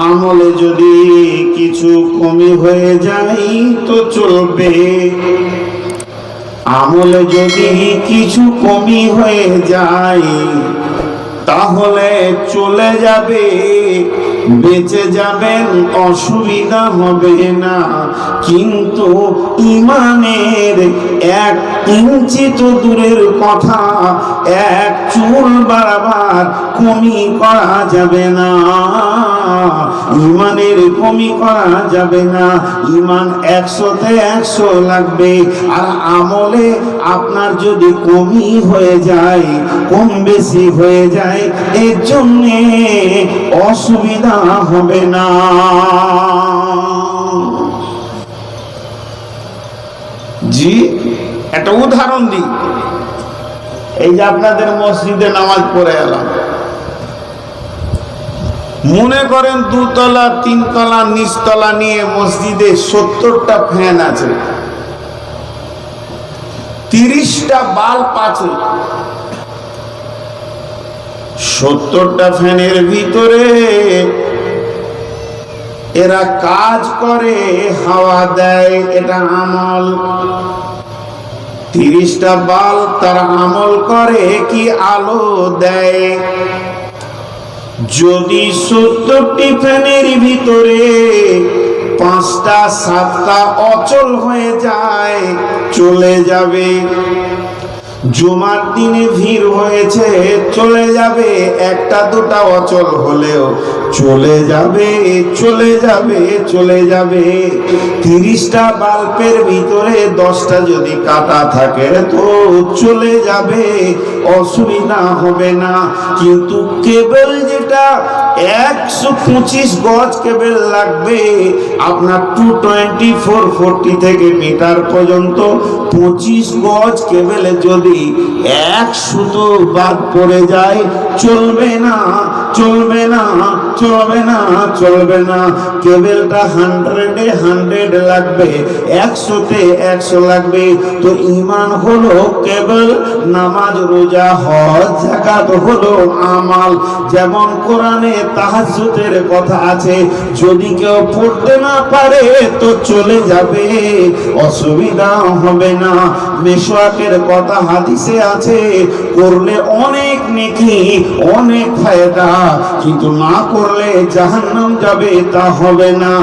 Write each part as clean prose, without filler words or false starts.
আমলে যদি কিছু কমি হয়ে যায় তো চলবে, আমলে যদি কিছু কমি হয়ে যায় তাহলে চলে যাবে, বেঁচে যাবেন, অসুবিধা হবে না। কিন্তু ইমানের 1 ইঞ্চি তো দূরের কথা, 1 চুল বারবার কমি করা যাবে না, ইমানের কমি করা যাবে না। ইমান 100-তে 100 লাগবে। আর আমলে আপনার যদি কমি হয়ে যায়, কম বেশি হয়ে যায়, এর জন্যে অসুবিধা হবে না। জি, একটা উদাহরণ দিই। এই যে আপনাদের মসজিদে নামাজ পড়ে এলাম, মনে করেন 2 তলা 3 তলা নিচতলা নিয়ে মসজিদে 70টা ফ্যান আছে, 30টা বাল্ব আছে। 70টা ফ্যানের ভিতরে এরা কাজ করে, হাওয়া দেয়, এটা আমল। 30টা বাল্ব তারা আমল করে কি আলো দেয়। যদি 70টি ফ্যানের ভিতরে 5টা 7টা অচল হয়ে যায়, চলে যাবে। জুমার দিনে ভিড় হয়েছে, চলে যাবে। 1টা 2টা অচল হলেও চলে যাবে, চলে যাবে, চলে যাবে। 30টা বাল্বের ভিতরে 10টা যদি কাটা থাকে তো চলে যাবে, অসুবিধা হবে না। কিন্তু কেবল যেটা 125 গজ কেবল লাগবে আপনার 224-40 থেকে মিটার পর্যন্ত, 25 গজ কেবলে যদি 1 সুতো বাদ পড়ে যায়, চলবে না, চলবে না, চলবে না, চলবে না। কেবলটা 100-এ 100 লাগবে, 100-তে 100 লাগবে। তো ঈমান হলো কেবল, নামাজ রোজা হজ যাকাত হলো আমাল। যেমন কোরআনে তাহাজ্জুদের কথা আছে, যদি কেউ পড়তে না পারে তো চলে যাবে, অসুবিধা হবে না। মিসওয়াকের কথা হাদিসে আছে, করলে অনেক নেকি, অনেক ফায়দা, কিন্তু না করলে জাহান্নাম যাবে, তা হবে না।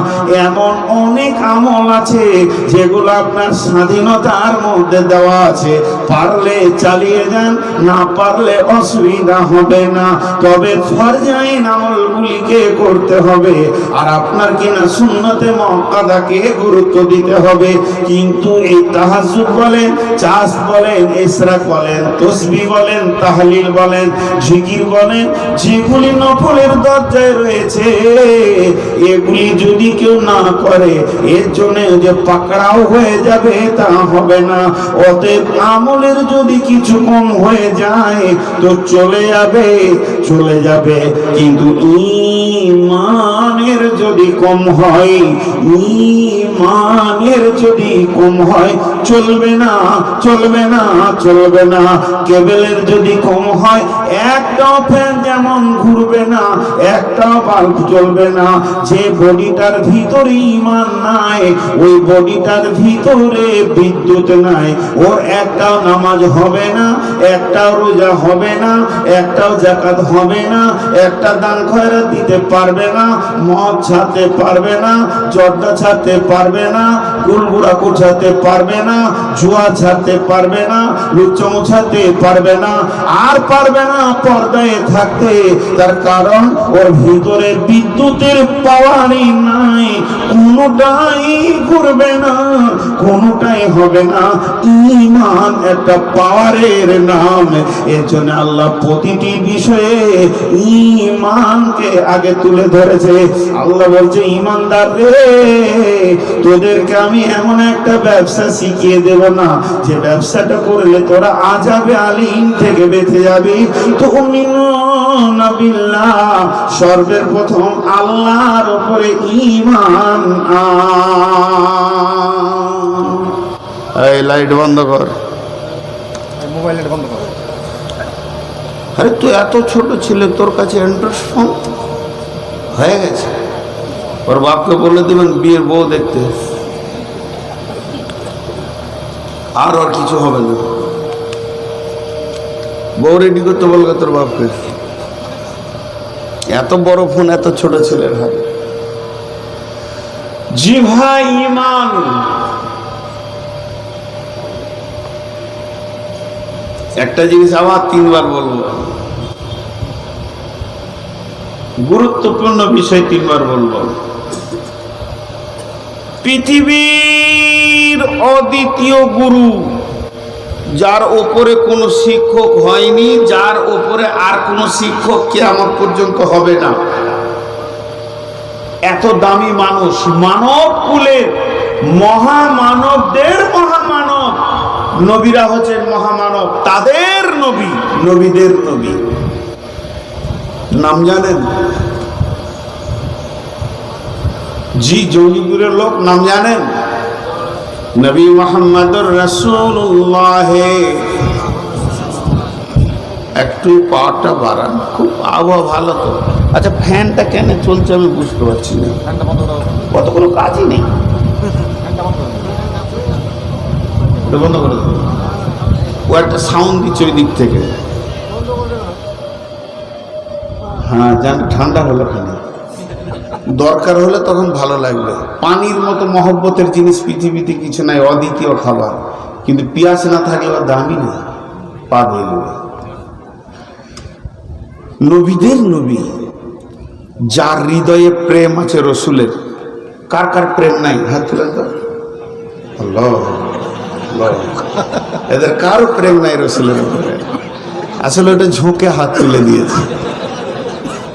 এমন অনেক আমল আছে যেগুলো আপনার স্বাধীনতার মধ্যে দেওয়া আছে, পারলে চালিয়ে যান, না পারলে অসুবিধা হবে না। তবে ফরজাইন আমলগুলিকে করতে হবে, আর আপনার কিনা সুন্নতে মুআক্কাদাকে গুরুত্ব দিতে হবে। কিন্তু এই তাহাজ্জুদ বলেন, চাষ বলেন, ইশরাক বলেন, তাসবিহ বলেন, তাহলিল বলেন, জিকির বলেন, যেগুলি নফলের দরজায় রয়েছে, এগুলি যদি কেউ না করে এর জন্য যে পাকড়াও হয়ে যাবে তা হবে না। অতএব আমলের যদি কিছু কম হয়ে যায় তো চলে যাবে, চলে যাবে। কিন্তু ঈমানের যদি কম হয়, ঈমানের যদি কম হয়, চলবে না, চলবে না, চলবে না। কেবলের যদি কম হয়, একটাও ফ্যান যেমন ঘুরবে না, একটাও বাল্ব জ্বলবে না। যে বডিটার ভিতরে ঈমান নাই, ওই বডিটার ভিতরে বিদ্যুৎ নাই, ওর একটাও নামাজ হবে না, একটাও রোজা হবে না, একটাও যাকাত হবে না, একটা দান খয়রাত দিতে পারবে না, মদ ছাড়তে পারবে না, জর্দা ছাড়তে পারবে না, গুলগুড়া কুচাতে পারবে না, জুয়া ছাড়তে পারবে না, লুচ্চমু ছাড়তে পারবে না, আর পারবে না পর্দায় থাকতে। তার কারণ ওর ভিতরে বিদ্যুতের পাওয়ারই নাই, কোনোটাই করবে না, কোনোটাই হবে না। ঈমান একটা পাওয়ারের নাম। এর জন্য আল্লাহ প্রতিটি বিষয়ে ঈমানকে আগে তুলে ধরেছে। আল্লাহ বলছে, ঈমানদার রে, তোদেরকে আমি এমন একটা ব্যবসা শিখিয়ে দেব না, যে ব্যবসাটা করলে তোরা আযাবে আলীম থেকে বেঁচে যাবি। তুমিনুনা বিল্লাহ, সর্বের প্রথম আল্লাহর উপরে ঈমান আন। এই লাইট বন্ধ কর, মোবাইল লাইট বন্ধ কর। আরে তুই এত ছোট ছিলে, তোর কাছে অ্যান্ড্রয়েড ফোন হয়ে গেছে। ওর বাপকে বলে দেবেন বিয়ের বউ দেখতে, আর ওর কিছু হবে না। বউ রেডি করতে বলবে তোর বাপকে। এত বড় ফোন এত ছোট ছেলের হাতে। জি ভাই, ঈমান একটা জিনিস আবার 3 বার বলবো, গুরুত্বপূর্ণ বিষয় 3 বার বলবো। পৃথিবীর অদ্বিতীয় গুরু, যার ওপরে কোনো শিক্ষক হয়নি, যার ওপরে আর কোনো শিক্ষক কিয়ামত পর্যন্ত হবে না, এত দামি মানুষ, মানব কুলের মহামানবদের মহামানব, নবীরা হচ্ছেন মহামানব, তাদের নবী, নবীদের নবী। নাম জানেন? জি, জঙ্গিপুরের লোক, নাম জানেন? নবী মুহাম্মদুর রাসূলুল্লাহ। একটু পাওয়ারটা বাড়ান, খুব আবহাওয়া ভালো তো। আচ্ছা, ফ্যানটা কেন চলছে আমি বুঝতে পারছি না, ফ্যানটা বন্ধ করে দাও। কত কোনো কাজই নেই। ফ্যানটা বন্ধ করে দাও। এটা বন্ধ করে দেবো। ও একটা সাউন্ড দিচ্ছে ওই দিক থেকে। হ্যাঁ, যেন ঠান্ডা হলো খালি, দরকার হলে তখন ভালো লাগবে। পানির মতো মহব্বতের জিনিস পৃথিবীতে কিছু নাই, অদ্বিতীয় খাবার। কিন্তু পিয়াস না থাকলে ওর দামই নেই, পা ধুয়ে দেবে। নবীদের নবী, যার হৃদয়ে প্রেম আছে রসুলের। কার কার প্রেম নাই? হাত তুলে দাও। আল্লাহ আল্লাহ। এদের কারো প্রেম নাই রসুলের উপরে। আসলে ওটা ঝোঁকে হাত তুলে দিয়েছে,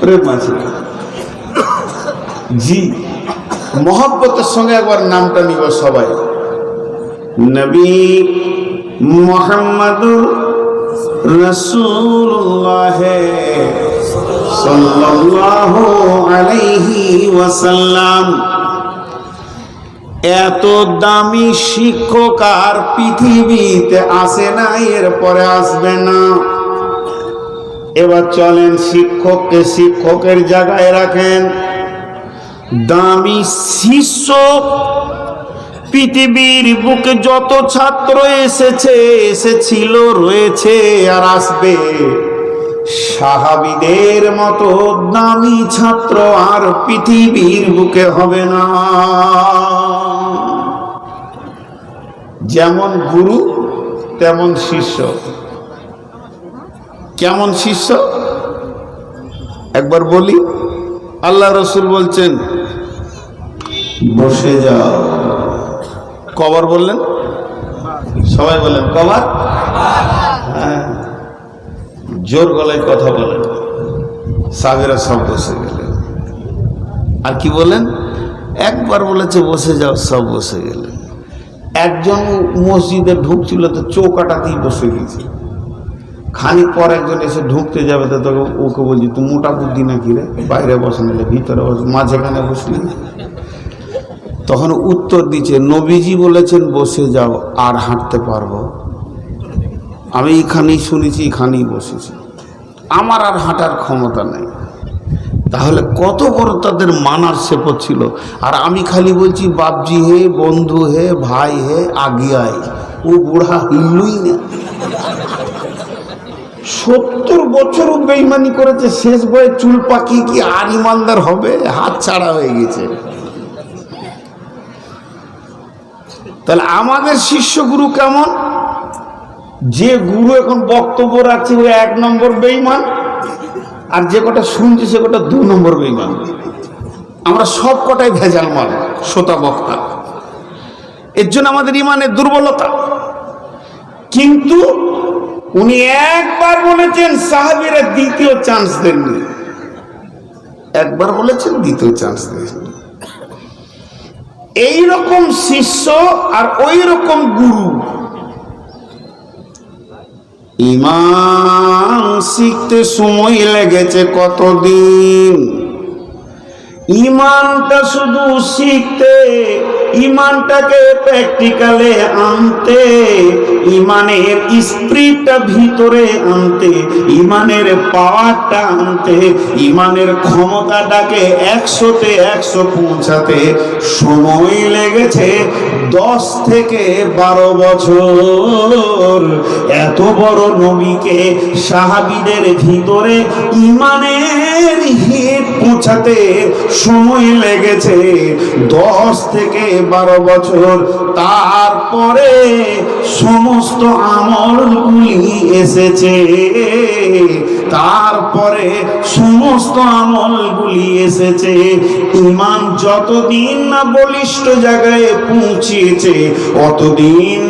প্রেম আছে। জি, মহব্বতের সঙ্গে একবার নামটা নিব সবাই। নবী মুহাম্মদুর রাসূলুল্লাহ সাল্লাল্লাহু আলাইহি ওয়াসাল্লাম। এত দামি শিক্ষক আর পৃথিবীতে আসে না, এরপরে আসবে না। এবার চলেন, শিক্ষককে শিক্ষকের জায়গায় রাখেন। দামি শিষ্য পৃথিবীর বুকে যত ছাত্র এসেছে, এসেছিল, রয়েছে আর আসবে, সাহাবীদের মতো দামি ছাত্র আর পৃথিবীর বুকে হবে না। যেমন গুরু তেমন শিষ্য। কেমন শিষ্য একবার বলি। আল্লাহ রসুল বলছেন বসে যাও। কবার বললেন? সবাই বলেন কবার। হ্যাঁ, জোর গলায় কথা বলেন। সাহাবীরা সব বসে গেলেন। আর কি বলেন? একবার বলেছে বসে যাও, সব বসে গেলেন। একজন মসজিদে ঢুকছিল তো চৌকাটাতেই বসে গেছে। খানিক পর একজন এসে ঢুকতে যাবে তো তোকে ওকে বলছি তুই মোটা বুদ্ধি নাকি রে, বাইরে বসে নিলে ভিতরে বসে, মাঝখানে বসলি। তখন উত্তর দিচ্ছে নবীজি বলেছেন বসে যাও, আর হাঁটতে পারবো? আমি এখানেই শুনেছি, এখানেই বসেছি, আমার আর হাঁটার ক্ষমতা নেই। তাহলে কত বড় তাদের মানার সেপথ ছিল। আর আমি খালি বলছি বাপজি হে, বন্ধু হে, ভাই হে, আগে আয়। ও বুড়া হিলুই না। 70 বছরও বেঈমানি করেছে, শেষ বয়ে চুল পাকিয়ে কি আর ইমানদার হবে? হাত ছাড়া হয়ে গেছে। তাহলে আমাদের শিষ্য গুরু কেমন? যে গুরু এখন বক্তব্য রাখছে ও 1 নম্বর বেঈমান, আর যে কটা শুনছে সে কটা 2 নম্বর বেঈমান। আমরা সব কটাই ভেজাল মাল, শ্রোতা বক্তা। এর জন্য আমাদের ইমানের দুর্বলতা। কিন্তু উনি একবার বলেছেন, সাহাবীরা দ্বিতীয় চান্স দেননি। একবার বলেছেন, দ্বিতীয় চান্স দেননি। এইরকম শিষ্য আর ওই রকম গুরু। ইমান শিখতে সময় লেগেছে কতদিন, ইমানটা শুধু শিখতে, ইমানটাকে প্র্যাকটিক্যালে আনতে, ইমানের স্পিরিটটা ভিতরে আনতে, ইমানের পাওয়ারটা আনতে, ইমানের ক্ষমতাটাকে 100-তে 100 পৌঁছাতে সময় লেগেছে 10 থেকে 12 বছর। এত বড় নবীকে সাহাবীদের ভিতরে ইমানের হিট পৌঁছাতে সময় লেগেছে 10 থেকে 12 বছর। তারপরে সমস্ত আমলগুলি এসেছে, তারপরে সমস্ত আমলগুলি এসেছে। ঈমান যতদিন না বলিষ্ঠ জায়গায় পৌঁছেছে অতদিন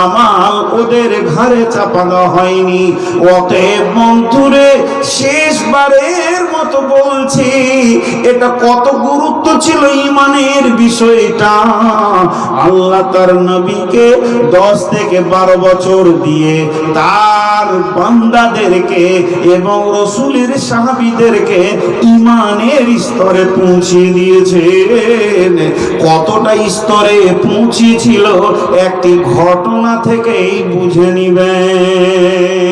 আমাল ওদের ঘাড়ে চাপানো হয়নি। অতএব বন্ধুরে, শেষবারের মতো বলছি, এটা কত গুরুত্ব ছিল ঈমানের বিষয়টা। আল্লাহ তার নবীকে 10 থেকে 12 বছর দিয়ে তার বান্দাদেরকে এবং রসুলের সাহাবীদেরকে ঈমানের স্তরে পৌঁছিয়ে দিয়েছেন। কতটা স্তরে পৌঁছেছিল একটি ঘটনা থেকেই বুঝে নিবেন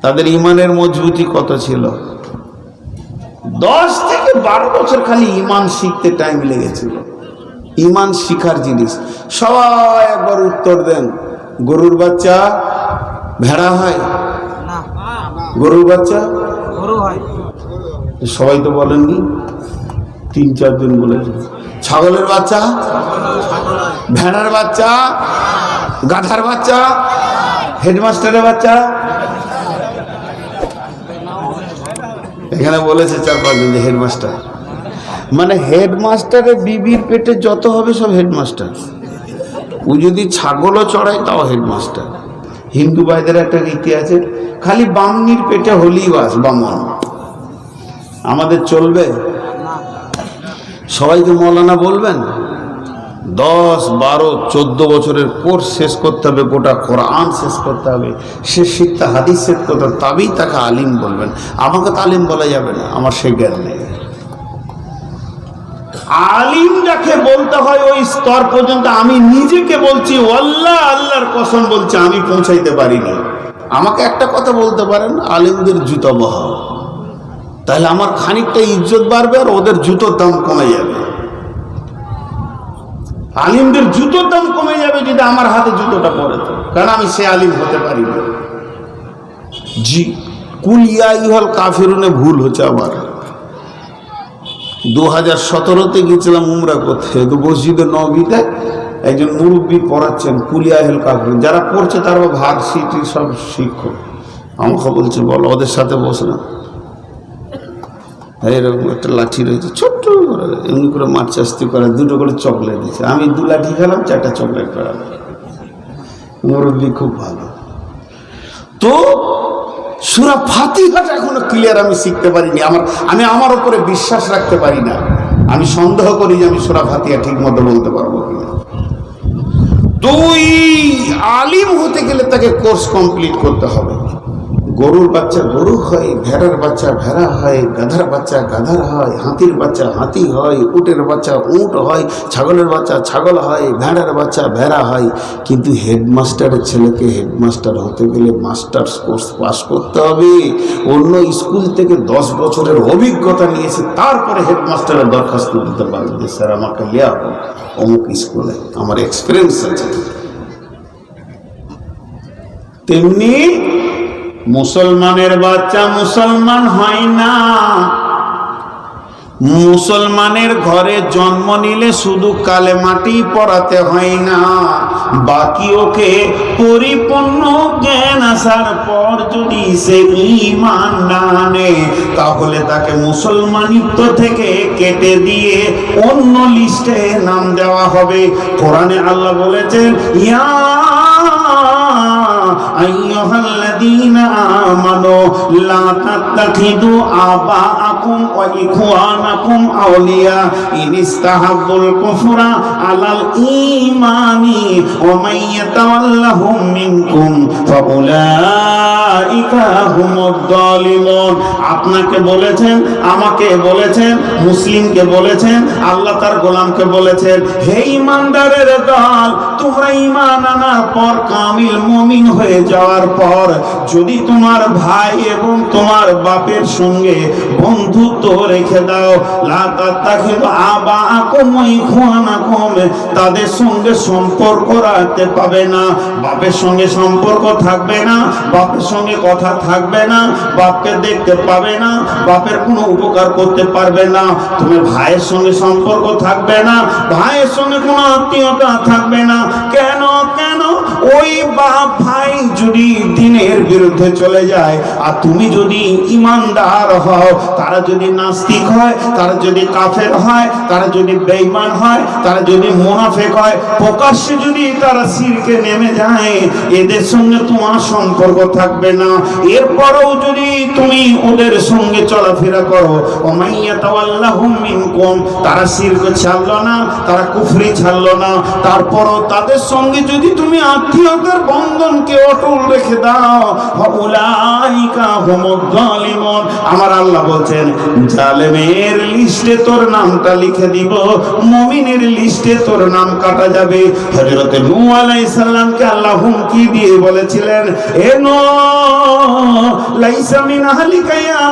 তাদের ঈমানের মজবুতি কত ছিল। 10 থেকে 12 বছর খালি ঈমান শিখতে টাইম লেগেছিল। ঈমান শিখার জিনিস। সবাই একবার উত্তর দেন, গরুর বাচ্চা ভেড়া হয়? গরুর বাচ্চা গরু হয়। সবাই তো বলেননি, 3-4 জন বলেছে। ছাগলের বাচ্চা, ভেড়ার বাচ্চা, গাধার বাচ্চা, হেডমাস্টারের বাচ্চা। এখানে বলেছে 4-5 জন যে হেডমাস্টার, মানে হেডমাস্টারের বিবির পেটে যত হবে সব হেডমাস্টার। ও যদি ছাগলও চড়ায় তাও হেডমাস্টার। হিন্দু ভাইদের একটা রীতি আছে, খালি বামনির পেটে হলেই বাস বামন। আমাদের চলবে? সবাইকে মৌলানা বলবেন? 10, 12, 14 বছরের কোর্স শেষ করতে হবে, গোটা কোরআন শেষ করতে হবে, সে শিখতে হাদিস শেষ করতে হবে, তবেই তাকে আলিম বলবেন। আমাকে তো আলিম বলা যাবে না, আমার সে জ্ঞান নেই। আলিম যাকে বলতে হয় ওই স্তর পর্যন্ত আমি নিজেকে বলছি, আল্লাহ আল্লাহর কসম বলছি, আমি পৌঁছাইতে পারিনি। আমাকে একটা কথা বলতে পারেন, আলিমদের জুতো বহাও, তাহলে আমার খানিকটা ইজ্জত বাড়বে আর ওদের জুতোর দাম কমে যাবে। আলিমদের জুতোর দাম কমে যাবে যদি আমার হাতে জুতোটা পড়ে, তো কারণ আমি সে আলিম হতে পারি না। জি, কুল ইয়া আইয়ুহাল কাফিরুনে ভুল হচ্ছে আবার। 2017-তে গেছিলাম উমরা করতে, তো মসজিদে নববীতে একজন মুরব্বী পড়াচ্ছেন কুল ইয়া আইয়ুহাল কাফিরুন, যারা পড়ছে তারা ভার্সিটি সব শিক্ষক। আমাকে বলছে বলো, ওদের সাথে বসলাম, এরকম একটা লাঠি রয়েছে ছোট্ট করে, এমনি করে মাছ চাস্তি করে, 2টো করে চকলেট দিচ্ছে। আমি 2 লাঠি খেলাম, 4টা চকলেট পেলাম। মুরব্বী খুব ভালো। তো সূরা ফাতিহাটা এখনো ক্লিয়ার আমি শিখতে পারিনি। আমি আমার উপরে বিশ্বাস রাখতে পারি না। আমি সন্দেহ করি যে আমি সূরা ফাতিহা ঠিক মতো বলতে পারবো কিনা। তুই আলিম হতে গেলে তাকে কোর্স কমপ্লিট করতে হবে। গরুর বাচ্চা গরু হয়, ভেড়ার বাচ্চা ভেড়া হয়, গাধার বাচ্চা গাধার হয়, হাতির বাচ্চা হাতি হয়, উটের বাচ্চা উট হয়, ছাগলের বাচ্চা ছাগল হয়, ভেড়ার বাচ্চা ভেড়া হয়। কিন্তু হেডমাস্টারের ছেলেকে হেডমাস্টার হতে গেলে মাস্টার্স কোর্স পাস করতে হবে। অন্য স্কুল থেকে 10 বছরের অভিজ্ঞতা নিয়েছে, তারপরে হেডমাস্টারের দরখাস্ত দিতে পারবে যে স্যার আমাকে লিয়া হোক অমুক স্কুলে, আমার এক্সপিরিয়েন্স আছে। তেমনি মুসলমানের বাচ্চা মুসলমান হয় না। মুসলমানের ঘরে জন্ম নিলে শুধু কালেমাটি পড়াতে হয় না, বাকি ওকে পরিপূর্ণ জ্ঞান আসার পর যদি সে ঈমান না আনে, তাহলে তাকে মুসলমানিত্ব থেকে কেটে দিয়ে অন্য লিস্টে নাম দেওয়া হবে। কোরআনে আল্লাহ বলেছেন, ইয়া আইয়ুহাল্লাযীনা আমানু লা তাত্তাখিযু আবাআকুম আবাআকুম ওয়া ইখওয়ানাকুম আউলিয়া ইন ইস্তাহাব্বুল কুফরা আলাল ঈমানি ওয়া মান ইয়াতাওয়াল্লাহুম মিনকুম ফাউলাইকা হুমুদ যালিমুন। আপনাকে বলেছেন, আমাকে বলেছেন, মুসলিমকে বলেছেন, আল্লাহ তার গোলামকে বলেছেন, হে ঈমানদারের দল, তোমরা ঈমান আনার পর কামিল মুমিন হয়ে যাওয়ার পর যদি তোমার ভাই এবং তোমার বাপের সঙ্গে বন্ধুত্ব রেখে দাও, লা তাত্তাখিযু আবাআকুম ওয়া ইখওয়ানাকুম, তাদের সঙ্গে সম্পর্ক রাখতে পাবে না, বাপের সঙ্গে সম্পর্ক থাকবে না, বাপের সঙ্গে কথা থাকবে না, বাপকে দেখতে পাবে না, বাপের কোনো উপকার করতে পারবে না, তুমি ভাইয়ের সঙ্গে সম্পর্ক থাকবে না, ভাইয়ের সঙ্গে কোনো আত্মীয়তা থাকবে না। কেন কেন? ওই বাপ ভাই যদি দিনের বিরুদ্ধে চলে যায় আর তুমি যদি ইমানদার হও, তারা যদি নাস্তিক হয়, তারা যদি কাফের হয়, তারা যদি বেঈমান হয়, তারা যদি মুনাফিক হয়, প্রকাশ্যে যদি তারা শিরকে নেমে যায়, এদের সঙ্গে তোমার সম্পর্ক থাকবে না। এরপরেও যদি তুমি ওদের সঙ্গে চলাফেরা করো, ওমাইয়া তাওয়াল্লাহুম মিনকুম, তারা শিরক ছাড়লো না, তারা কুফরি ছাড়লো না, তারপরও তাদের সঙ্গে যদি তুমি আত্মীয়তার বন্ধনকে অটল রেখে দাও, ফাউলাইকা হুমুদ যালিমুন। আমার আল্লাহ বলছেন, জালেমের লিস্টে তোর নামটা লিখে দিব, মুমিনের লিস্টে তোর নাম কাটা যাবে। হযরত নূহ আলাইহিস সালামকে আল্লাহ হুমকি দিয়ে বলেছিলেন, এ নূহ লাইসা মিন আহলিকা ইয়া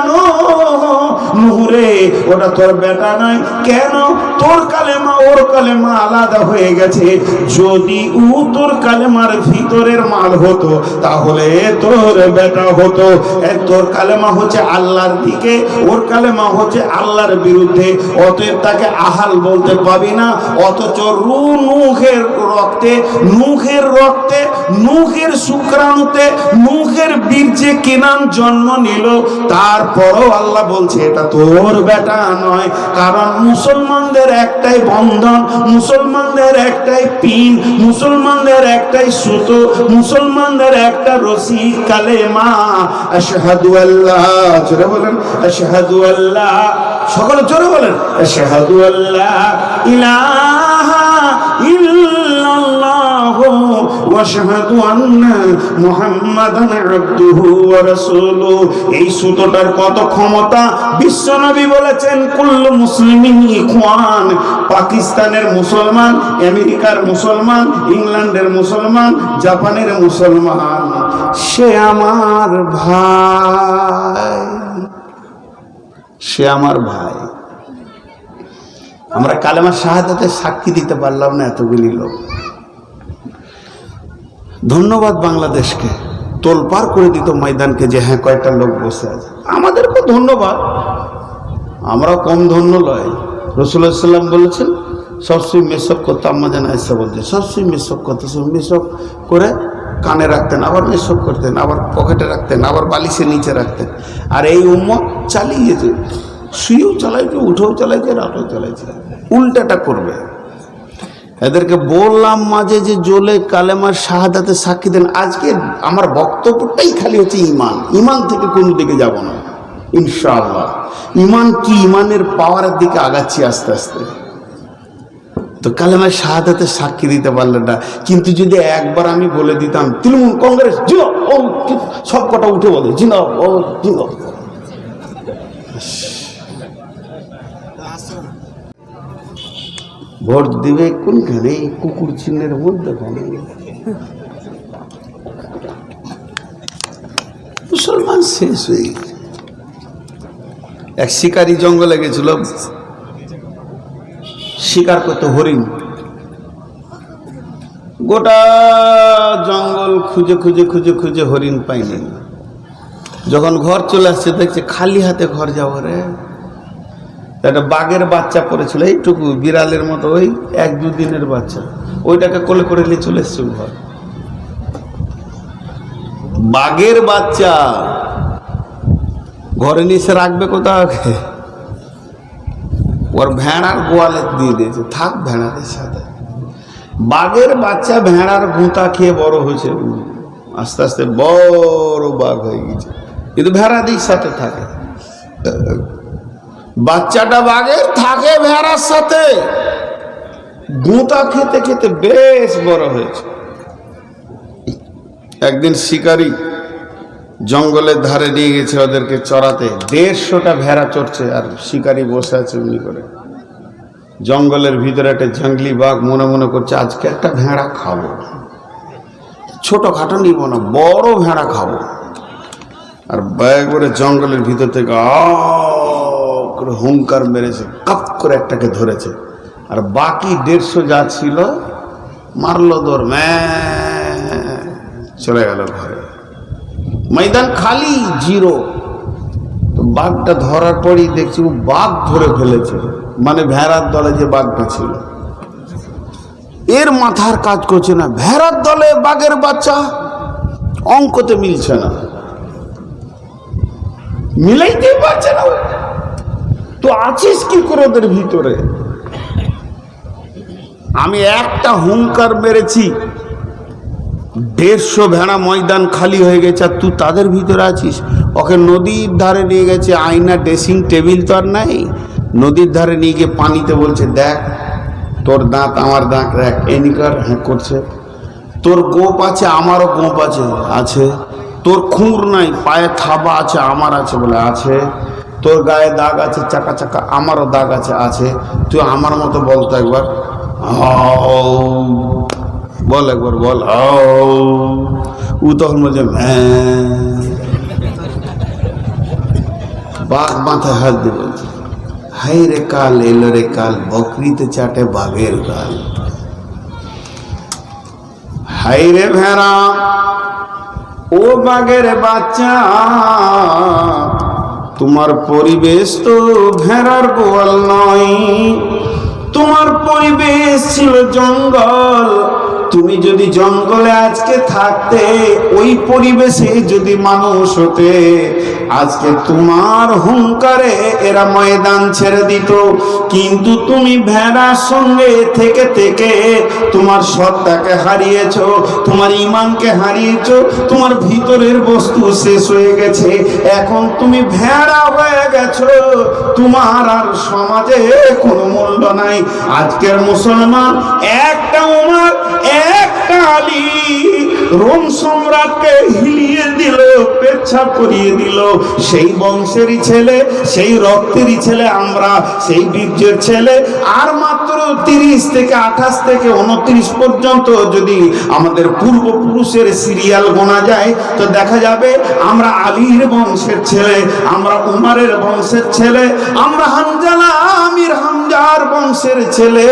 নূহ রে, ওটা তোর বেটা নয়। কেন? তোর কালেমা ওর কালেমা আলাদা হয়ে গেছে। যদি ও তোর কালেমার ভিতরের মাল হতো তাহলে তোর বেটা হতো। তোর কালেমা হচ্ছে আল্লাহর দিকে, ওর কালেমা হচ্ছে আল্লাহর বিরুদ্ধে, অতএব তাকে আহাল বলতে পাবি না। অথচ নূহের রক্তে, নূহের রক্তে, নূহের শুক্রাণুতে, নূহের বীর্যে কেনান জন্ম নিল, তারপরও আল্লাহ বলছে এটা তোর বেটা নয়। কারণ মুসলমানদের একটাই বন্ধন, মুসলমানদের একটাই পিন, মুসলমানদের একটাই সুতো, মুসলমানদের একটা রশি, কালেমা। আশহাদু আল্লাহ, জোরে বলেন আশহাদু আল্লাহ, সকলে জোরে বলেন আশহাদু আল্লাহ ইলাহা ইল্লাল্লাহ ওয়া আশহাদু আন্না মুহাম্মাদান আবদুহু ওয়া রাসূলুহু। এই সুতোটার কত ক্ষমতা! বিশ্বনবী বলেছেন, কুল্লু মুসলিমিন ইখওয়ান। পাকিস্তানের মুসলমান, আমেরিকার মুসলমান, ইংল্যান্ডের মুসলমান, জাপানের মুসলমান, সে আমার ভাই, সে আমার ভাই। আমরা কালেমা শাহাদাতের সাক্ষী দিতে পারলাম না এতগুলি লোক। ধন্যবাদ বাংলাদেশকে, তোলপাড় করে দিত ময়দানকে যে হ্যাঁ কয়েকটা লোক বসে আছে। আমাদেরকেও ধন্যবাদ, আমরা কম ধন্য নয়। রাসূলুল্লাহ সাল্লাল্লাহু আলাইহি ওয়াসাল্লাম বলেছেন, সবসময় মেসক করতে, আম্মা জান আয়েশা বলছে সবসময় মেসক করতে, মেসক করে কানে রাখতেন, আবার মেসক করতেন, আবার পকেটে রাখতেন, আবার বালিশের নিচে রাখতেন। আর এই উম্মত চালিয়েছে, শুয়েও চালাইছে, উঠেও চালাইছে, রাতেও চালাইছে, উল্টাটা করবে। এদেরকে বললাম মাঝে যে জোলে কালেমার শাহাদাতে সাক্ষী দেন। আজকে আমার বক্তব্যটাই খালি হচ্ছে ইমান, ইমান থেকে কোন দিকে যাব না ইনশাআল্লাহ। ইমান কি, ইমানের পাওয়ারের দিকে আগাচ্ছি আস্তে আস্তে। তো কালেমার শাহাদাতে সাক্ষী দিতে পারলেন না, কিন্তু যদি একবার আমি বলে দিতাম তৃণমূল কংগ্রেস জিও, ও সব কটা উঠে বলে জিনা, ও জিনা। ভোট দিবে কোনখানে? কুকুর চিহ্নের মধ্যে। মুসলমান শেষ হয়ে গেছে। এক শিকারী জঙ্গলে গেছিল শিকার করতে, হরিণ। গোটা জঙ্গল খুঁজে খুঁজে খুঁজে খুঁজে হরিণ পাইনি। যখন ঘর চলে আসছে দেখছে খালি হাতে ঘর যাবো রে। একটা বাঘের বাচ্চা পড়েছিল এইটুকু, বিড়ালের মতো, ওই 1-2 দিনের বাচ্চা, ওইটাকে কোলে করে নিয়ে চলে এসছে ঘর। বাঘের বাচ্চা ঘরে নিয়ে রাখবে কোথাও? ওর ভেড়ার গোয়ালে দিয়ে দিয়েছে, থাক ভেড়াদের সাথে। বাঘের বাচ্চা ভেড়ার গুঁতা খেয়ে বড় হয়েছে, আস্তে আস্তে বড় বাঘ হয়ে গেছে, কিন্তু ভেড়াদের সাথে থাকে। বাচ্চাটা বাঘের থাকে ভেড়ার সাথে, গুঁতা খেতে খেতে বেশ বড় হয়েছে। একদিন শিকারী জঙ্গলের ধারে নিয়ে গেছে ওদেরকে চড়াতে, 150টা ভেড়া চড়ছে আর শিকারী বসে আছে এমনি করে। জঙ্গলের ভিতরে একটা জঙ্গলি বাঘ মনে মনে করছে আজকে একটা ভেড়া খাবো, ছোটখাটো নিব না, বড় ভেড়া খাবো। আর ব্যাগ করে জঙ্গলের ভিতর থেকে করে হুঙ্কার মেরেছে, কাপ করে একটাকে ধরেছে, আর বাকি 150 যা ছিল মারলো দৌড়, চলে গেল ঘরে। ময়দান খালি, জিরো। তো বাঘটা ধরার পরই দেখছি ও বাঘ ধরে ফেলেছে, মানে ভেড়ার দলে যে বাঘটা ছিল। এর মাথার কাজ করছে না, ভেড়ার দলে বাঘের বাচ্চা, অঙ্কতে মিলছে না, মিলাইতেই পারছে না। তো আছিস কি করে ওদের ভিতরে? আমি একটা হুঙ্কার মেরেছি, 150 ভেড়া ময়দান খালি হয়ে গেছে, আর তুই তাদের ভিতরে আছিস। ওকে নদীর ধারে নিয়ে গেছে, আয়না ড্রেসিং টেবিল তো আর নাই, নদীর ধারে নিয়ে গিয়ে পানিতে বলছে দেখ তোর দাঁত আমার দাঁত এক, এনিকার হ্যাঁ করছে। তোর গোপ আছে, আমারও গোপ আছে, আছে। তোর খুঁড় নাই, পায়ে থাবা আছে, আমার আছে বলে আছে। তোর গায়ে দাগ আছে চাকা চাকা, আমারও দাগ আছে, আছে। তুই আমার মতো বলতো একবার, বল একবার, বল। ও তখন বলছে বাঘ মাথায় হাত দিয়ে বলছে হাই রে কাল, এলো রে কাল, বকরিতে চাটে বাঘের গাল। হাই রে ভেড়া, ও বাঘের বাচ্চা, তোমার পরিবেশ তো ভেড়ার গোয়াল নয়, তোমার পরিবেশ ছিল জঙ্গল। তুমি যদি জঙ্গলে আজকে থাকতে, ওই পরিবেশে যদি মানুষ হতে, আজকে তোমার হুঙ্কারে এরা ময়দান ছেড়ে দিত। কিন্তু তুমি ভেড়ার সঙ্গে থেকে থেকে তোমার সত্তাকে হারিয়েছো, তোমার ইমানকে হারিয়েছো, তোমার ভিতরের বস্তু শেষ হয়ে গেছে। এখন তুমি ভেড়া হয়ে গেছো, তোমার আর সমাজে কোনো মূল্য নাই। আজকের মুসলমান একটা উমর, একটা আলী, রোম সম্রাটকে হিলিয়ে দিল, পেচ্ছাপ করিয়ে দিল। সেই বংশেরই ছেলে, সেই রক্তেরই ছেলে আমরা, সেই বীর্যের ছেলে। আর মাত্র 30 থেকে 28 থেকে 29 পর্যন্ত যদি আমাদের পূর্বপুরুষের সিরিয়াল গোনা যায়, তো দেখা যাবে আমরা আলীর বংশের ছেলে, আমরা উমারের বংশের ছেলে, আমরা হানজালা আমির হামজার বংশের ছেলে।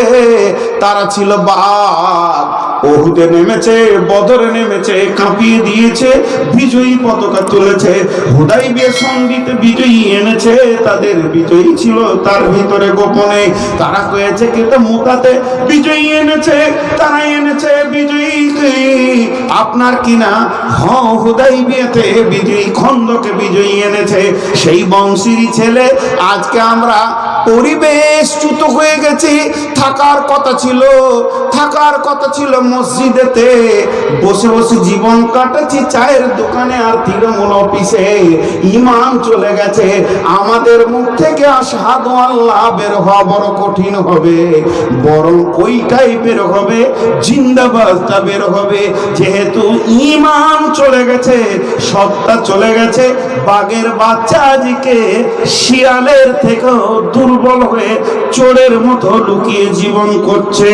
তারা ছিল বাঘ, ওহুদে নেমেছে, বদরে নেমেছে, কাঁপিয়ে দিয়েছে, বিজয়ী পতাকা তুলেছে, হুদাইবিয়া সন্ধিতে বিজয়ী এনেছে, তাদের বিজয়ী ছিল তার ভিতরে গোপনে। তারা কয়েছে কিন্তু মুতাতে বিজয়ী এনেছে, তারা এনেছে বিজয়ী আপনার কিনা হুদাইবিয়াতে বিজয়ী, খন্দকে বিজয়ী এনেছে। সেই বংশেরই ছেলে আজকে আমরা পরিবেশচ্যুত হয়ে গেছি। থাকার কথা ছিল মসজিদেতে, বসে বসে জীবন কাটাচ্ছি চায়ের দোকানে আর তৃণমূল অফিসে। ইমান চলে গেছে, আমাদের মুখ থেকে আশহাদু আল্লাহ বের হওয়া বড় কঠিন হবে, বরং ওইটাই বের হবে, জিন্দাবাদটা বের হবে। যেহেতু ইমান চলে গেছে, সত্তা চলে গেছে, বাঘের বাচ্চা আজকে শিয়ালের থেকেও দুর্বল হয়ে চোরের মতো লুকিয়ে জীবন করছে।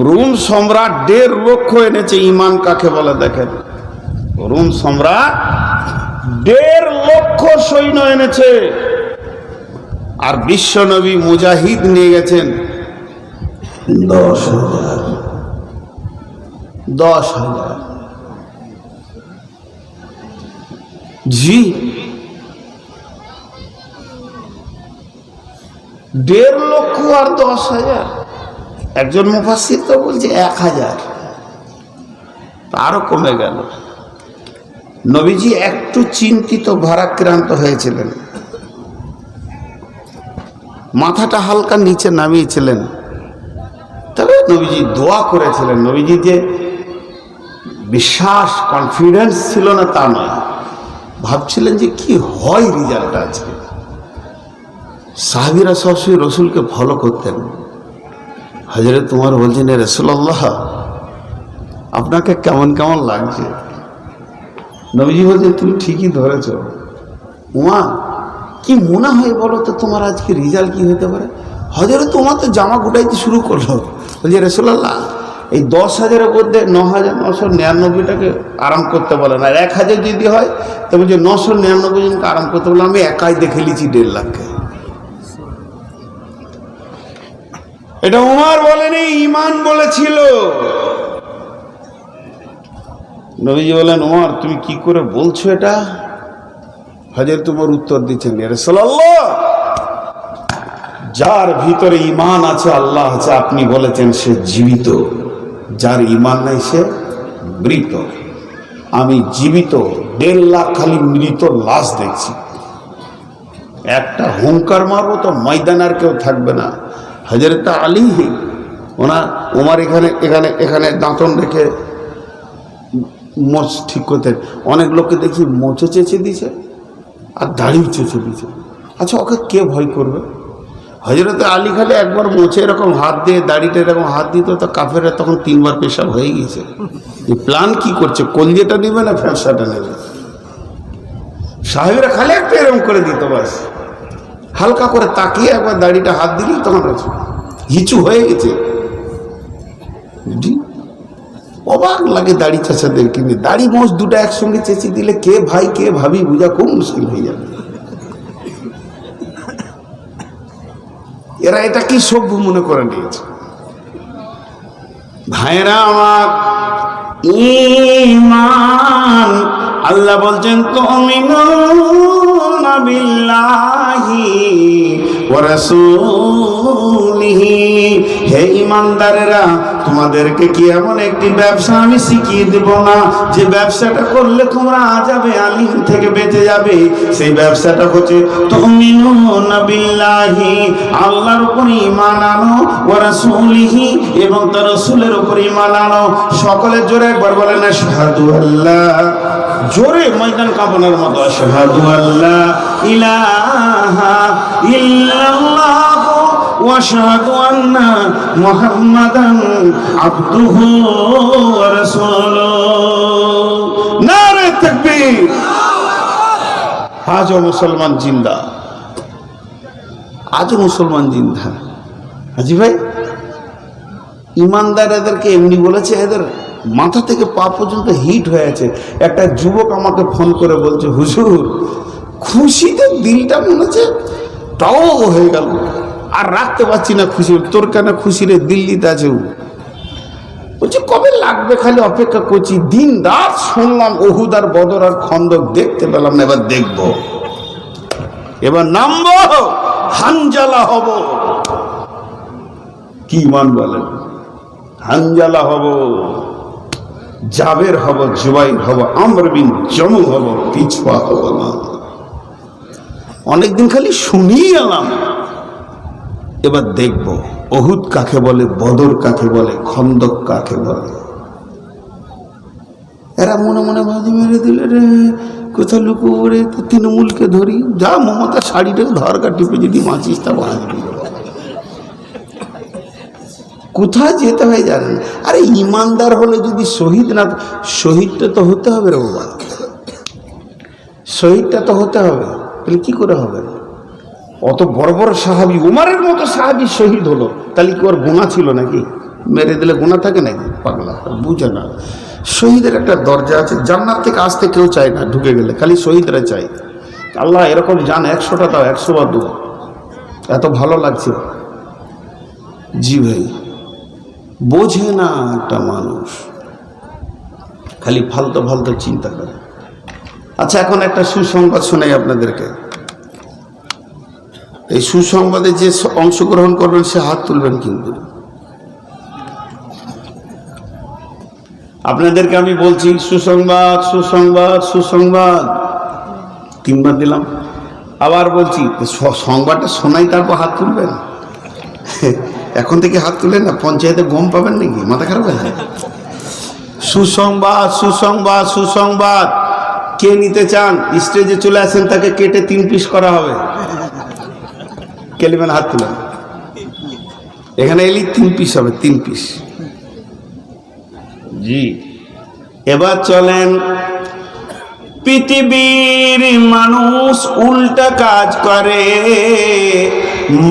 রোম সম্রাট 1.5 লক্ষ এনেছে। ইমান কাকে বলে দেখেন, রোম সম্রাট 1.5 লক্ষ সৈন্য এনেছে, আর বিশ্ব নবী মুজাহিদ নিয়ে গেছেন 10,000। 10,000 জি, 1.5 লক্ষ আর 10,000। একজন মুফাসসির তো বলছে 1,000, আরো কমে গেল। নবীজি একটু চিন্তিত, ভারাক্রান্ত হয়েছিলেন, মাথাটা হালকা নিচে নামিয়েছিলেন। তবে নবীজি দোয়া করেছিলেন। নবীজি যে বিশ্বাস, কনফিডেন্স ছিল না তা নয়, ভাবছিলেন যে কি হয় রেজাল্টটা আজকে। সাহাবীরা সবসময় রসুলকে ফলো করতেন। হযরত উমর বলছেন, এ রাসূলুল্লাহ, আপনাকে কেমন কেমন লাগছে? নবীজি বলছেন, তুমি ঠিকই ধরেছ। উমর, কি মনে হয় বলো তো তোমার আজকে রেজাল্ট কি হতে পারে? হযরত উমর তো জামা গুটাইতে শুরু করলো। বলছে, রাসূলুল্লাহ, এই 10,000-এর মধ্যে 9,999টাকে আরাম করতে বলে না, আর 1,000 যদি হয় তো বলছে 999 জনকে আরাম করতে বলে। আমি একাই দেখে নিয়েছি 1.5 লাখকে। এটা উমর বলেনি, ঈমান বলেছিল। নবীজি বলেন, উমর তুমি কি করে বলছো এটা? হযরত উমর উত্তর দিচ্ছেন, ইয়া রাসূলুল্লাহ, যার ভিতরে ঈমান আছে, আল্লাহ আছে, আপনি বলেছেন সে জীবিত, যার ঈমান নাই সে মৃত। আমি জীবিত 1.5 লাখ খালি মৃত লাশ দেখছি। একটা হুঙ্কার মারবো তো ময়দান আর কেউ থাকবে না। হযরত আলী ওনার এখানে দাঁতন রেখে মোচ ঠিক করতেন। অনেক লোককে দেখি মোচে চেঁচে দিছে আর দাড়ি চেঁচে দিছে। আচ্ছা, ওকে কে ভয় করবে? হযরত আলী খালি একবার মোচে এরকম হাত দিয়ে, দাড়িটা এরকম হাত দিত, তো কাফেররা তখন 3 বার পেশাব হয়ে গেছে। এই প্ল্যান কি করছে? কলজেটা নেবে না ফ্যাসটা নেবে? সাহেবরা খালি একটা এরকম করে দিত, বাস হালকা করে তাকিয়ে একবার দাড়িটা হাত দিলি তখন হিচু হয়ে গেছে। অবাক লাগে দাড়ি চাচাদেরকে নিয়ে। দাড়ি মোচ দুটো একসঙ্গে চেঁচে দিলে কে ভাই কে ভাবি বোঝা খুব মুশকিল হয়ে যাবে। এরা এটা কি সভ্য মনে করে নিয়েছে? ভাইরা আমার, ঈমান, আল্লাহ বলছেন, তুমিনুনা বিল্লাহি ওয়া রাসূলিহি, হে ঈমানদারেরা, তোমাদেরকে কি এমন একটি ব্যবসা আমি শিখিয়ে দেব না, যে ব্যবসাটা করলে তোমরা আযাবে আলিম থেকে বেঁচে যাবে? সেই ব্যবসাটা হচ্ছে তুমিনুনা বিল্লাহি, আল্লাহর উপর ঈমান আনো, ওয়া রাসূলিহি, এবং তার রাসূলের উপর ঈমান আনো। সকলে জোরে একবার বলেন, আশহাদু আল্লাহ, জোরে ময়দান কাঁপানোর মতো, আশহাদু আল্লাহ ইলাহা ইল্লাল্লাহ ওয়া আশহাদু আন্না মুহাম্মাদান আবদুহু ওয়া রাসূলুহু। নারে তাকবীর! আজও মুসলমান জিন্দা, আজও মুসলমান জিন্দা। হাজি ভাই, ইমানদার এদেরকে এমনি বলেছে, এদের মাথা থেকে পা পর্যন্ত হিট হয়ে আছে। একটা যুবক আমাকে ফোন করে বলছে, হুজুর, খুশিতে দিলটা মনে হচ্ছে টাও হয়ে গেল, আর রাখতে পারছি না খুশি। তোর কেন খুশি রে? দিল্লিতে আছে। বলছে কবে লাগবে, খালি অপেক্ষা করছি। দিন রাত শুনলাম উহুদ আর বদর আর খন্দক, দেখতে পেলাম না, এবার দেখবো, এবার নামবো, হানজালা হব। কি ইমান বলেন? হানজালা হব, জাবের হব, জুবাইর হব, আমর বিন জমু হব, পিছপা হব না। অনেকদিন খালি শুনিয়ে এলাম, এবার দেখব উহুদ কাকে বলে, বদর কাকে বলে, খন্দক কাকে বলে। এরা মনে মনে ভাজি মেরে দিলে রে, কোথায় লুকুবো রে, তো তৃণমূলকে ধরি, যা মমতা শাড়িটাকে ধরকা টিপে যদি মাছিস তা বাঁচবি। কোথায় যেতে হয় জানেন? আরে ইমানদার হলে যদি শহীদ না, শহীদটা তো হতে হবে রে বাবা, শহীদটা তো হতে হবে। তাহলে কি করে হবে? অত বড় বড় সাহাবী, উমারের মতো সাহাবী শহীদ হলো, তাহলে কি ওর গুনাহ ছিল নাকি? মেরে দিলে গুনাহ থাকে নাকি? পাগলা বুঝে না। শহীদের একটা দরজা আছে, জান্নাত থেকে আসতে কেউ চায় না, ঢুকে গেলে খালি শহীদরা চায়। আল্লাহ এরকম জান 100টা দাও, 100 বার দেবো, এত ভালো লাগছে। জি ভাই, বোঝে না একটা মানুষ, খালি ফালতু ফালতু চিন্তা করে। আচ্ছা, এখন একটা সুসংবাদ শোনাই আপনাদেরকে। এই সুসংবাদে যে অংশগ্রহণ করবেন সে হাত তুলবেন, কিন্তু আপনাদেরকে আমি বলছি সুসংবাদ, সুসংবাদ, সুসংবাদ। 3 বার দিলাম, আবার বলছি সংবাদটা শোনাই, তারপর হাত তুলবেন। এখন থেকে হাত তুলেন না, পঞ্চায়েতে গম পাবেন নাকি? মাথা খারাপ হয়ে যায়। সুসংবাদ, সুসংবাদ, সুসংবাদ। কে নিতে চান স্টেজে চলে আসেন, তাকে কেটে 3 পিস করা হবে। কে নেবেন হাত তুলেন, এখানে এলি 3 পিস হবে, 3 পিস। জি, এবার চলেন। পৃথিবীর মানুষ উল্টা কাজ করে,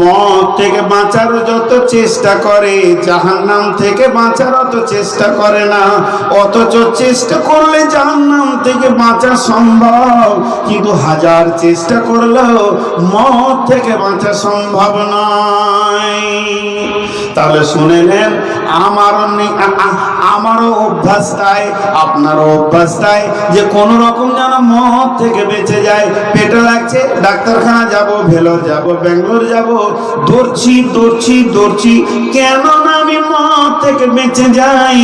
মত থেকে বাঁচার যত চেষ্টা করে, জাহান্নাম থেকে বাঁচার অত চেষ্টা করে না। অথচ চেষ্টা করলে জাহান্নাম থেকে বাঁচা সম্ভব, কিন্তু 1000 চেষ্টা করলেও মত থেকে বাঁচা সম্ভব নয়। তাহলে শুনে নেন, আমারও অভ্যাস তাই, আপনারও অভ্যাস তাই যে কোন রকম যেন মদ থেকে বেঁচে যায়। পেটে লাগছে, ডাক্তারখানা যাব, ভেলোর যাব, ব্যাঙ্গালোর যাব, দৌড়ছি। কেন না আমি মদ থেকে বেঁচে যাই?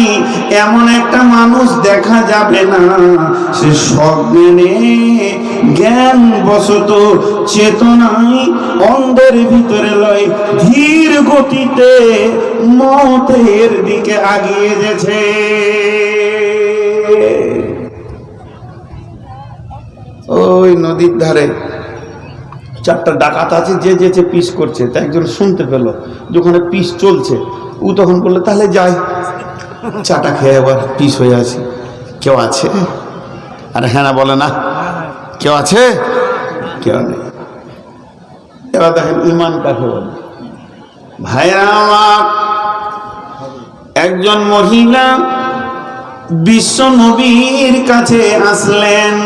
এমন একটা মানুষ দেখা যাবে না সে সজ্ঞানে জ্ঞান বশত চেতনায় অন্ধের ভিতরে লয় ধীর গতিতে মতের দিকে আগিয়ে গেছে। ওই নদীর ধারে 4টা ডাকাত আছে, যে পিস করছে, তা একজন শুনতে পেল যে ওখানে পিস চলছে। ও তখন বললো তাহলে যাই, চাটা খেয়ে আবার পিস হয়ে আছে। কেউ আছে? আরে হ্যাঁ না বলে না, কেউ আছে? কেউ নেই। এবার দেখেন ইমান কাকে বলে। ভাইরা আমার, একজন মহিলা বিশ্ব নবীর কাছে আসলেন।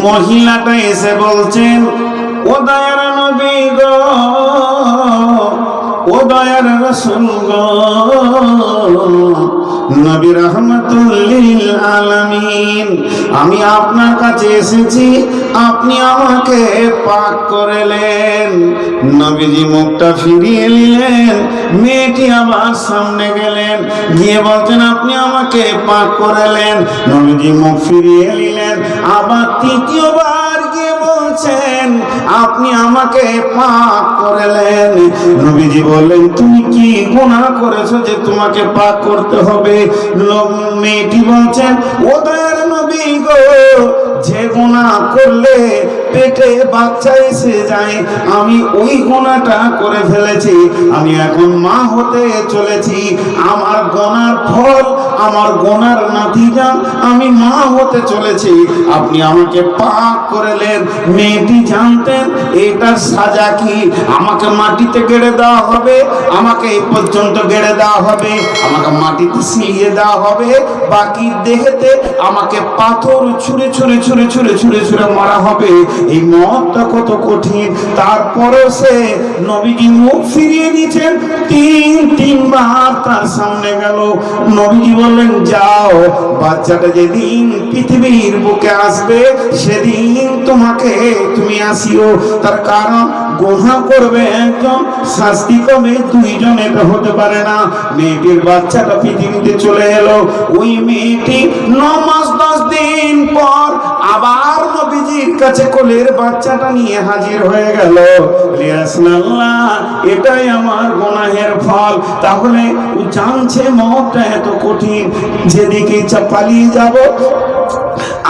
মহিলাটা এসে বলছেন, ও দয়ার নবী গো, ও দয়ার রাসূল গো, নবী রাহমাতুল লিল আলামিন, আমি আপনার কাছে এসেছি, আপনি আমাকে পাক করলেন। নবীজি মুখটা ফিরিয়ে নিলেন, মেয়েটি আবার সামনে গেলেন, গিয়ে বলছেন আপনি আমাকে পাক করলেন। নবীজি মুখ ফিরিয়ে নিলেন, আবার 3য়বার গিয়ে বলছেন আপনি আমাকে পাক করলেন। নবীজি বললেন তুমি কি গুনাহ করেছো যে তোমাকে পাক করতে হবে? মেয়েটি বলছেন, ও দয়ার নবী গো, যে গুনাহ করলে পেটে বাচ্চা এসে যায়, আমি ওই গুনাহটা করে ফেলেছি। আমি এখন মা হতে চলেছি, আমার গুনার ফল, আমার গুনার নাতিজা, আমি মা হতে চলেছি, আপনি আমাকে পাক করলেন। মেয়েটি জানতেন এটার সাজা কি, আমাকে মাটিতে গেড়ে দেওয়া হবে, আমাকে এই পর্যন্ত গেড়ে দেওয়া হবে, আমাকে মাটিতে সিলিয়ে দেওয়া হবে, বাকি দেহেতে আমাকে পাথর ছুঁড়ে ছুঁড়ে ছুঁড়ে ছুঁড়ে ছুঁড়ে ছুঁড়ে মারা হবে। এই মতটা কত কঠিন। তারপরেও সে নবীজি মুখ ফিরিয়ে দিয়েছেন, 3বার তার সামনে গেল। নবীজি বললেন যাও, বাচ্চাটা যেদিন পৃথিবীর বুকে আসবে সেদিন তুমি আসিও। তার কারণ গুনাহ করবে একজন, শাস্তি পাবে 2 জন, এটা হতে পারে না। মেয়েটির বাচ্চাটা পৃথিবীতে চলে এলো। ওই মেয়েটি 9 মাস 10 দিন পর আবার নবীজির কাছে কোলের বাচ্চাটা নিয়ে হাজির হয়ে গেল। রাসূলুল্লাহ, এটাই আমার গুনাহের ফল। তাহলে ও জানছে মতটা এত কঠিন, যেদিকে ইচ্ছা পালিয়ে যাব,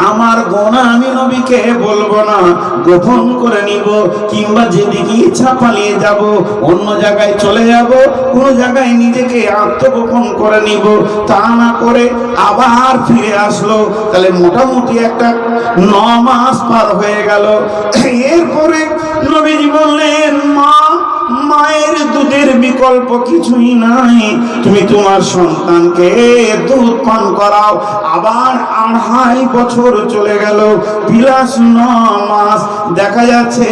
আমার গুনাহ আমি নবীকে বলবো না, গোপন করে নিব, কিংবা যেদিকে ইচ্ছা পালিয়ে যাব, অন্য জায়গায় চলে যাব, কোন জায়গায় নিজেকে আত্মগোপন করে নিব। তা না করে আবার ফিরে আসলো। তাহলে মোটামুটি একটা 9 মাস পার হয়ে গেল। এরপরে নবীজি বললেন, মায়ের দুধের বিকল্প কিছুই নাই, তুমি তোমার সন্তানকে দুধ পান করাও। আবার 2.5 বছর চলে গেল, প্লাস 9 মাস। দেখা যাচ্ছে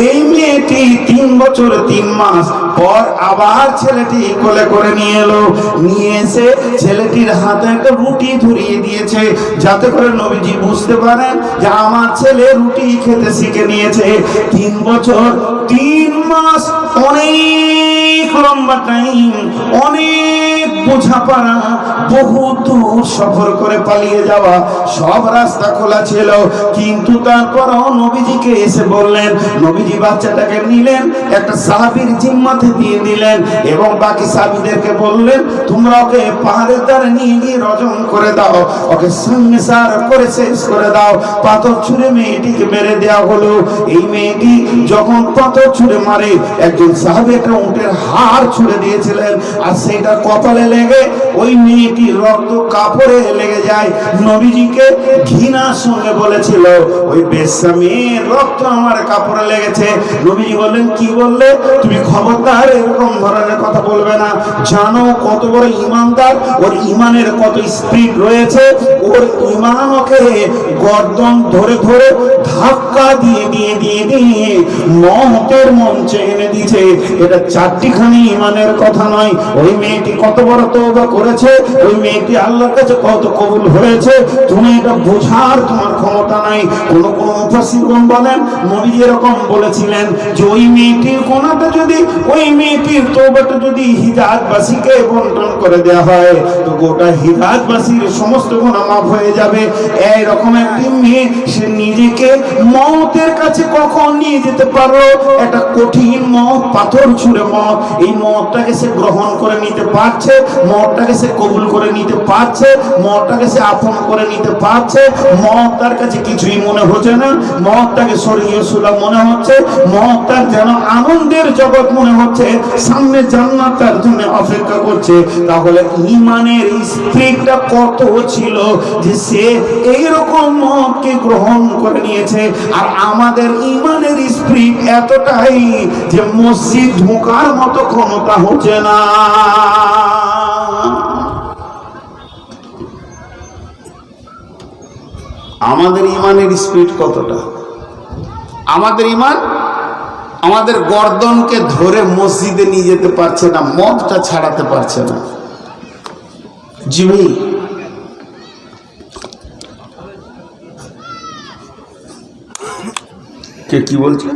এই মেয়েটি 3 বছর 3 মাস পর আবার ছেলেটি কোলে করে নিয়ে এলো। নিয়ে এসে ছেলেটির হাতে একটা রুটি ধরিয়ে দিয়েছে, যাতে করে নবীজি বুঝতে পারেন যে আমার ছেলে রুটি খেতে শিখে নিয়েছে। 3 বছর 3 মাস অনেক অনেক লম্বা টাইম, অনেক বোঝাপড়া, বহু দূর সফর করে পালিয়ে যাওয়া, সব রাস্তা খোলা ছিল। কিন্তু তারপরও নবীজিকে এসে বললেন, নবীজি বাচ্চাটাকে নিলেন, একটা সাহাবীর জিম্মাতে দিয়ে দিলেন এবং বাকি সাহাবীদেরকে বললেন, তোমরা ওকে পাহাড়ের ধারে নিয়ে গিয়ে রজন করে দাও, ওকে সংসার করে শেষ করে দাও। পাথর ছুঁড়ে মেয়েটিকে মেরে দেওয়া হলো। এই মেয়েটি যখন পাথর ছুঁড়ে মারে, একজন সাহাবী একটা উটের হাড় ছুঁড়ে দিয়েছিলেন, আর সেটা কপালে লেগে ওই মেয়েটির রক্ত কাপড়ে লেগে যায়। নবীজিকে ঘৃণার সঙ্গে বলেছিল, ওই বেশ্যা মেয়ের রক্ত আমার কাপড়ে লেগেছে। নবীজি বললেন, কি বললে? তুমি খবরদার এরকম ধরনের কথা বলবে না। জানো কত বড় ইমানদার, ওর ইমানের কত স্পিড রয়েছে। ওর ইমান ওকে গর্দন ধরে ধরে ধাক্কা দিয়ে দিয়ে দিয়ে দিয়ে মহতের মঞ্চে এনে দিয়েছে। এটা চারটিখানি ইমানের কথা নয়। ওই মেয়েটি কত বড় তওবা করেছে, ওই মেয়েটি আল্লাহর কাছে কত কবুল হয়েছে, তুমি এটা বোঝার তোমার ক্ষমতা নাই। কোন কোন মুফাসসিরগণ বলেন, নবী এরকম বলেছিলেন যে ওই মেয়েটির গোনাটা যদি, ওই মেয়েটির তওবাটা যদি হিদায়াতবাসীকে বন্টন করে দেওয়া হয়, তো গোটা হিদায়াতবাসীর সমস্ত গুনাহ মাফ হয়ে যাবে। এইরকম একটি মেয়ে, সে নিজেকে মওতের কাছে কখন নিয়ে যেতে পারলো? একটা কঠিন মওত, পাথর ছুঁড়ে মওত, এই মওতটাকে সে গ্রহণ করে নিতে পারছে, মওতটাকে সে কবুল করে নিতে পারছে, মওতটাকে সে আপন করে নিতে পারছে। মওত তার কাছে কিছুই মনে হচ্ছে না, মওতটাকে শরীয়ত সুলভ মনে হচ্ছে, মওত তার যেন আনন্দের জগৎ মনে হচ্ছে, সামনে জান্নাত তার জন্য অপেক্ষা করছে। তাহলে ঈমানের স্পিডটা কত ছিল যে সে এইরকম মওতকে গ্রহণ করে নিয়েছে। আর আমাদের ঈমানের স্পিড এতটাই যে মসজিদ ঢোকার মতো ক্ষমতা হচ্ছে না। আমাদের ঈমানের স্পিড কতটা? আমাদের ঈমান আমাদের গর্দনকে ধরে মসজিদে নিয়ে যেতে পারছে না, মদটা ছাড়াতে পারছে না। জি ভাই, কে কি বলছে?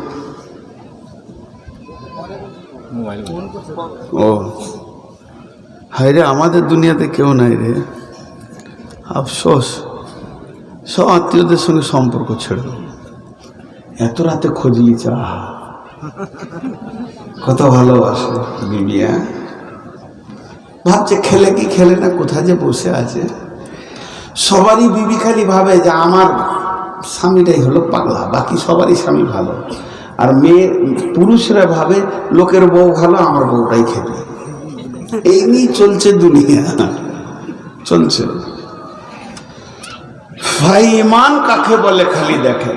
ও হায় রে, আমাদের দুনিয়াতে কেউ নাই রে, আফসোস। সব আত্মীয়দের সঙ্গে সম্পর্ক ছেড়ে এত রাতে খোঁজলি চা, কত ভালোবাসে বিবি। ভাবছে খেলে কি খেলে না, কোথায় যে বসে আছে। সবারই বিবি খালি ভাবে যে আমার স্বামীটাই হলো পাগলা, বাকি সবারই স্বামী ভালো। আর মেয়ে পুরুষরা ভাবে লোকের বউ ভালো, আমার বউটাই খেবে। এই নিয়ে চলছে দুনিয়া, চলছে। ভাই ঈমান কাকে বলে খালি দেখে,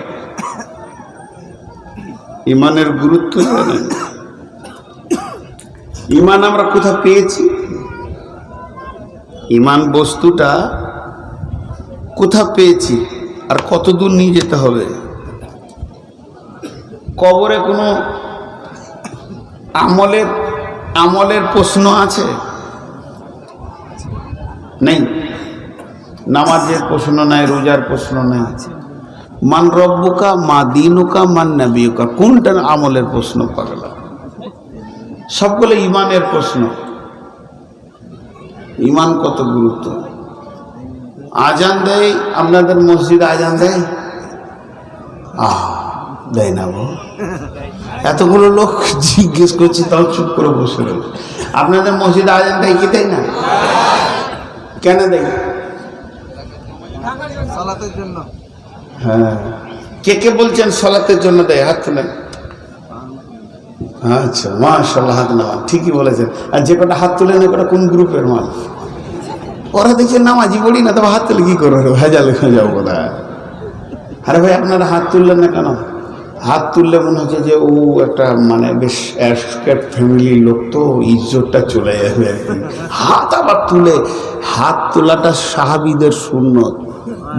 ঈমানের গুরুত্ব জানেন? ঈমান আমরা কোথায় পেয়েছি? ঈমান বস্তুটা কোথা পেয়েছি আর কত দূর নিয়ে যেতে হবে? কবরে কোনো আমলের প্রশ্ন আছে? নেই। নামাজের প্রশ্ন নাই, রোজার প্রশ্ন নাই। মান রব্বুকা, মা দিনুকা, মান নবিয়ুকা, কোনটা আমলের প্রশ্ন? পাগলা, সবগুলো ঈমানের প্রশ্ন। ঈমান কত গুরুত্ব। আজান দেয়, আপনাদের মসজিদে আজান দেয়? দেয় না গো। এতগুলো লোক জিজ্ঞেস করছি, তাও চুপ করে বসে রয়েছে। আপনাদের মসজিদে আজান দেয় কি দেয় না? কেন দেয়? সালাতের জন্য। হ্যাঁ, কে কে বলছেন সালাতের জন্য দেয়? হাত তুলেন। আচ্ছা, মাশাআল্লাহ, হাত নামান, ঠিকই বলেছেন। আর যে কটা হাত তুলেন ওটা কোন গ্রুপের মাল? ওরা দেখছেন নামাজি বলি না, তবে হাত তুলে কি করবে? ভেজাল হয়ে যাবো কোথায়? আরে ভাই, আপনারা হাত তুললেন না কেন? হাত তুললে মনে হচ্ছে যে ও একটা মানে বেশ অ্যাসকেট ফ্যামিলির লোক, তো ইজ্জতটা চলে যাবে। হাত আবার তুলে, হাত তোলাটা সাহাবীদের সুন্নত।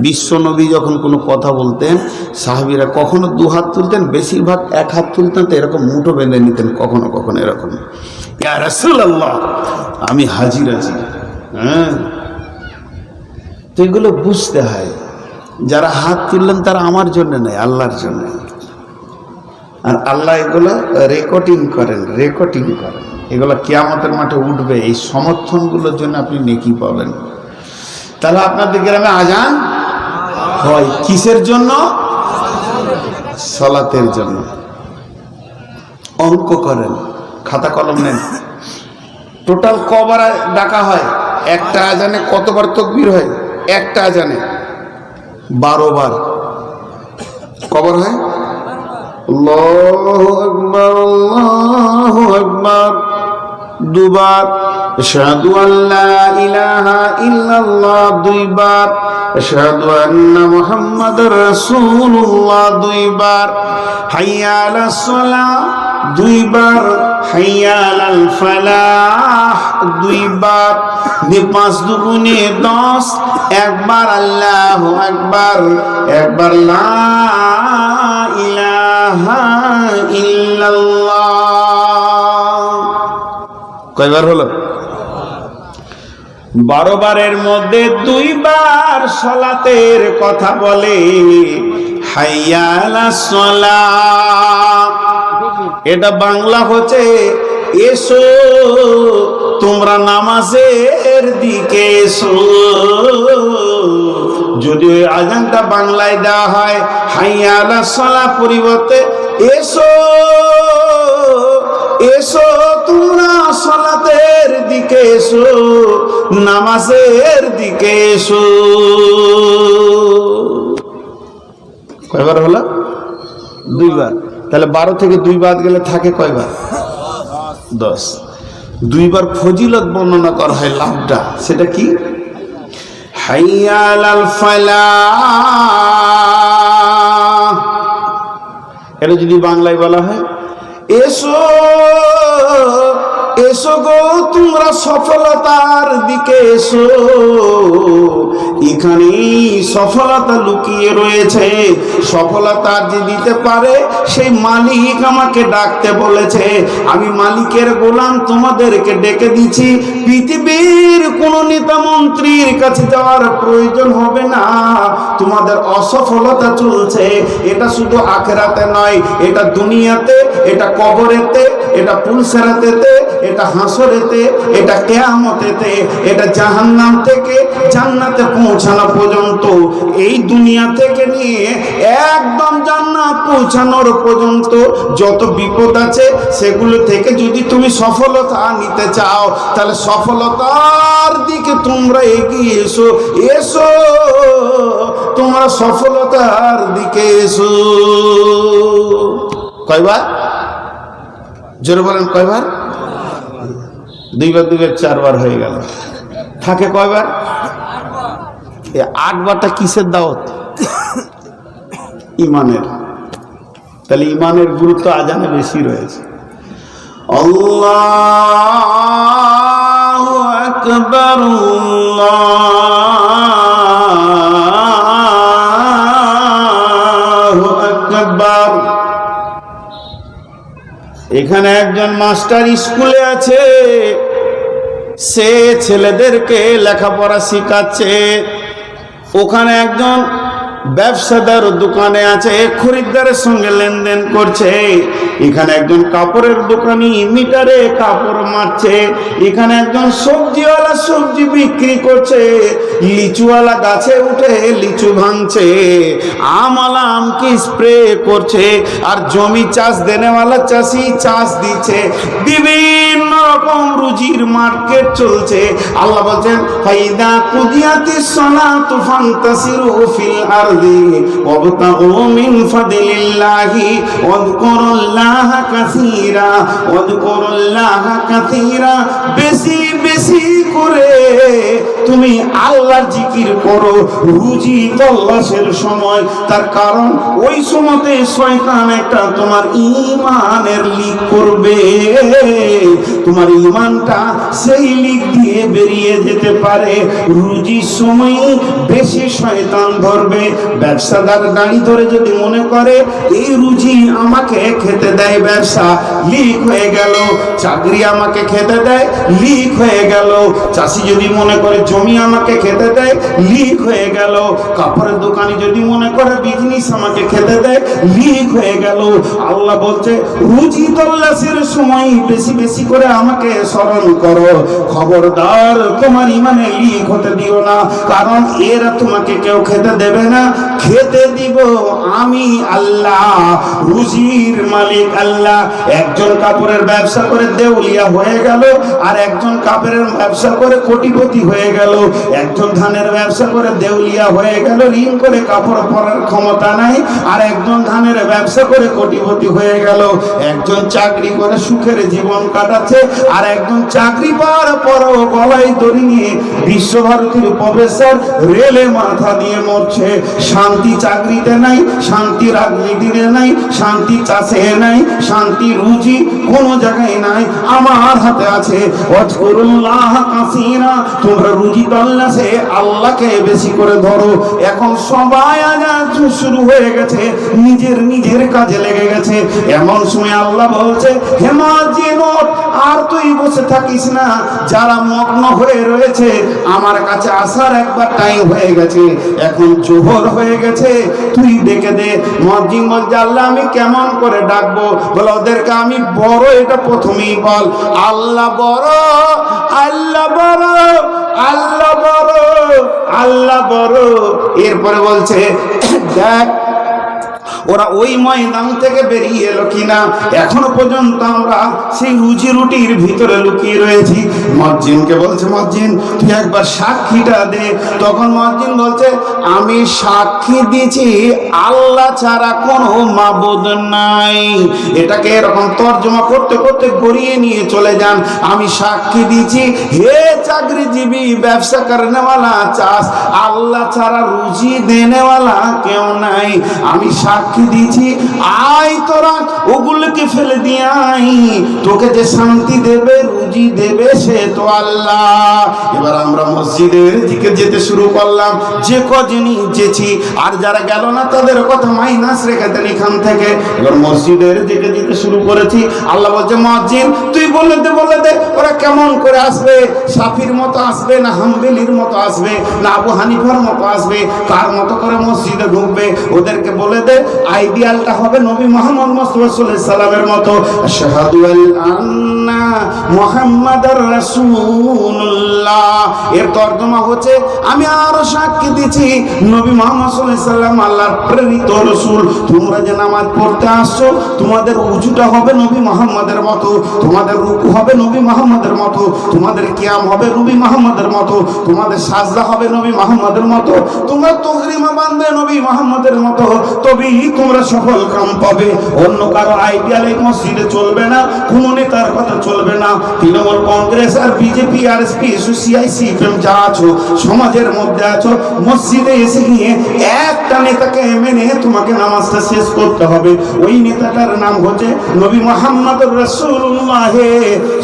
বিশ্বনবী যখন কোনো কথা বলতেন, সাহাবীরা কখনো দু হাত তুলতেন, বেশিরভাগ এক হাত তুলতেন, তো এরকম মুঠো বেঁধে নিতেন, কখনো কখনো এরকম, ইয়া রাসূলুল্লাহ আমি হাজির আছি। হ্যাঁ, তো এগুলো বুঝতে হয়। যারা হাত তুললেন তারা আমার জন্য নয়, আল্লাহর জন্য। আর আল্লাহ এগুলো রেকর্ডিং করেন। এগুলো কিয়ামতের মাঠে উঠবে। এই সমর্থনগুলোর জন্য আপনি নেকি পাবেন। তাহলে আপনাদের গ্রামে আজান হয় কিসের জন্য? সালাতের জন্য। অঙ্ক করেন, খাতা কলম নেন, টোটাল কবার ডাকা হয়? একটা আজানে কতবার তাকবীর হয়? একটা আজানে 12 বার। কবার হয়? আল্লাহু আকবার, আল্লাহু আকবার। 2 বার। আশহাদু আল্লা ইলাহা ইল্লাল্লাহ 2 বার। আশহাদু আন্না মুহাম্মাদুর রাসূলুল্লাহ 2 বার। হাইয়া আলাস সালাহ 2 বার। হাইয়া আলাল ফালাহ 2 বার। 5 দুগুণে 10। একবার আল্লাহু আকবার, একবার লা ইলাহা ইল্লাল্লাহ। কয়বার হলো? 12 বারের মধ্যে 2 বার সালাতের কথা বলে, হাইয়া আলাস সালাহ। এটা বাংলা হচ্ছে এসো তোমরা নামাজের দিকে এসো। যদি ওই আযানটা বাংলায় দেওয়া হয় হাইয়া আলাস সালাহ পরিবর্তে এসো এসো তোমরা সালাতের দিকে এসো, নামাজের দিকে এসো। কয়বার হলো? 2 বার। তাহলে 12 থেকে 2 বাদ গেলে থাকে কয়বার? 10। 2 বার ফজিলত বর্ণনা করা হয়, লাভটা সেটা কি? হাইয়া আলাল ফালাহ। এটা যদি বাংলায় বলা হয় এসো এসো গো তোমরা সফলতার দিকে এসো, এখানে সফলতা লুকিয়ে রয়েছে। সফলতা যে দিতে পারে সেই মালিক আমাকে ডাকতে বলেছে। আমি মালিকের গোলাম, তোমাদেরকে ডেকে দিচ্ছি। পৃথিবীর কোন নেতা মন্ত্রীর কাছে যাওয়ার প্রয়োজন হবে না। তোমাদের অসফলতা চলছে, এটা শুধু আখিরাতে নয়, এটা দুনিয়াতে, এটা কবরেতে, এটা পুলসেরাতেতে, এটা হাসরেতে, এটা কিয়ামতেতে, এটা জাহান্নাম থেকে জান্নাতে পৌঁছানো পর্যন্ত, এই দুনিয়া থেকে নিয়ে একদম জান্নাত পৌঁছানোর পর্যন্ত যত বিপদ আছে সেগুলো থেকে যদি তুমি সফলতা নিতে চাও, তাহলে সফলতার দিকে তোমরা এগিয়ে এসো। এসো তোমরা সফলতার দিকে এসো। কয়বার? জোরে বলেন কয়বার? 2 বার 2 বার 4 বার হয়ে গেল। থাকে কয়বার? 8 বারটা কিসের দাওয়াত? ইমানের। তাহলে ইমানের গুরুত্ব আজানে বেশি রয়েছে। আল্লাহু আকবার, আল্লাহু আকবার। এখানে একজন মাস্টার স্কুলে আছে, সে ছেলেদেরকে লেখাপড়া শিখাচ্ছে। ওখানে একজন ব্যবসাদার দোকানে আছে, খরিদ্দারের সঙ্গে লেনদেন করছে। এখানে একজন কাপড়ের দোকানি মিটারে কাপড় মারছে। এখানে একজন সবজিওয়ালা সবজি বিক্রি করছে। লিচুওয়ালা গাছে উঠে লিচু ভাঙছে। আমওয়ালা আমকে স্প্রে করছে। আর জমি চাষ দেনেওয়ালা চাষি চাষ দিচ্ছে। বিভিন্ন রকম রুজির মার্কেট চলছে। আল্লাহ বলছেন ফাইদা কুদিয়াতিস সালাতু ফান্তাসিরু ফিল আরদি ওয়াবতাগু মিন ফাদলিল্লাহি ওয়াযকুরুল্লাহা কাসীরা ওয়াযকুরুল্লাহা কাসীরা। বেশি বেশি করে তুমি আল্লাহর জিকির করো রুজি তল্লাশের সময়। তার কারণ ওই সময়তে শয়তান একটা তোমার ঈমানের লিক করবে। তোমার ঈমানটা সেই লিক দিয়ে বেরিয়ে যেতে পারে। রুজির সময় বেশি শয়তান ধরবে। ব্যবসাদার দাঁড়ি ধরে যদি মনে করে এই রুজি আমাকে খেতে দেয়, ব্যবসা লিক হয়ে গেল। চাকরি আমাকে খেতে দেয়, লিক হয়ে গেল। চাষি যদি মনে করে জমি আমাকে খেতে দেয়, লিক হয়ে গেল। কাপড়ের দোকানি যদি মনে করে বিজনেস আমাকে খেতে দেয়, লিক হয়ে গেল। আল্লাহ বলছে রুজি তল্লাশের সময় বেশি বেশি করে আমাকে স্মরণ করো। খবরদার তোমার ইমানে লিক হতে দিও না, কারণ এরা তোমাকে কেউ খেতে দেবে না, খেতে দিব আমি আল্লাহ, রুজির মালিক আল্লাহ। একজন কাপড়ের ব্যবসা করে দেউলিয়া হয়ে গেল, আর একজন কাপড়ের ব্যবসা করে কোটিপতি হয়ে গেল। একজন ধানের ব্যবসা করে দেউলিয়া হয়ে গেল, ঋণ করে কাপড় পরার ক্ষমতা নাই, আর একজন ধানের ব্যবসা করে কোটিপতি হয়ে গেল। একজন চাকরি করে সুখের জীবন কাটাচ্ছে, আর একজন চাকরি পাওয়ার পরও গলায় দড়ি নিয়ে বিশ্বভারতীর প্রফেসর রেলে মাথা দিয়ে মরছে। শান্তি চাকরিতে নাই, শান্তি রাজনীতিতে নাই, শান্তি চাষে নাই, শান্তি রুজি কোনো জায়গায় নাই। আমার হাতে আছে ওয়াজকুরুল্লাহ কাসীরা, তোমরা রুজি তল্লাশে আল্লাহকে বেশি করে ধরো। এখন সবাই আজ শুরু হয়ে গেছে, নিজের কাজে লেগে গেছে। এমন সময় আল্লাহ বলছে, হে মুয়াজ্জিন, আর তুই বসে থাকিস না, যারা মগ্ন হয়ে রয়েছে আমার কাছে আসার একবার টাইম হয়ে গেছে, এখন জোহর হয়ে গেছে, তুই ডেকে দে। মুয়াজ্জিন বলছে, আল্লাহ আমি কেমন করে ডাকবো? বলে ওদেরকে আমি বড়, এটা প্রথমেই বল, আল্লাহ বড়, আল্লাহ বড়, আল্লাহ বড়, আল্লাহ বড়। এরপরে বলছে, দেখ ওরা ওই ময়দান থেকে বেরিয়ে এলো কিনা। এখনো পর্যন্ত আমরা সেই রুজি রুটির ভিতরে লুকিয়ে রয়েছি। মুয়াজ্জিনকে বলছে, মুয়াজ্জিন তুই একবার সাক্ষীটা দে। তখন মুয়াজ্জিন বলছে, আমি সাক্ষী দিয়েছি আল্লাহ ছাড়া কোনো মাবুদ নাই। এটাকে এরকম তর্জমা করতে করতে গড়িয়ে নিয়ে চলে যান। আমি সাক্ষী দিয়েছি, হে চাকরিজীবী, ব্যবসা করনেওয়ালা, চাষ, আল্লাহ ছাড়া রুজি দেনেওয়ালা কেউ নাই। আমি সাক্ষী দিয়েছি, আয় তোরা ওগুলোকে ফেলে দিয়ে আই, তোকে যে শান্তি দেবে, রুজি দেবে, সে তো আল্লাহ। এবার আমরা মসজিদের দিকে যেতে শুরু করলাম, যে কজনই যেছি, আর যারা গেল না তাদের কথা মাইনাস রেখে দেন এখান থেকে। এবার মসজিদের দিকে যেতে শুরু করেছি। আল্লাহ বলছে, মুয়াজ্জিন তুই বলে দে ওরা কেমন করে আসবে, শাফির মতো আসবে, না হাম্বলির মতো আসবে, না আবু হানিফার মতো আসবে, কার মতো করে মসজিদে ঢুকবে, ওদেরকে বলে দে। আইডিয়ালটা হবে নবী মুহাম্মদ মুস্তাফা সাল্লাল্লাহু আলাইহি সাল্লামের মতো, আশহাদু আন্না মুহাম্মাদার রাসূলুল্লাহ। এর তর্জমা হচ্ছে, আমি আরো সাক্ষী দিচ্ছি নবী মুহাম্মদ সাল্লাল্লাহু আলাইহি সাল্লাম আল্লাহর প্রেরিত রাসূল। তোমরা যে নামাজ পড়তে আসছো, তোমাদের উজুটা হবে নবী মুহাম্মদের মতো, তোমাদের রুকু হবে নবী মুহাম্মদের মতো, তোমাদের কিয়াম হবে নবী মুহাম্মদের মতো, তোমাদের সাজদা হবে নবী মুহাম্মদের মতো, তোমরা তাহরিমা বাঁধবে নবী মুহাম্মদের মতো, তবেই তোমরা সফল কাম পাবে। অন্য কারো আইডিয়াল এই মসজিদে চলবে না, কোন নেতার কথা চলবে না। তৃণমূল কংগ্রেস আর বিজেপি আর এসপি সিআই সিপিএম যা আছো, সমাজের মধ্যে আছো, মসজিদে এসে নিয়ে একটা নেতাকে মেনে তোমাকে নামাজটা শেষ করতে হবে। ওই নেতাটার নাম হচ্ছে নবী মুহাম্মদুর রাসূলুল্লাহ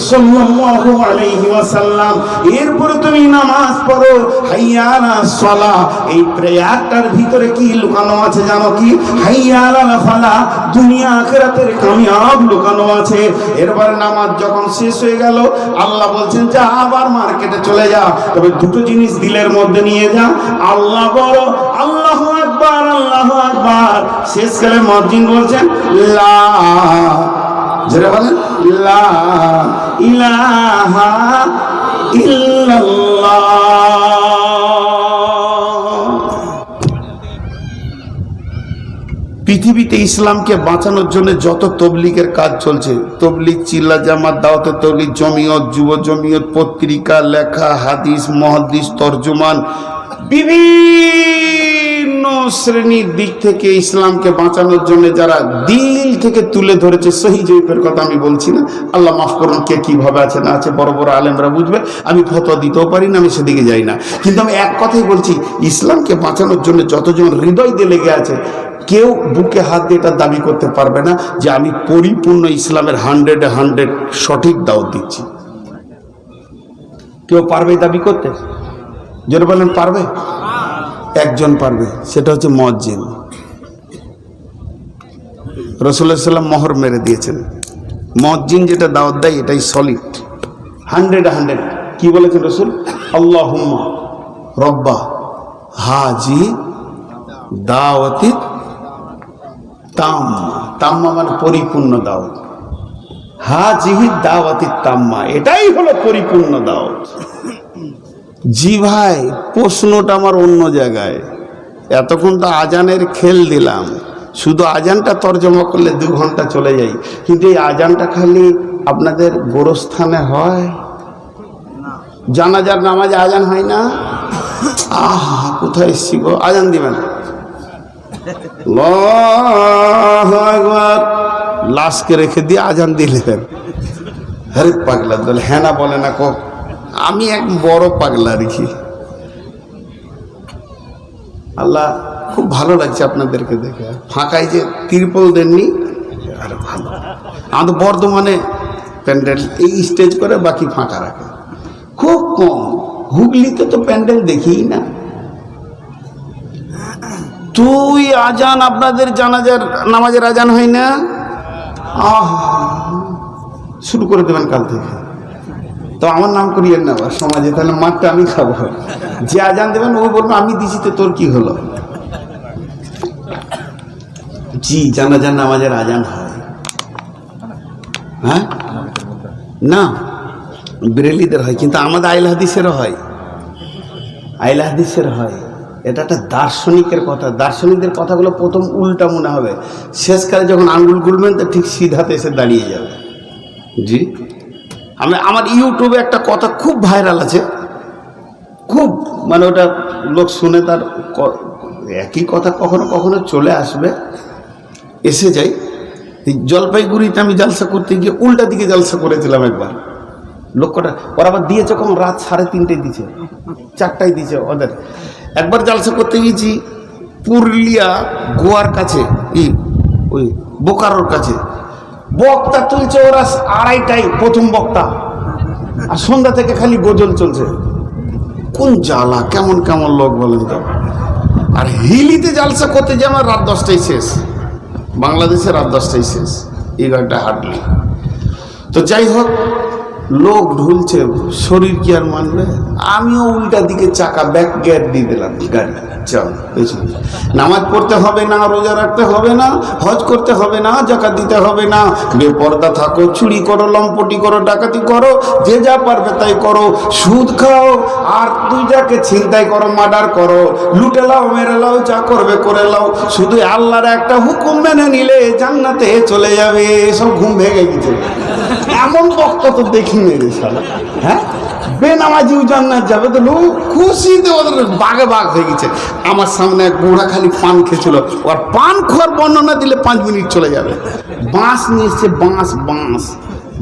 সাল্লাল্লাহু আলাইহি ওয়াসাল্লাম। এরপরে তুমি নামাজ পড়ো, হাইয়া আলাস সালাহ। এই প্রেয়ারটার ভিতরে কি লুকানো আছে জানো কি? হাইয়া আলাল ফালাহ, দুনিয়া আখিরাতের কামিয়াব লুকানো আছে। এরপরে নামাজ যখন শেষ হয়ে গেল, আল্লাহ বলছেন যা আবার মার্কেটে চলে যা, তবে দুটো জিনিস দিলের মধ্যে নিয়ে যা, আল্লাহ বড়, আল্লাহু আকবার, আল্লাহু আকবার। শেষকালে মুয়াজ্জিন বলছেন, লা, জোরে বলেন, লা ইলাহা ইল্লাল্লাহ। পৃথিবীতে ইসলামকে বাঁচানোর জন্য যত তবলিগের কাজ চলছে, তবলিগ, চিল্লা জামাত, দাওয়াতে তবলিগ, জমিয়ত, যুব জমিয়ত, পত্রিকা লেখা, হাদিস, মুহাদ্দিস, তরজমান, বিভিন্ন শ্রেণীর দিক থেকে ইসলামকে বাঁচানোর জন্য যারা দিল থেকে তুলে ধরেছে, সহি জয়ীফের কথা আমি বলছি না, আল্লাহ মাফ করুন, কে কিভাবে আছে না আছে বড় বড় আলেমরা বুঝবে, আমি ফতোয়া দিতেও পারি না, আমি সেদিকে যাই না। কিন্তু আমি এক কথাই বলছি, ইসলামকে বাঁচানোর জন্য যতজন হৃদয় দিয়ে লেগে আছে, কেউ বুকে হাত দিয়ে এটা দাবি করতে পারবে না যে আমি পরিপূর্ণ ইসলামের 100% সঠিক দাওয়াত দিচ্ছি। কেউ পারবে দাবি করতে? যারা বলেন পারবে, একজন পারবে, সেটা হচ্ছে মুয়াজ্জিন। রাসূলুল্লাহ সাল্লাল্লাহু আলাইহি ওয়াসাল্লাম মোহর মেরে দিয়েছেন, মুয়াজ্জিন যেটা দাওয়াত দেয় এটাই সলিড 100%। কি বলেছেন রাসূল? আল্লাহুম্মা রব্বা হাজি দাওয়াতি তাম্মা, তাম্মা মানে পরিপূর্ণ দাওয়াত, হাজিহি দাওয়াতি তাম্মা, এটাই হলো পরিপূর্ণ দাওয়াত। জি ভাই, প্রশ্নটা আমার অন্য জায়গায়। এতক্ষণ তো আজানের খেল দিলাম, শুধু আজানটা তর্জমা করলে 2 ঘন্টা চলে যায়, কিন্তু এই আজানটা খালি আপনাদের গোরস্থানে হয়? জানাজার নামাজে আজান হয় না? কোথায় এসছি গো, আজান দিবেন। আল্লাহু আকবার, লাশকে রেখে দিয়ে আজান দিলেন। আরে পাগলা বলে, হ্যাঁ না বলে না কো, আমি এক বড় পাগলা রেখি। আল্লাহ, খুব ভালো লাগছে আপনাদেরকে দেখে। ফাঁকায় যে তিরপল দেননি, আরে ভালো। আমাদের বর্ধমানে প্যান্ডেল এই স্টেজ করে, বাকি ফাঁকা রাখে, খুব কম। হুগলিতে তো প্যান্ডেল দেখিই না। তুই আজান, আপনাদের জানাজার নামাজের আজান হয় না? শুরু করে দেবেন কাল থেকে। তো আমার নাম করিয়েন না আবার সমাজে, তাহলে মাঠটা আমি খাবো। যে আজান দেবেন ওই বলবো আমি দিছি, তো তোর কি হলো? জি, জানাজার নামাজের আজান হয়। হ্যাঁ না, বেরেলিদের হয়, কিন্তু আমাদের আইল হাদিসেরও হয়, আইল হাদিসের হয়। এটা একটা দার্শনিকের কথা। দার্শনিকদের কথাগুলো প্রথম উল্টা মনে হবে, শেষকালে যখন আঙ্গুল গুলবেন তো ঠিক সিধাতে এসে দাঁড়িয়ে যাবে। জি, আমার ইউটিউবে একটা কথা খুব ভাইরাল আছে, খুব, মানে ওটা লোক শুনে তার একই কথা কখনো কখনো চলে আসবে, এসে যাই। জলপাইগুড়িতে আমি জালসা করতে গিয়ে উল্টা দিকে জালসা করেছিলাম একবার। লোকটা ওরা আবার দিয়েছে কখন, রাত 3:30টায় দিচ্ছে, 4টায় দিচ্ছে ওদের। একবার জালসা করতে গিয়েছি পুরুলিয়া গোয়ার কাছে, ওই বোকারোর কাছে। বক্তা তুলছে ওরা 2:30টায়, প্রথম বক্তা, আর সন্ধ্যা থেকে খালি গজল চলছে। কোন জ্বালা, কেমন কেমন লোক বলেন তো। আর হিলিতে জালসা করতে যে আমার রাত 10টায় শেষ, বাংলাদেশে রাত 10টায় শেষ, এই গাড়িটা হাঁটলি। তো যাই হোক, লোক ঢুলছে, শরীর কি আর মানবে? আমিও উল্টা দিকে চাকা ব্যাক গিয়ার দিয়ে দিলাম, গাড়ি চল পেছনে। নামাজ পড়তে হবে না, রোজা রাখতে হবে না, হজ করতে হবে না, জাকাত দিতে হবে না, বেপরদা থাকো, চুরি করো, লম্পটি করো, ডাকাতি করো, যে যা পারবে তাই করো, সুদ খাও, আর তুই যাকে ছিনতাই করো, মার্ডার করো, লুটে লাও, মেরে লাও, যা করবে করে লাও, শুধু আল্লাহর একটা হুকুম মেনে নিলে জান্নাতে চলে যাবে। সব ঘুম ভেঙে গেছে। এমন বক্তা তো দেখি মেরে শালা। হ্যাঁ, বেনামাজিও জান্নাত যাবে, তো লোক খুশিতে ওদের বাগে বাগ হয়ে গেছে। আমার সামনে এক বুড়া খালি পান খেয়েছিল, ওর পান খোয়ার বর্ণনা দিলে 5 মিনিট চলে যাবে। বাঁশ নিয়ে এসছে,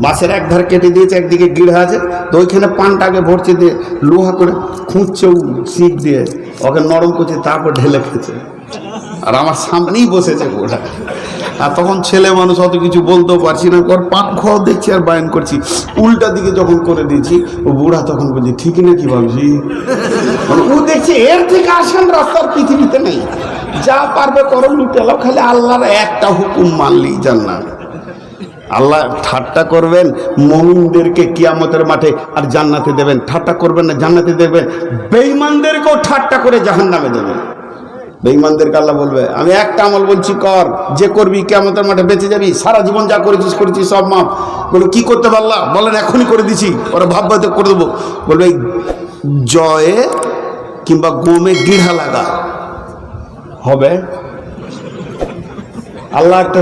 বাঁশের এক ধার কেটে দিয়েছে, একদিকে গিড়া আছে, তো ওইখানে পানটাকে ভরছে দিয়ে লোহা করে খুঁজছে, শিক দিয়ে ওকে নরম করছে, তারপর ঢেলে খেয়েছে। আর আমার সামনেই বসেছে বুড়া। আর তখন ছেলে মানুষ অত কিছু বলতেও পারছি না, ওর পান খাওয়া দেখছি আর বায়ন করছি। উল্টা দিকে যখন করে দিয়েছি, ও বুড়া তখন বলছি ঠিকই না কি ভাবছি। ও দেখছি এর থেকে আসান রাস্তার পৃথিবীতে নেই, যা পারবে করো, লুটে লাও, খালি আল্লাহর একটা হুকুম মানলেই জান্নাত। আল্লাহ ঠাট্টা করবেন মুমিনদেরকে কিয়ামতের মাঠে, আর জান্নাতে দেবেন। ঠাট্টা করবেন না, জান্নাতে দেবেন। বেঈমানদেরকেও ঠাট্টা করে জাহান্নামে দেবেন। বেঈমানদেরকে আল্লাহ বলবে, আমি একটা আমল বলছি কর, যে করবি কিয়ামতের মাঠে বেঁচে যাবি, সারা জীবন যা করেছিস সব মাপ। বলবো কি করতে পারলা? বলেন এখনই করে দিছি। ওরা ভাবতে করে দেবো। বলবে জয়ে কিংবা গোমে গিড়া লাগা হবে। আল্লাহ একটা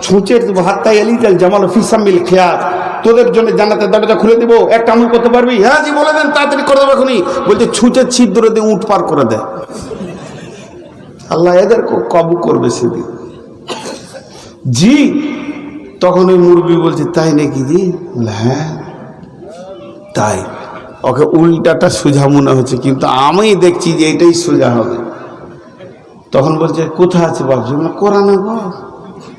ছুঁচের দেবো, হাতটাই এলি জামাল ফিসামিল খেয়ার, তোদের জন্য জান্নাতের দরজা খুলে দেবো, একটা আমল করতে পারবি? হ্যাঁ জি বলে দেন, তাড়াতাড়ি করে দেবো এখনই। বলছে ছুঁচের ছিদ্র দিয়ে উঠ পার করে দেয়। আল্লাহ এদেরকে কবু করবে সেদিন। জি, তখন ওই মুরব্বী বলছে তাই নাকি জি? হ্যাঁ তাই। ওকে উল্টাটা সোজা মনে হচ্ছে, কিন্তু আমি দেখছি যে এটাই সোজা হবে। তখন বলছে কোথায় আছে ভাবছি, কোরআনে গো।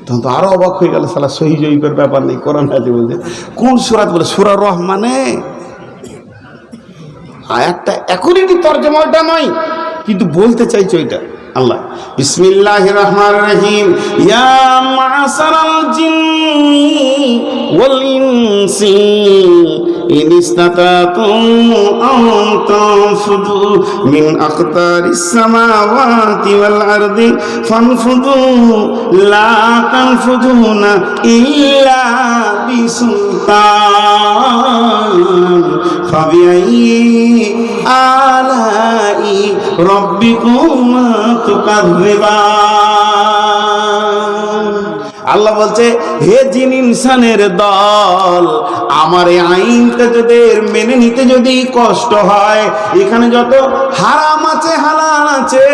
তখন তো আরো অবাক হয়ে গেল, সালা সহি জয়ীবের ব্যাপার নেই, কোরআন আছে বলছে। কোন সূরাত? বলে সূরা রহমানে। একটা একুরেটি তরজমাটা নয়, কিন্তু বলতে চাইছে ওইটা। আল্লাহ বিসমিল্লাহির রহমানির রহিম, ইয়া মা'শারাল জিন্নি ওয়াল ইনসি ইন ইসতাতাতুম আন তানফুযু মিন আকতারিস সামাওয়াতি ওয়াল আরদি ফানফুযু লা তানফুযুনা ইল্লা বিসুলতান ফাবিআইয়ি আলাই রাব্বিকুমা তুকাযযিবান। আল্লাহ বলছে, হে জিন ইনসানের দল, আমার এই আইনটা যদি মেনে নিতে যদি কষ্ট হয়, এখানে যত হারাম আছে হালাল আছে,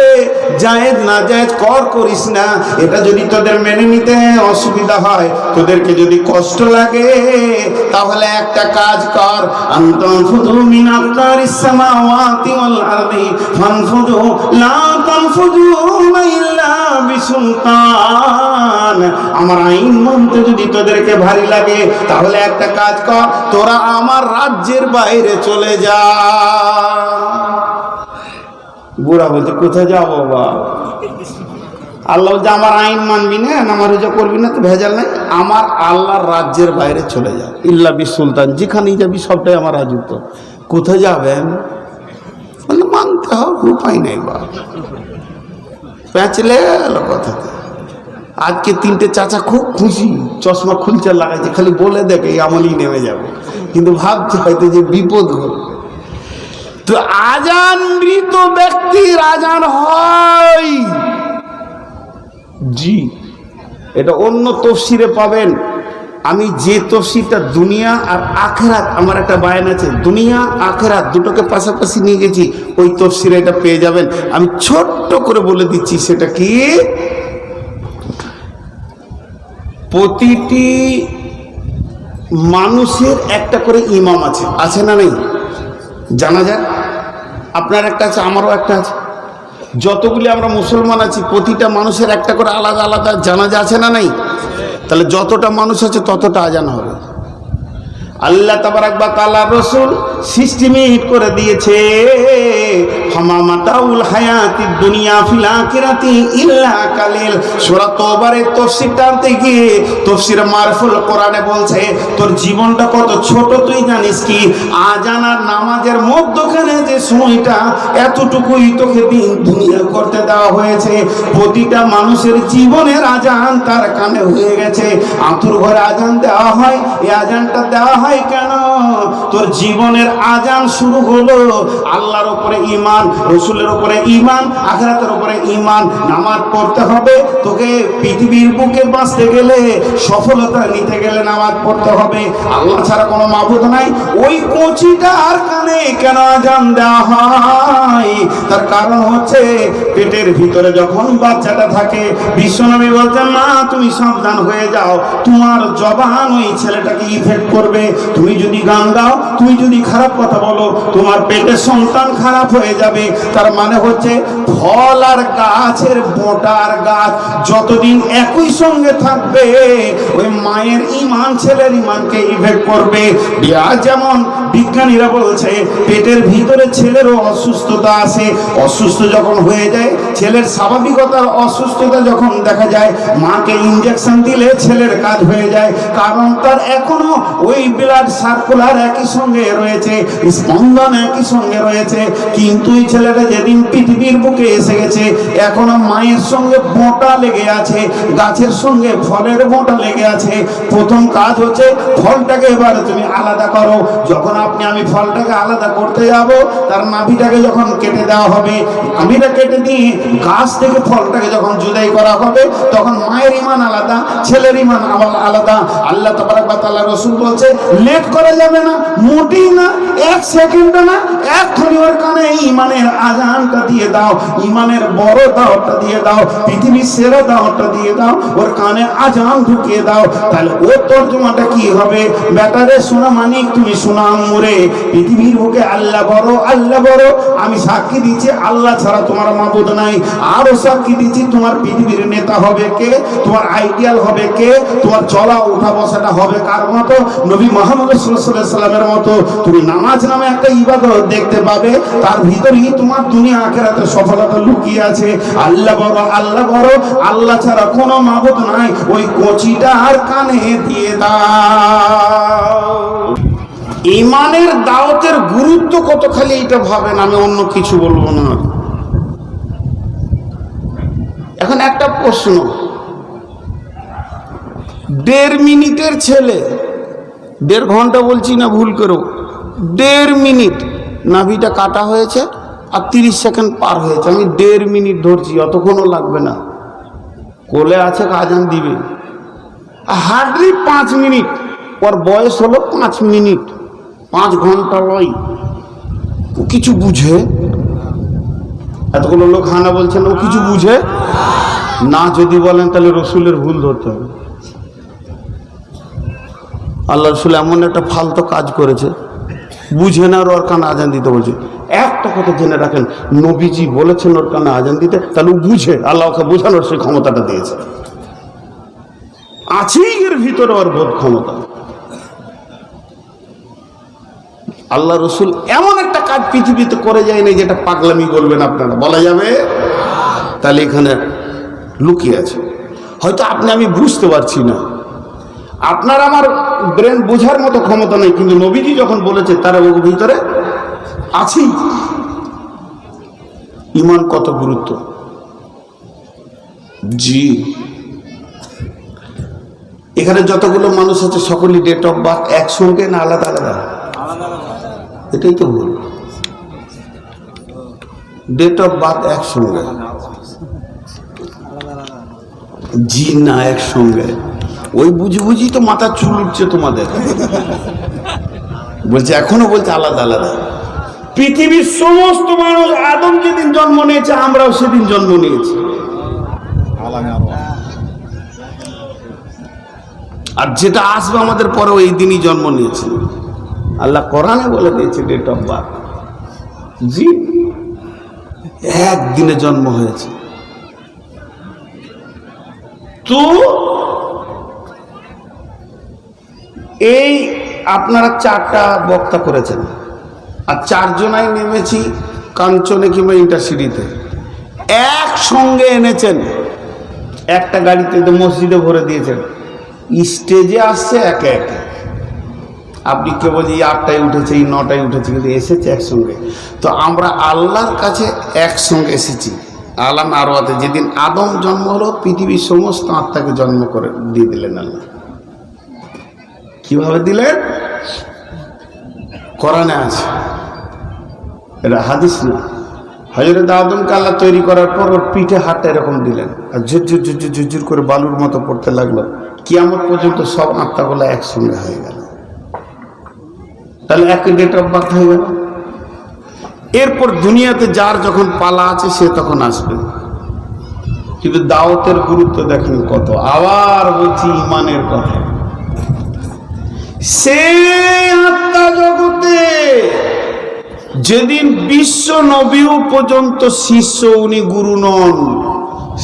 জায়েজ না জায়েজ করিস না, এটা যদি তোদের মেনে নিতে অসুবিধা হয়, তোদেরকে যদি কষ্ট লাগে, তাহলে একটা কাজ কর, আনতানফুযু মিন আকতারিস সামাওয়াতি ওয়াল আরদি ফানফুযু লা তানফুযুনা ইল্লা বিসুলতান। আমার আইন মানতে যদি তোদেরকে ভারী লাগে, তাহলে একটা কাজ কর, তোরা আমার রাজ্যের বাইরে চলে যা। বুড়া বলছে, কোথায় যাও বাবা? আল্লাহ বলছে, আমার আইন মানবি না, নামাজ রোজা করবি না, তো ভেজাল নাই, আমার আল্লাহর রাজ্যের বাইরে চলে যা। ইল্লা বিসুলতান, যেখানেই যাবি সবটাই আমার রাজত্ব। কোথায় যাবেন? মানতে হবে, উপায় নেই বাবা, প্যাঁচলে এলো কথাতে। আজকে 3টে চাচা খুব খুশি, চশমা খুলছে লাগাইছে, খালি বলে দেখে আমলই নেমে যাবে, কিন্তু ভাবছে হয়তো যে বিপদ ঘটবে। তো আজান মৃত ব্যক্তির আজান হয়, জি, এটা অন্য তফসিরে পাবেন। আমি যে তফসিরটা দুনিয়া আর আখেরাত, আমার একটা বায়ান আছে, দুনিয়া আখেরাত দুটোকে পাশাপাশি নিয়ে গেছি, ওই তফসিরে এটা পেয়ে যাবেন। আমি ছোট্ট করে বলে দিচ্ছি, সেটা কি, প্রতিটি মানুষের একটা করে ইমাম আছে, আছে না নেই? জানা যায়, আপনার একটা আছে, আমারও একটা আছে, যতগুলি আমরা মুসলমান আছি প্রতিটা মানুষের একটা করে আলাদা আলাদা জানাজা আছে না নাই? তাহলে যতটা মানুষ আছে ততটা আজান হবে। আল্লাহ তাবারাক ওয়া তাআলা রাসূল সিস্টেমিক করে দিয়েছে, হামামাতাউল হায়াতিদ দুনিয়া ফিল আখিরাতি ইল্লা কালিল। সূরা তওবার তাফসীরটা আনতে গিয়ে তাফসীর মারফুল কোরআনে বলছে, তোর জীবনটা কত ছোট তুই জানিস কি? আজান আর নামাজের মধ্যখানে যে সময়টা, এতটুকুই তোকে দুনিয়া করতে দেওয়া হয়েছে। প্রতিটা মানুষের জীবনের আজান তার কানে হয়ে গেছে। আঁতুর ঘরে আজান দেওয়া হয়, এই আজানটা দেওয়া হয় কেন? তোর জীবনের আজান শুরু হলো আল্লাহর উপরে ঈমান, রাসূলের উপরে ঈমান, আখিরাতের উপরে ঈমান। নামাজ পড়তে হবে তোকে, পৃথিবীর বুকে বাঁচতে গেলে, সফলতা নিতে গেলে নামাজ পড়তে হবে। আল্লাহ ছাড়া কোনো মাবুদ নাই। ওই কচিটার কানে কেন আজান দেওয়া হয়? তার কারণ হচ্ছে, পেটের ভিতরে যখন বাচ্চাটা থাকে, বিশ্বনবী বলতেন, মা তুমি সাবধান হয়ে যাও, তোমার জবান ওই ছেলেটাকে ইফেক্ট করবে। তুমি যদি গান গাও, তুমি যদি খারাপ কথা বলো, তোমার পেটের সন্তান খারাপ হয়ে যাবে। তার মানে হচ্ছে, ফল আর গাছের বোটা আর গাছ যতদিন একই সঙ্গে থাকবে, ওই মায়ের ঈমান ছেলের ঈমানকে ইফেক্ট করবে। যেমন বিজ্ঞানীরা বলছে, পেটের ভিতরে ছেলেরও অসুস্থতা আছে, অসুস্থ যখন হয়ে যায়, ছেলের স্বাভাবিকতার অসুস্থতা যখন দেখা যায়, মাকে ইনজেকশন দিলে ছেলের কাজ হয়ে যায়, কারণ তার এখনো ওই ব্লাড সার্কুলার একই সঙ্গে রয়েছে, স্পন্দন একই সঙ্গে রয়েছে। কিন্তু এই ছেলেটা যেদিন পৃথিবীর বুকে এসে গেছে, এখনো মায়ের সঙ্গে বোঁটা লেগে আছে, গাছের সঙ্গে ফলের বোঁটা লেগে আছে। প্রথম কাজ হচ্ছে, ফলটাকে এবার তুমি আলাদা করো। যখন আমি ফলটাকে আলাদা করতে যাব, তার নাভিটাকে যখন কেটে দেওয়া হবে, নাভিটা কেটে দিয়ে গাছ থেকে ফলটাকে যখন জুদাই করা হবে, তখন মায়ের ঈমান আলাদা, ছেলের ঈমান আলাদা। আল্লাহ তাবারাক ওয়া তাআলা রাসূল বলছে, লেট করা যাবে না, মোটেই না, 1 সেকেন্ড না, এক্ষুনি ওর কানে ঈমানের আজানটা দিয়ে দাও, ঈমানের বড় দাওয়াতটা দিয়ে দাও, পৃথিবীর সেরা দাওয়াতটা দিয়ে দাও, ওর কানে আজান ঢুকিয়ে দাও। তাহলে ওর তর্জমাটা কি হবে? বেটারে সোনা মানিক, তুমি সোনা আম্মুরে, পৃথিবীর বুকে আল্লাহ বড়, আল্লাহ বড়। আমি সাক্ষী দিচ্ছি, আল্লাহ ছাড়া তোমার মাবুদ নাই। আরো সাক্ষী দিচ্ছি, তোমার পৃথিবীর নেতা হবে কে, তোমার আইডিয়াল হবে কে, তোমার চলা উঠা বসাটা হবে কার মতো? নবী মুহাম্মদ সাল্লাল্লাহু আলাইহি সাল্লামের মতো। তুমি নামাজ নামে একটা ইবাদত দেখতে পাবে, তার ভিতরেই তোমার দুনিয়া আখিরাতের সফলতা লুকিয়ে আছে। আল্লাহ বড়, আল্লাহ বড়, আল্লাহ ছাড়া কোনো মাবুদ নাই। ওই কচিটা আর কানে দিয়ে দাও। ইমানের দাওয়াতের গুরুত্ব কত, খালি এইটা ভাবেন, আমি অন্য কিছু বলবো না। এখন একটা প্রশ্ন, 1.5 মিনিটের ছেলে, 1.5 ঘন্টা বলছি না ভুল করো, 1.5 মিনিট নাভিটা কাটা হয়েছে আর 30 সেকেন্ড পার হয়েছে, আমি 1.5 মিনিট ধরছি, অতক্ষণও লাগবে না, কোলে আছে আজান দিবে, হার্ডলি 5 মিনিট, ওর বয়স হলো 5 মিনিট, 5 ঘন্টা লয়, ও কিছু বুঝে? এতগুলো লোক হানা বলছেন, ও কিছু বুঝে না? যদি বলেন তাহলে রসুলের ভুল ধরতে হবে। আল্লাহ রসুল এমন একটা ফালতু কাজ করেছে, বুঝে না, ওর কানে আজান দিতে বলছে। একটা কথা জেনে রাখেন, নবীজি বলেছেন ওর কানে আজান দিতে, তাহলে ও বুঝে, আল্লাহ ওকে বোঝানোর সেই ক্ষমতাটা দিয়েছে, আছেই এর ভিতরে ওর বোধ ক্ষমতা। আল্লাহ রসুল এমন একটা কাজ পৃথিবীতে করে যায় না যেটা পাগলামি বলবেন আপনারা, বলা যাবে? তাহলে এখানে লুকিয়ে আছে, হয়তো আপনি আমি বুঝতে পারছি না, আপনার আমার ব্রেন বোঝার মতো ক্ষমতা নেই, কিন্তু নবীজি যখন বলেছে তার ওর ভিতরে আছেই। ইমান কত গুরুত্ব! জি, এখানে যতগুলো মানুষ আছে সকলেই ডেট অফ বার্থ একসঙ্গে না আলাদা আলাদা? এটাই তো ভুল, ডেট অফ বার্থ একসঙ্গে, জি না একসঙ্গে। ওই বুঝি বুঝি তো মাথা চুল উঠছে তোমাদের, বলছে এখনো বলছে আলাদা আলাদা। পৃথিবীর সমস্ত মানুষ আদম যেদিন জন্ম নিয়েছে আমরাও সেদিন জন্ম নিয়েছি, আর যেটা আসবে আমাদের পরেও এই দিনই জন্ম নিয়েছে। আল্লাহ কোরআনে বলে দিয়েছে ডেট অফ বার্থ, জি, একদিনে জন্ম হয়েছে। তো এই আপনারা 4টা বক্তা করেছেন, আর 4 জনাই নেমেছি কাঞ্চনে কিংবা ইন্টারসিটিতে, একসঙ্গে এনেছেন, একটা গাড়িতে মসজিদে ভরে দিয়েছেন, স্টেজে আসছে একে একে। আপনি কে বলছি 8টায় উঠেছে, এই 9টায় উঠেছে, কিন্তু এসেছে একসঙ্গে। তো আমরা আল্লাহর কাছে একসঙ্গে এসেছি। আলাম আরওয়াতে যেদিন আদম জন্ম হলো, পৃথিবীর সমস্ত আত্মাকে জন্ম করে দিয়ে দিলেন আল্লাহ। কিভাবে দিলেন? কোরআনে আছে, এটা হাদিস না। হযরত আদমকে আল্লাহ তৈরি করার পর ওর পিঠে হাতটা এরকম দিলেন, আর ঝুরঝুর ঝুরঝুর ঝুরঝুর করে বালুর মতো পড়তে লাগলো, কিয়ামত পর্যন্ত সব আত্মাগুলো একসঙ্গে হয়ে গেল। তাহলে এক ডেট অফ বার্থ হয়ে গেল। এরপর দুনিয়াতে যার যখন পালা আছে সে তখন আসবে। কিন্তু দাওয়াতের গুরুত্ব দেখেন কত। আবার বলছি ইমানের কথা, সে আত্মা জগতে যেদিন বিশ্ব নবীও পর্যন্ত শিষ্য, উনি গুরু নন,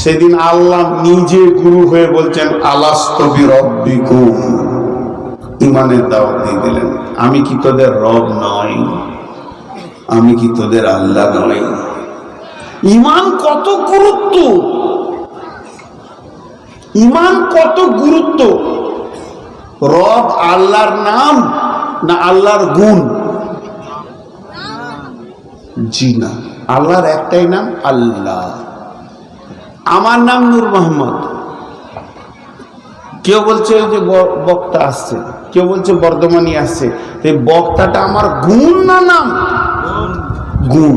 সেদিন আল্লাহ নিজে গুরু হয়ে বলছেন আলাস্তু বিরব্বিকুম, ইমানের দাওয়াত দিয়ে দিলেন, আমি কি তোদের রব নই? আমি কি তোদের আল্লাহ নই? ইমান কত গুরুত্ব! ইমান কত গুরুত্ব! রব আল্লাহর নাম না আল্লাহর গুণ? জি না, আল্লাহর একটাই নাম আল্লাহ। আমার নাম নূর মোহাম্মদ, কেউ বলছে ওই যে বক্তা আসছে, কেউ বলছে বর্ধমানী আসছে, এই বক্তাটা আমার গুণ না নাম? গুণ।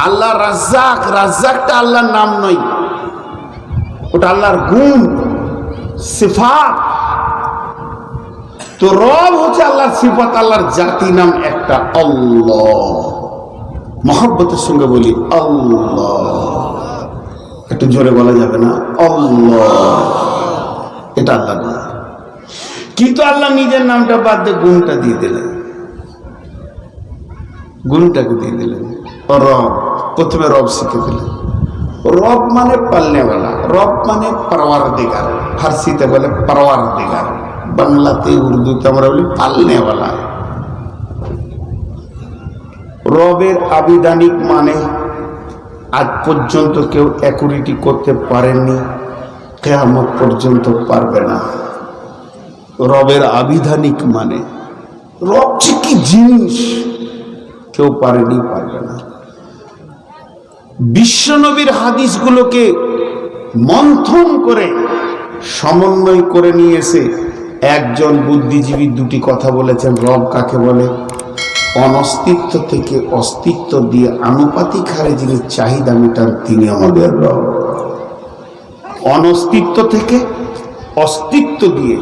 আল্লাহ রাজ্জাক, রাজ্জাকটা আল্লাহর নাম নয়, ওটা আল্লাহর গুণ, সিফাত। তো রব হচ্ছে আল্লাহর সিফাত, আল্লাহর জাতি নাম একটা আল্লাহ। মহব্বতের সঙ্গে বলি আল্লাহ, একটু জোরে বলা যাবে না? আল্লাহ, এটা আল্লাহ নাম। কিন্তু আল্লাহ নিজের নামটা বাদ দিয়ে গুণটা দিয়ে দিলেন, গুণটাকে দিয়ে দিলেন রব। প্রথমে রব শিখে দিলেন। রব মানে পালনেওয়ালা, রব মানে পরওয়ারদিগার, ফার্সিতে বলে পরওয়ারদিগার, বাংলাতে উর্দুতে আমরা বলি পালনেওয়ালা। রবের আবিধানিক মানে আজ পর্যন্ত কেউ অ্যাকুরেটি করতে পারেননি, কিয়ামত পর্যন্ত পারবে না। রবের আবিধানিক মানে রব যে কি জিনিস কেউ পারেনি, পারবে না। বিশ্বনবীর হাদিসগুলোকে মন্থন করে সমন্বয় করে নিয়ে এসে একজন বুদ্ধিজীবী দুটি কথা বলেছেন। রব কাকে বলে? অনস্তিত্ব থেকে অস্তিত্ব দিয়ে আনুপাতিক হারে যিনি চাহিদা মেটান তিনি আমাদের রব। অনস্তিত্ব থেকে অস্তিত্ব দিয়ে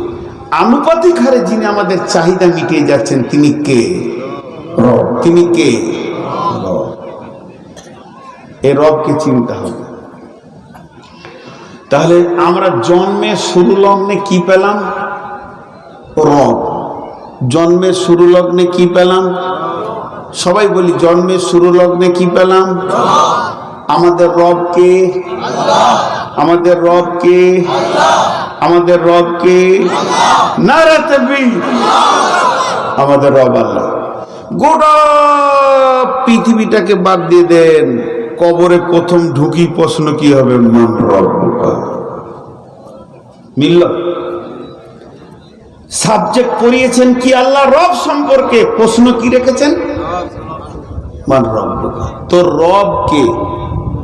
আনুপাতিক হারে যিনি আমাদের চাহিদা মিটিয়ে যাচ্ছেন তিনি কে? রব। তিনি কে? রব। এই রবকে চিনতে হবে। তাহলে আমরা জন্মের শুরু লগ্নে কি পেলাম? রব। জন্মের শুরু লগ্নে কি পেলাম? সবাই বলি, জন্মের শুরু লগ্নে কি পেলাম? আমাদের রব কে? আমাদের রব কে? আমাদের রব কে? নারে তাকবীর! আমাদের রব আল্লাহ। গোটা পৃথিবীটাকে বাদ দিয়ে দেন, কবরে প্রথম ঢুকি প্রশ্ন কি হবে? মান রব্বুকা। মিলল? সাবজেক্ট পড়িয়েছেন কি আল্লাহ রব সম্পর্কে, প্রশ্ন কি রেখেছেন? মান রব্বুকা। তোর রব কে?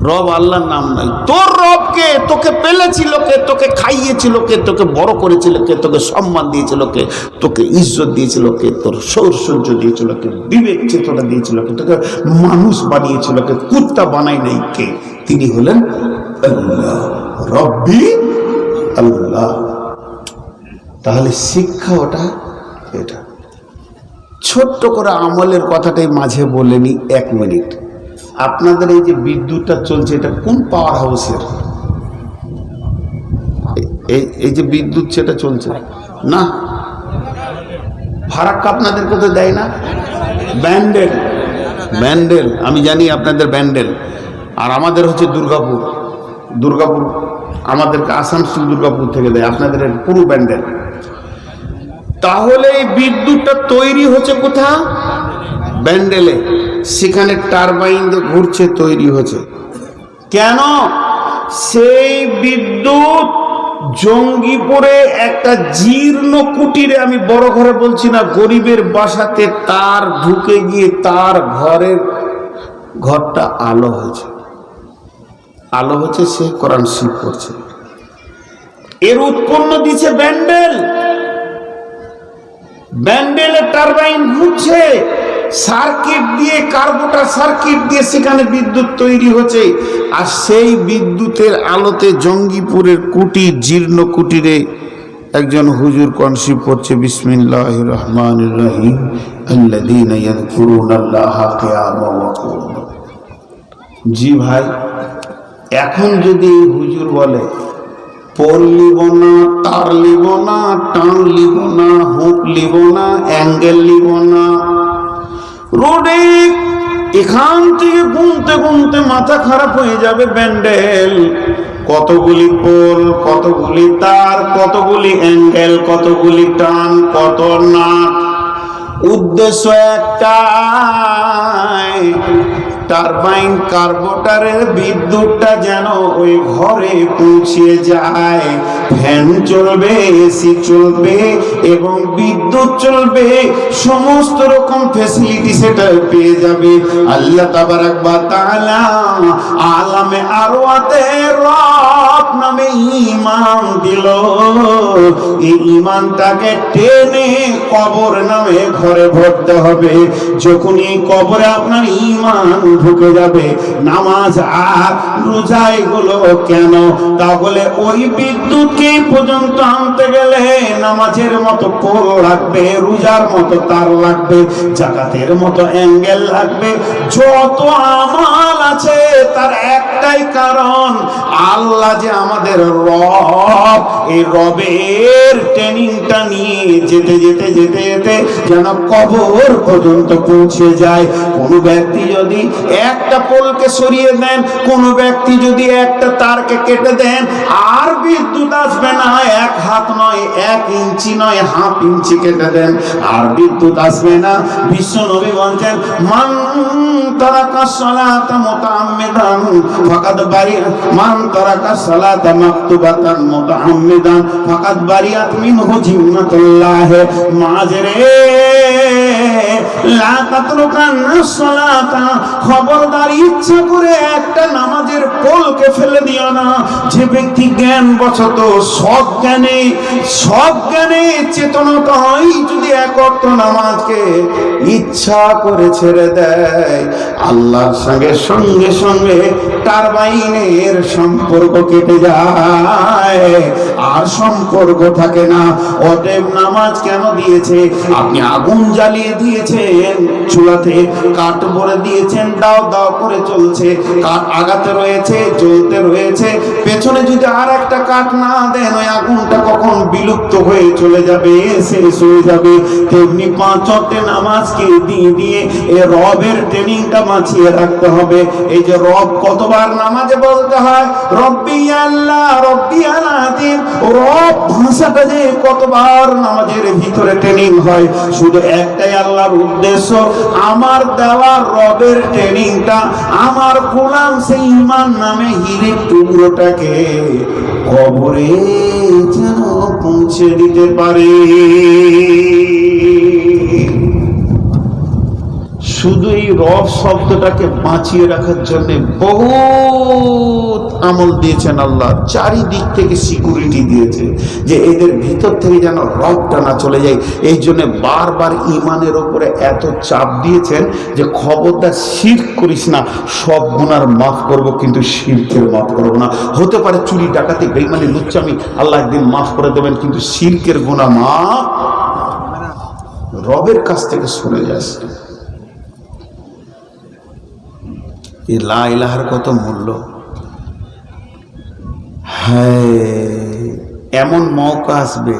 রব আল্লাহর নাম নাই। তোর রব কে? তোকে পেলেছিল কে? তোকে খাইয়েছিল কে? তোকে বড় করেছিল কে? তোকে সম্মান দিয়েছিল কে? তোকে ইজ্জত দিয়েছিল কে? তোর সৌন্দর্য দিয়েছিল কে? বিবেক চেতনা দিয়েছিল কে? তোকে মানুষ বানিয়েছিল কে? কুত্তা বানাই নাই কে? তিনি হলেন আল্লাহ, রব্বি আল্লাহ। তাহলে শিক্ষা ওটা, এটা ছোট্ট করে আমলের কথাটাই মাঝে বলে নি 1 মিনিট। আপনাদের এই যে বিদ্যুৎটা চলছে এটা কোন পাওয়ার হাউসের? এই যে বিদ্যুৎ সেটা চলছে না, ফারাক্কা আপনাদের কোথাও দেয় না? ব্যান্ডেল, ব্যান্ডেল আমি জানি আপনাদের ব্যান্ডেল। আর আমাদের হচ্ছে দুর্গাপুর। দুর্গাপুর আমাদেরকে আসানসোল দুর্গাপুর থেকে দেয়, আপনাদের পুরো ব্যান্ডেল। তাহলে এই বিদ্যুৎটা তৈরি হচ্ছে কোথা? ব্যান্ডেলে। সেখানে টারবাইন দিয়ে ঘুরছে, তৈরি হচ্ছে। কেন? সেই বিদ্যুৎ জঙ্গিপুরে একটা জীর্ণ কুটিরে, আমি বড় ঘরে বলছি না, গরিবের বাসাতে তার ঢুকে গিয়ে তার ঘরটা আলো হয়েছে। আলো হচ্ছে, সে কোরআন শিব করছে। এর উৎপন্ন দিচ্ছে ব্যান্ডেল। ব্যান্ডেলে টারবাইন ঘুরছে, সার্কিট দিয়ে, কার্বোটার সার্কিট দিয়ে সেখানে বিদ্যুৎ তৈরি হচ্ছে। আর সেই বিদ্যুতের আলোতে জঙ্গিপুরের কুটির, জীর্ণ কুটিরে একজন হুজুর কনসিভ করছে বিসমিল্লাহির রহমানির রহিম আল্লাযীনা ইয়াযকুরুনাল্লাহা কিয়ামান ওয়া কুউদান। জি ভাই, এখন যদি হুজুর বলে পোল লিব না, তার লিব না, টান লিব না, হুক লিব না, অ্যাঙ্গেল লিব না, রোডে এখান থেকে গুনতে গুনতে মাথা খারাপ হয়ে যাবে। ব্যান্ডেল কতগুলি পোল, কতগুলি তার, কতগুলি অ্যাঙ্গেল, কতগুলি টান, কত নাট, উদ্দেশ্য একটাই, টারবাইন কার্বোটারের বিদ্যুৎটা যেন ওই ঘরে পৌঁছে যায়। ফ্যান চলবে, এসি চলবে এবং বিদ্যুৎ চলবে, সমস্ত রকম ফ্যাসিলিটি সেটা পেয়ে যাবে। আল্লাহ তাবারাক ওয়া তাআলা আলামে আরওয়াতে রব নামে ঈমান দিল। এই ঈমানটাকে টেনে কবর নামে ঘরে ভরতে হবে। যখন এই কবরে আপনার ঈমান ঢুকে যাবে, নামাজ আর রোজা এগুলো কেন? তাহলে ওই বিদ্যুৎকে পর্যন্ত আনতে গেলে নামাজের মতো পোল লাগবে, রোজার মতো তার লাগবে, জাকাতের মতো অ্যাঙ্গেল লাগবে। যত আমাল আছে তার একটাই কারণ, আল্লাহ যে আমাদের রব। এই রবের ট্রেনিংটা নিয়ে যেতে যেতে যেতে যেতে যেন কবর পর্যন্ত পৌঁছে যায়। কোন ব্যক্তি যদি একটা পোলকে সরিয়ে দেন, কোন ব্যক্তি যদি একটা তারকে কেটে দেন, আর বিদ্যুৎ আসবে না। 1 হাত নয়, 1 ইঞ্চি নয়, 1/2 ইঞ্চি কেটে দেন, আর বিদ্যুৎ আসবে না। বিশ্ব নবী বলছেন, মান তারাকা সালাতা মুতাআম্মিদান ফাকাদ বারিয়া, মান তারাকা সালাতা মাকতুবাতান মুতাআম্মিদান ফাকাদ বারিয়াত মিনহু জিন্নাতুল্লাহ। মাঝরে লা তাতরুকান্না সালাতা, খবরদার ইচ্ছা করে একটা নামাজের পোলকে ফেলে দিও না। যে ব্যক্তি জ্ঞান বশত সজ্ঞানে চেতনতায় যদি এক ওয়াক্ত নামাজকে ইচ্ছা করে ছেড়ে দেয়, আল্লাহর সঙ্গে সঙ্গে টারবাইনের সম্পর্ক কেটে যায়, আর সম্পর্ক থাকে না। অতএব নামাজ কেন দিয়েছে? আপনি আগুন জ্বালিয়ে দিয়েছেন, চুলাতে কাঠ ভরে দিয়েছেন, দাও দাও করে চলছে, কাঠ আগাতে রয়েছে, জ্বলতে রয়েছে, পেছনে যদি আর একটা কাঠ না দেন ওই আগুনটা কখন বিলুপ্ত হয়ে চলে যাবে, শেষ হয়ে যাবে। তেমনি 5 ওয়াক্তের নামাজকে দিয়ে এই রবের ট্রেনিংটা বাঁচিয়ে রাখতে হবে। এই যে রব কতবার নামাজে বলতে হয়, রব্বি আল্লাহ রব্বি আলাদিন, রব ভাষাটা যে কতবার নামাজের ভিতরে ট্রেনিং হয়, শুধু একটাই আল্লাহর উদ্দেশ্য, আমার দেওয়া রবের ট্রেনিংটা আমার গোলাম সেই ঈমান নামে হীরের টুকরোটাকে কবরে যেন পৌঁছে দিতে পারে। শুধু এই রব শব্দটাকে বাঁচিয়ে রাখার জন্য বহুত আমল দিয়েছেন আল্লাহ, চারিদিক থেকে সিকিউরিটি দিয়েছে যে এদের ভিতর থেকে যেন রবটা না চলে যায়। এই জন্য বারবার ঈমানের উপরে এত চাপ দিয়েছেন যে খবরদার শিরক করিস না, সব গুনার মাফ করব কিন্তু শিরকের মাফ করব না। হতে পারে চুরি ডাকাতি বেঈমানি লুচ্চামি আল্লাহ একদিন মাফ করে দেবেন, কিন্তু শিরকের গুনাহ মাফ রবের কাছ থেকে সরে যাচ্ছে। এই লা ইলাহার কত মূল্য! হ্যাঁ, এমন মৌকা আসবে,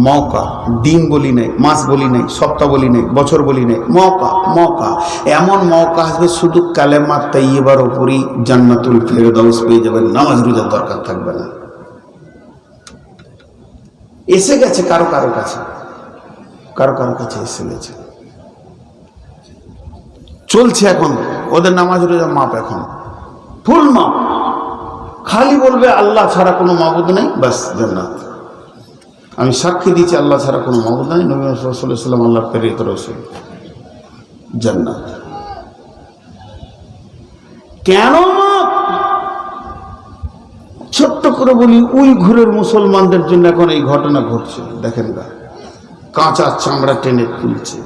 মৌকা, দিন বলি নাই, মাস বলি নাই, সপ্তাহ বলি নাই, বছর বলি নাই, মৌকা এমন মৌকা আসবে, শুধু কালেমা তাইয়্যিবার উপরই জান্নাতুল ফেরদাউস পেয়ে যাবেন, নামাজ রোজার দরকার থাকবে না। এসে গেছে কারো কাছে এসে গেছে, চলছে এখন ওদের নামাজ রোজা মাপ, এখন ফুল মাপ, খালি বলবে আল্লাহ ছাড়া কোনো মাবুদ নেই, বাস জান্নাত। আমি সাক্ষী দিচ্ছি আল্লাহ ছাড়া কোনো মাবুদ নেই, নবী মুহাম্মদ সাল্লাল্লাহু আলাইহি ওয়াসাল্লাম আল্লাহর প্রেরিত রাসূল, জান্নাত। কেন মাপ? ছোট্ট করে বলি, উইঘুরের মুসলমানদের জন্য এখন এই ঘটনা ঘটছে। দেখেন না, কাঁচা চামড়া টেনে তুলছে,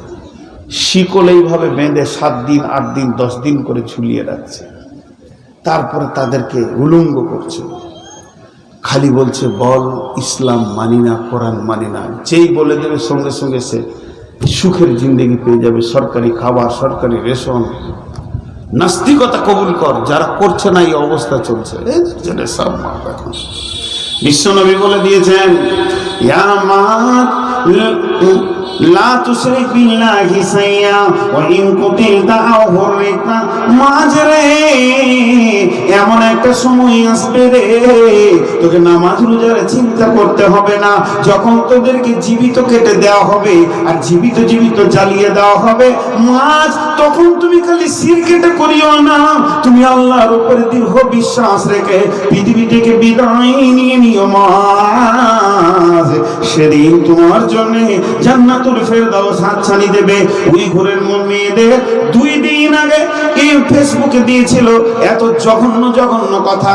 শিকল এইভাবে বেঁধে 7 দিন 8 দিন 10 দিন করে ঝুলিয়ে রাখছে, তারপরে তাদেরকে উলঙ্গ করছে, খালি বলছে বল ইসলাম মানি না, কোরআন মানি না। যেই বলে দেবে সঙ্গে সঙ্গে সে সুখের জিন্দেগি পেয়ে যাবে, সরকারি খাবার, সরকারি রেশন। নাস্তিকতা কবুল কর, যারা করছে না এই অবস্থা চলছে। সব মাপ এখন বিশ্বনবী বলে দিয়েছেন, ইয়া মাত লা তুশরিক বিল্লাহি শাইয়া ওয়া ইন কুতিলতা আও হুররিতা। মাঝরে এমন একটা সময় আসবে রে, তোকে নামাজ রোজার চিন্তা করতে হবে না। যখন তোদেরকে জীবিত কেটে দেওয়া হবে আর জীবিত জ্বালিয়ে দেওয়া হবে মাঝ, তখন তুমি খালি শিরকেটা করিও না, তুমি আল্লাহর উপরে দৃঢ় বিশ্বাস রেখে পৃথিবী থেকে বিদায় নিয়ে নিও। মাঝ সেদিন তোমার জন্য জান্নাতুল ফেরদাউস হাতছানি দেবে। উইঘুরের মেয়েদের 2 দিন আগে এই ফেসবুকে দিয়েছিল এত জঘন্য কথা,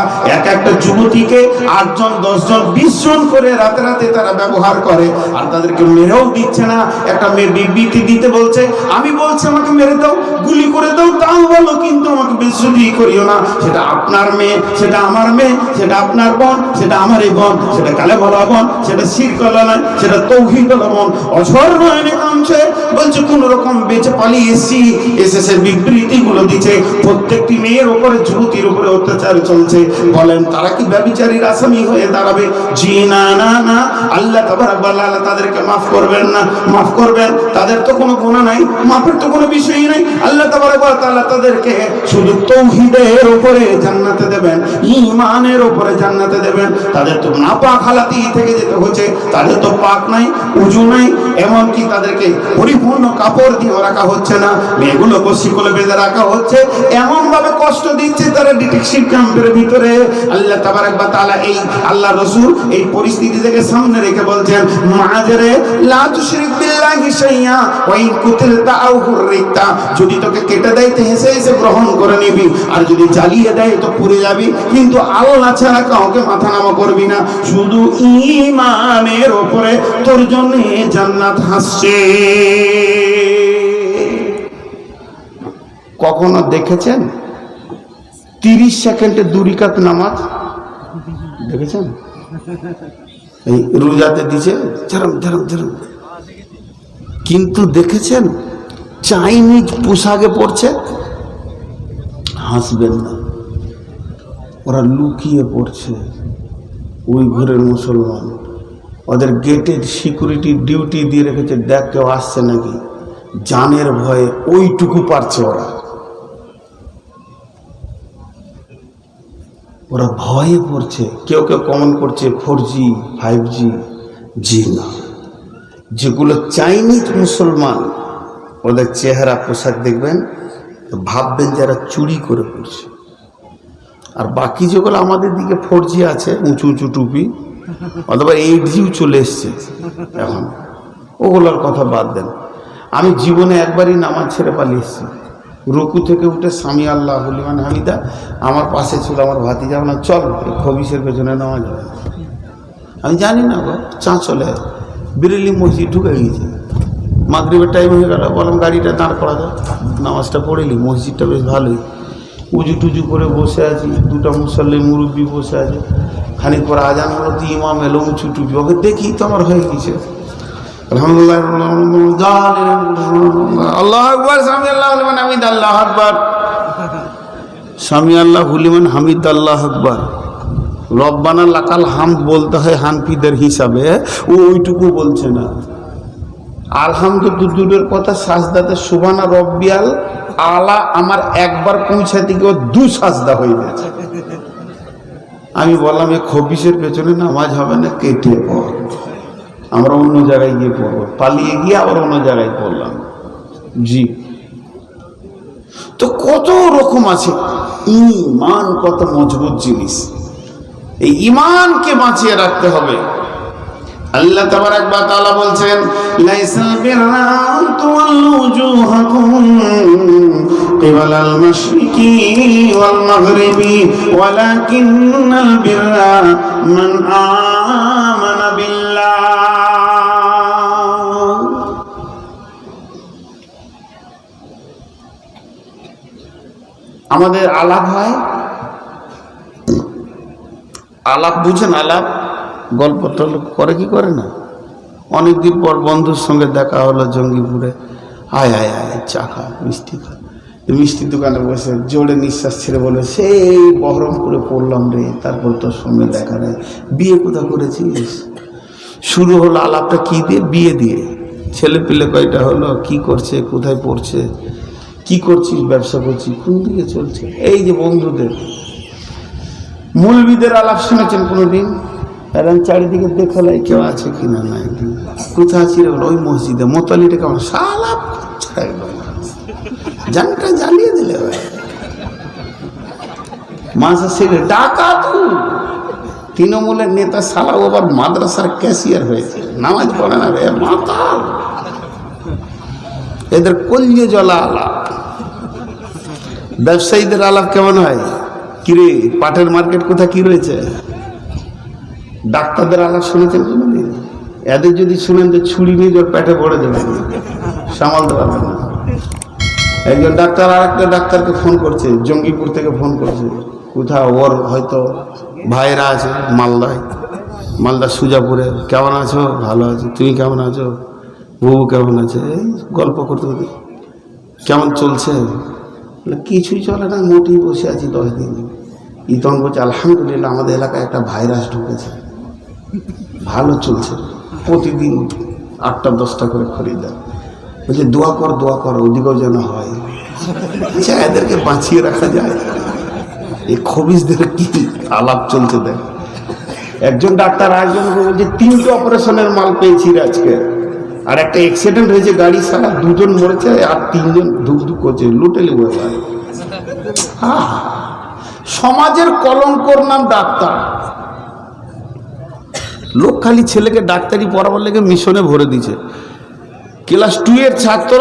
একটা যুবতীকে 8 জন 10 জন 20 জন করে রাতে তারা ব্যবহার করে, আর তাদেরকে মেরেও দিচ্ছে না। একটা মেয়ে বিবৃতি দিতে বলছে, আমি বলছি আমাকে মেরে দাও, গুলি করে দাও, তাও বলো, কিন্তু আমাকে বেইজ্জতি করিও না। সেটা আপনার মেয়ে, সেটা আমার মেয়ে, সেটা আপনার বোন, সেটা আমারই বোন, সেটা কালেমাওয়ালা বোন, সেটা শিরকওয়ালা নয়, সেটা তৌহিদওয়ালা বোন। অঝর নয়নে কামছে, বলছে কোন রকম বেঁচে পালিয়ে এসে বিবৃতিগুলো দিচ্ছে। প্রত্যেকটি মেয়ের উপরে, যুবতীর উপরে অত্যাচার চলছে। বলেন তারা কি ব্যভিচারীর আসামি হয়ে দাঁড়াবে? জি না না না, আল্লাহ তাবারক ওয়া তাআলা তাদেরকে মাফ করবেন না। মাফ করবেন, তাদের তো কোনো গুনাহ নাই, মাফের তো কোনো বিষয়ই নাই। আল্লাহ তাবারক ওয়া তাআলা তাদেরকে শুধু তৌহিদের উপরে জান্নাতে দেবেন, ঈমানের উপরে জান্নাতে দেবেন। তাদের তো নাপাক হালাতি থেকে যেতে হচ্ছে, তাদের তো পাক নাই, উজু নাই, এমনকি তাদেরকে পরিপূর্ণ কাপড় দিয়ে রাখা হচ্ছে না, মেয়েগুলোকে শিকলে বেঁধে রাখা হচ্ছে, এমন ভাবে কষ্ট দিচ্ছে তারা ডিটেকশন ক্যাম্পের ভিতরে। আল্লাহ তাবারক ওয়া তাআলা এই আল্লাহ রাসূল এই পরিস্থিতি থেকে সামনে রেখে বলছেন, মাজারে লা তুশরিক বিল্লাহি শাইআ ওয়া ইন কুতিলতা আও হুররিতা, যদি তোকে কেটে দেয় তো হেসে হেসে গ্রহণ করে নিবি, আর যদি জ্বালিয়ে দেয় তো পুড়ে যাবি, কিন্তু আল্লাহ ছাড়া কাউকে মাথা নামা করবি না। শুধু ঈমানের উপরে তোর জন্য জান্নাত হাসছে। কখনো দেখেছেন 30 সেকেন্ডে 2 রাকাত নামাজ দেখেছেন? এই রোজাতে দিছে ঝরম ঝরম ঝরম, কিন্তু দেখেছেন চাইনিজ পোশাকে পড়ছে? হাসবেন না, ওরা লুকিয়ে পড়ছে। ওই ঘরের মুসলমান, ওদের গেটের সিকিউরিটি ডিউটি দিয়ে রেখেছে, দেখ কেউ আসছে নাকি, জানের ভয়ে ওইটুকু পারছে ওরা। ওরা ভয়ে পড়ছে। কেউ কেউ কমেন্ট করছে 4G 5G, জি না, যেগুলো চাইনিজ মুসলমান ওদের চেহারা পোশাক দেখবেন তো ভাববেন যারা চুরি করে পড়ছে। আর বাকি যেগুলো আমাদের দিকে 4G আছে, উঁচু উঁচু টুপি, অথবা 8Gও চলে এসছে এখন, ওগুলোর কথা বাদ দেন। আমি জীবনে একবারই নামাজ ছেড়ে পালিয়ে এসেছি। রুকু থেকে উঠে সামি আল্লাহ লিমান হামিদা, আমার পাশে ছিল আমার ভাতিজা, না চল খবিসের পেছনে নামাজ হবে। আমি জানি না গো, চলে বিরেলি মসজিদ ঢুকে গিয়েছে, মাগরিবের টাইম হয়ে গেল, বললাম গাড়িটা দাঁড় করা দাও, নামাজটা পড়েলি, মসজিদটা বেশ ভালোই, উজু টুজু করে বসে আছি, 2টা মুসল্লি মুরব্বী বসে আছে। খানিক পরে আজান হলো, ইমাম এলো উঁচু টুপি, ওকে দেখি তো আমার হয়ে গেছে, আলহামদুলিল্লাহ আল্লাহু আকবার, সামি আল্লাহু লিমান হামিদ, আল্লাহু আকবার, সামি আল্লাহু লিমান হামিদ, আল্লাহু আকবার। রব্বানা লাকাল হামদ বলতে হয় হানফিদের হিসাবে, ও ওইটুকু বলছে না। আলহামদুলিল্লাহ দূরের কথা, সাজদাতে সুবহানা রব্বিয়াল আলা আমার একবার পৌঁছাতে গিয়ে 2 সাজদা হয়ে গেছে। আমি বললাম এ খবিসের পেছনে নামাজ হবে না, কেটে পড়, আমরা অন্য জায়গায় গিয়ে পড়বো। পালিয়ে গিয়ে আবার অন্য জায়গায় পড়লাম। জি, তো কত রকম আছে। ঈমান কত মজবুত জিনিস, এই ঈমানকে বাঁচিয়ে রাখতে হবে। আল্লাহ তাবারক ওয়া তাআলা বলছেন, লাইসাল বিররা আন তুওয়াল্লু ওয়ুজুহাকুম কিবালাল মাশরিকি ওয়াল মাগরিবি ওয়ালাকিন্নাল বিররা মান আমানা বিল্লাহ। আমাদের আলাপ হয়, আলাপ বুঝেন, আলাপ গল্প টল্প করে কি করে না। অনেকদিন পর বন্ধুর সঙ্গে দেখা হলো জঙ্গিপুরে, আয় আয় আয় চা খা, মিষ্টি খা। মিষ্টির দোকানে বসে জোরে নিঃশ্বাস ছেড়ে বলে, সেই বহরমপুরে পড়লাম রে, তারপর তোর সঙ্গে দেখা নেই, বিয়ে কোথা করেছিস? শুরু হলো আলাপটা কি দিয়ে? বিয়ে দিয়ে। ছেলে পিলে কয়টা হলো, কি করছে, কোথায় পড়ছে, কি করছিস, ব্যবসা করছিস, কোন দিকে চলছে। এই যে বন্ধুদের, মৌলবীদের আলাপ শুনেছেন কোনোদিন? এরকম চারিদিকে দেখালাই কেউ আছে কিনা, না একদিন কোথায় আছি রে, ওই মসজিদে, মোতালিটা কেমন সালাপ জানটা জ্বালিয়ে দিলে মাসে ছেলে ডাকাত, তৃণমূলের নেতা, সালা আবার মাদ্রাসার ক্যাশিয়ার হয়েছে, নামাজ পড়ে না রে, মাতাল। এদের কলিয়ে জ্বলা আলাপ। ব্যবসায়ীদের আলাপ কেমন হয়? কিরে পাটের মার্কেট কোথা কি রয়েছে? ডাক্তারদের আলাপ শুনেছেন কোনোদিন? এদের যদি শুনেন তো ছুরি নিয়ে ওর পেটে পড়ে যাবে, সামালতে পারবেন না। একজন ডাক্তার আর একটা ডাক্তারকে ফোন করছে, জঙ্গিপুর থেকে ফোন করছে, কোথাও ওর হয়তো ভাইরা আছে মালদা সুজাপুরে। কেমন আছো? ভালো আছো। তুমি কেমন আছো? বউ কেমন আছে? এই গল্প করতে করতে, কেমন চলছে? কিছুই চলে না, মোটেই বসে আছি 10 দিন। তখন বলছে, আলহামদুলিল্লাহ আমাদের এলাকায় একটা ভাইরাস ঢুকেছে, ভালো চলছে, প্রতিদিন 8টা-10টা করে খরিদ্দার। বলছে দোয়া কর ওদিকেও যেন হয়। আচ্ছা, এদেরকে বাঁচিয়ে রাখা যায়? এই খবিসদের কি আলাপ চলছে দেখ। একজন ডাক্তার আরেকজনকে বলছে 3টে অপারেশনের মাল পেয়েছি আজকে। আর একটা অ্যাক্সিডেন্ট হয়েছে, গাড়ি সারা দুজন মরেছে আর তিনজন ধুকধুক করছে, লুটে লিবো এবার। সমাজের কলঙ্কর নাম ডাক্তার। লোক খালি ছেলেকে ডাক্তারি পড়াবার লেগে মিশনে ভরে দিয়েছে। ক্লাস 2 এর ছাত্র,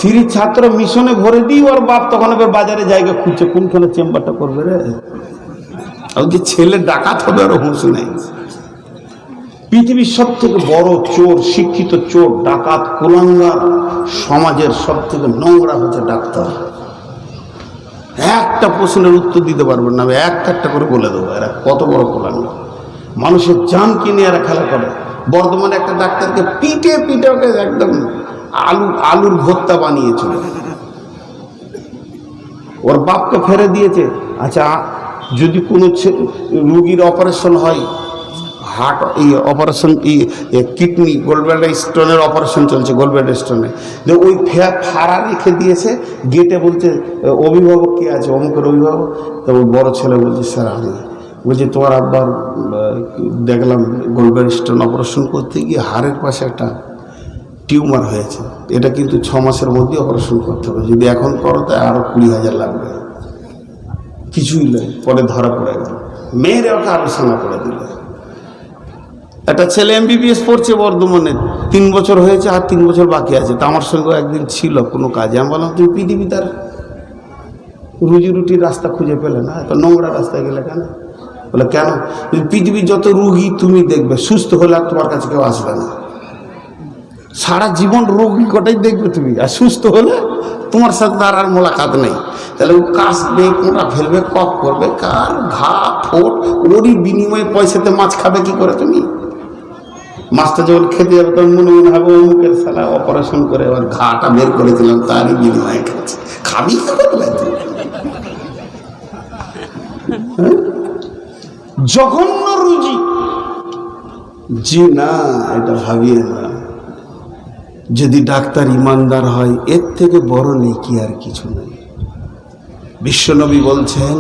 3 ছাত্র মিশনে ভরে দিই, ওর বাপ তখন এবার বাজারে জায়গা খুঁজছে কোনখানে চেম্বারটা করবে রে। আর যে ছেলে ডাকাত হবে আরো হুঁশ নেই। পৃথিবীর সব থেকে বড় চোর, শিক্ষিত চোর, ডাকাত, কুলাঙ্গার, সমাজের সব থেকে নোংরা হচ্ছে ডাক্তার। একটা প্রশ্নের উত্তর দিতে পারবেন না, আমি একটা করে বলে দেবো এরা কত বড় কুলাঙ্গার। মানুষের জান কিনে এরা খেলা করে। বর্ধমানে একটা ডাক্তারকে পিটে পিটে ওকে একদম আলুর ভর্তা বানিয়েছিল। ওর বাপকে ফেরে দিয়েছে। আচ্ছা, যদি কোনো রুগীর অপারেশন হয়, হার্ট অপারেশন, কিডনি, গোল্ডব্লাডার স্টোনের অপারেশন চলছে, গোল্ডব্লাডার স্টোনে, যে ওই ফাড়া রেখে দিয়েছে গেটে, বলছে অভিভাবক কে আছে, অমুকের অভিভাবক। তো ওই বড় ছেলে বলছে স্যার আমি। বলছে তোমার আব্বার দেখলাম গোল্ডব্লাডার স্টোন অপারেশন করতে গিয়ে হাড়ের পাশে একটা টিউমার হয়েছে, এটা কিন্তু 6 মাসের মধ্যে অপারেশন করতে হবে, যদি এখন করো তাই আরো 20,000 লাগবে। কিছুই নয়, পরে ধরা পড়ে গেল, মেয়েরা ওকে আলোচনা করে দিল। একটা ছেলে MBBS পড়ছে বর্ধমানে, 3 বছর হয়েছে আর 3 বছর বাকি আছে। তা আমার সঙ্গে একদিন ছিল কোনো কাজে, আমি বললাম তুমি পৃথিবী তার রুজি রুটির রাস্তা খুঁজে পেলে না, এত নোংরা রাস্তায় গেলে কেন? বলে কেন? পৃথিবীর যত রুগী তুমি দেখবে, সুস্থ হলে আর তোমার কাছে কেউ আসবে না। সারা জীবন রোগী কটাই দেখবে তুমি, আর সুস্থ হলে তোমার সাথে তার আর মোলাকাত নেই। তাহলে ও কাশবে, কোঁটা ফেলবে, কফ করবে, কার ঘা ফোট, ওরই বিনিময়ে পয়সাতে মাছ খাবে কি করে তুমি? মাছটা যখন খেতে যাবে তখন মনে মনে হবে অমুকের সালা অপারেশন করে আবার ঘাটা বের করেছিলাম, তারই বিনিময়ে খাচ্ছে। খাবি কি করবে? জঘন্য রুজি। জি না, এটা ভাবিয়ে না। যদি ডাক্তার ইমানদার হয়, এর থেকে বড় নেকি আর কিছু নেই। বিশ্বনবী বলছেন,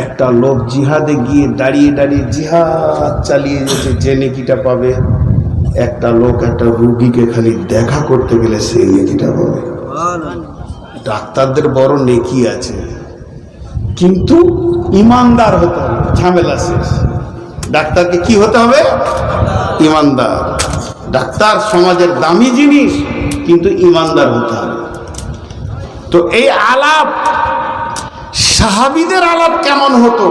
একটা লোক জিহাদে গিয়ে দাঁড়িয়ে দাঁড়িয়ে জিহাদ চালিয়ে যেতে যে নেকিটা পাবে, একটা লোক একটা রুগীকে খালি দেখা করতে গেলে সেই নেকিটা পাবে। ডাক্তারদের বড় নেকি আছে, কিন্তু ইমানদার হতে হবে, ঝামেলা শেষ। ডাক্তারকে কি হতে হবে? ইমানদার। ডাক্তার সমাজের দামি জিনিস, কিন্তু ইমানদার হতে হবে। তো এই আলাপ, সাহাবীদের আলাপ কেমন হতো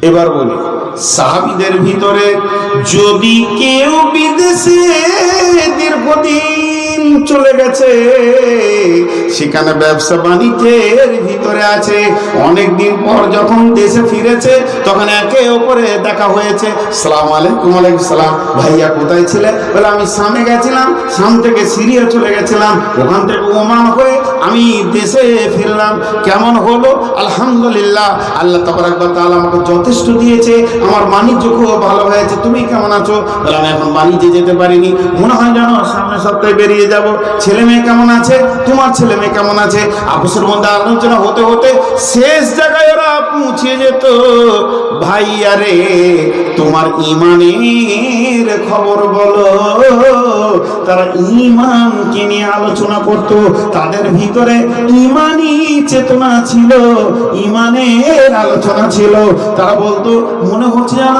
এবার বলি। সাহাবীদের ভিতরে যদি কেউ বিদেশে দীর্ঘদিন চলে গেছে, সেখানে ব্যবসা বাণিজ্যের ভিতরে আছে, অনেকদিন পর যখন দেশে ফিরেছে তখন একে অপরে দেখা হয়েছে, সালাম আলাইকুম। আলাইকুম সালাম। ভাইয়া কোথায় ছিলে? বলে আমি শামে গেছিলাম, শাম থেকে সিরিয়া চলে গেছিলাম, ওখান থেকে ওমান হয়ে আমি দেশে ফিরলাম। কেমন হলো? আলহামদুলিল্লাহ, আল্লাহ তাবারাক ওয়া তাআলা আমাকে যথেষ্ট দিয়েছে, আমার বাণিজ্য খুব ভালো হয়েছে। তুমি কেমন আছো? বলে আমি এখন বাণিজ্যে যেতে পারিনি, মনে হয় যেন সামনের সপ্তাহে বেরিয়ে যাব। ছেলে মেয়ে কেমন আছে? তোমার ছেলে মেয়ে কেমন আছে? আপোসের মধ্যে আলোচনা হতে হতে শেষ জায়গায় ওরা পৌঁছে যেত, ভাইয়া রে তোমার ইমানের খবর বলো। তারা ইমানকে নিয়ে আলোচনা করত, তাদের ভিতরে ইমানি চেতনা ছিল, ইমানের আলোচনা ছিল। তারা বলতো মনে হচ্ছে যেন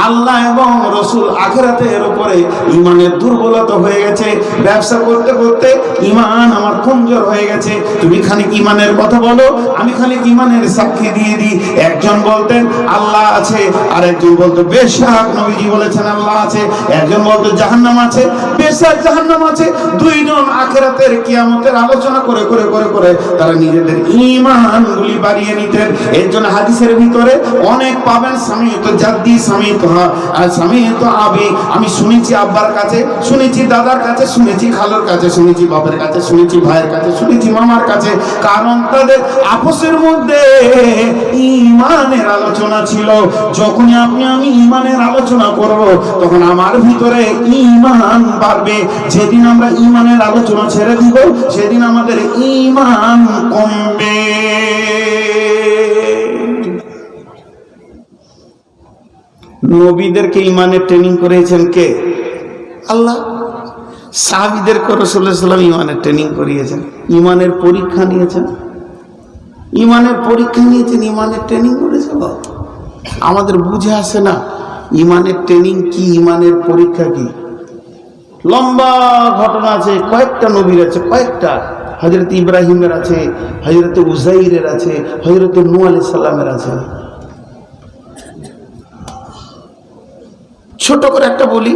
আল্লাহ এবং রসুল আখিরাতের উপরে ইমানের দুর্বলতা হয়ে গেছে, ব্যবসা করতে করতে ইমান আমার কমজোর হয়ে গেছে, তুমি খানিক ইমানের কথা বলো, আমি খানিক ইমানের সাক্ষী দিয়ে দিই। একজন বলতেন আল্লাহ আছে, আর একজন বলতো বেশক নবীজি বলেছেন আল্লাহ আছে, একজন বলতো জাহান্নাম আছে, বেশক জাহান্নাম আছে। দুইজন আখিরাতের কিয়ামতের আলোচনা করে করে করে করে তারা নিজেদের ঈমানগুলি বাড়িয়ে নিতেন। এর জন্য হাদিসের ভিতরে অনেক পাবেন, সামিউতু জাদ্দি সামিউতু আর সামিউতু আবি, আমি শুনেছি আব্বার কাছে, শুনেছি দাদার কাছে, শুনেছি খালার কাছে, শুনেছি বাপের কাছে, শুনেছি ভাইয়ের কাছে, শুনেছি মামার কাছে। কারণ তাদের আপোসের মধ্যে ঈমানের আলোচনা ছিল। যখনই আপনি আমি ঈমানের আলোচনা করব, তখন আমার ভিতরে ঈমান বাড়বে। যেদিন আমরা ঈমানের আলোচনা ছেড়ে দিব, সেদিন আমাদের ঈমান কমবে। নবীদেরকে ইমানের ট্রেনিং করিয়েছেন কে? আল্লাহ। সাহাবীদেরকে রাসূলুল্লাহ সাল্লাল্লাহু আলাইহি ওয়াসাল্লাম ইমানের ট্রেনিং করিয়েছেন, ইমানের পরীক্ষা নিয়েছেন, ইমানের পরীক্ষা নিয়েছেন, ইমানের ট্রেনিং করেছে। আমাদের বুঝে আসে না ইমানের ট্রেনিং কি, ইমানের পরীক্ষা কি। লম্বা ঘটনা আছে, কয়েকটা নবীর আছে, কয়েকটা। হযরত ইব্রাহিমের আছে, হযরত উযাইরের আছে, হযরত নূহ আলাইহিস সালামের আছে। ছোট করে একটা বলি,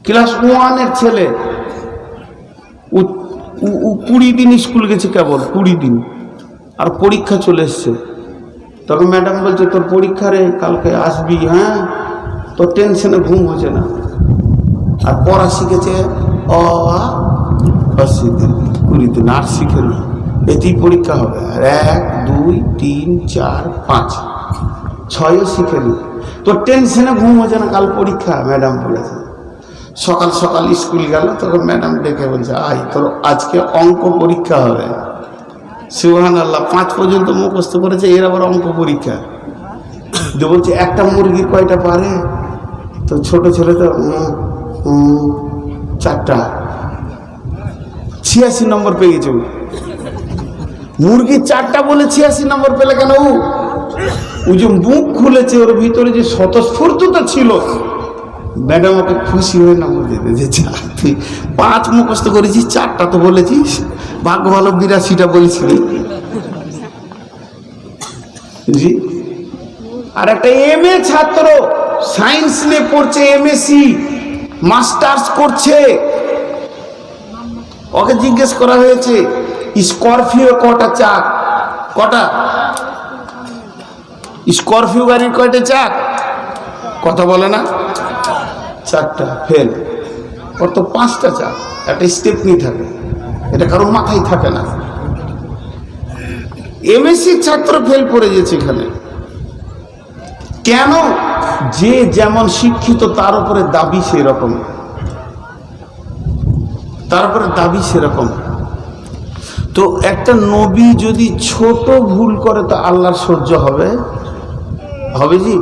ক্লাস 1-এর ছেলে 20 দিন স্কুল গেছে, কেবল 20 দিন, আর পরীক্ষা চলে এসছে। তখন ম্যাডাম বলছে তোর পরীক্ষা রে, কালকে আসবি, হ্যাঁ? তোর টেনশনে ঘুম হচ্ছে না, আর পড়া শিখেছে 20 দিন, আর শিখে না, এতেই পরীক্ষা হবে। আর 1 2 3 4 5 6ও শিখেনি, তোর টেনশনে ঘুম হচ্ছে না, কাল পরীক্ষা, ম্যাডাম বলেছে। সকাল সকাল স্কুল গেল, তখন ম্যাডাম ডেকে বলছে আয় তোর আজকে অঙ্ক পরীক্ষা হবে। সুবহানাল্লাহ, 5 পর্যন্ত মুখস্থ করেছে, এর আবার অঙ্ক পরীক্ষা। যে বলছে একটা মুরগির কয়টা পারে? তো ছোট ছেলে তো 4টা, 86 নম্বর পেয়ে গেছে। মুরগি 4টা বলে 86 নম্বর পেলে কেন? ও যে মুখ খুলেছে, ওর ভিতরে যে স্বতঃস্ফূর্ততা ছিল, ম্যাডাম ওকে খুশি হয়ে নম্বর দিতে, যে তুই 5 মুখস্থ করেছিস, 4টা তো বলেছিস, ভাগ্য ভালো 82টা বলেছিলি। জি। আর একটা MA ছাত্র সায়েন্স নিয়ে পড়ছে, MSc মাস্টার্স করছে, ওকে জিজ্ঞেস করা হয়েছে স্করপিও কটা চাক? কটা? স্করপিও গাড়ির কয়টা চাক? কথা বলে না? 4টা। ফেল। ওর তো 5টা চাক, একটা স্টেপনি থাকে, এটা কারো মাথায় থাকে না। MSc ছাত্র ফেল পড়ে গেছে এখানে। কেন? যে যেমন শিক্ষিত তার উপরে দাবি সেরকম, তার উপরে দাবি সেরকম। তো একটা নবী যদি ছোট ভুল করে তো আল্লাহর সহ্য হবে? হবে জি।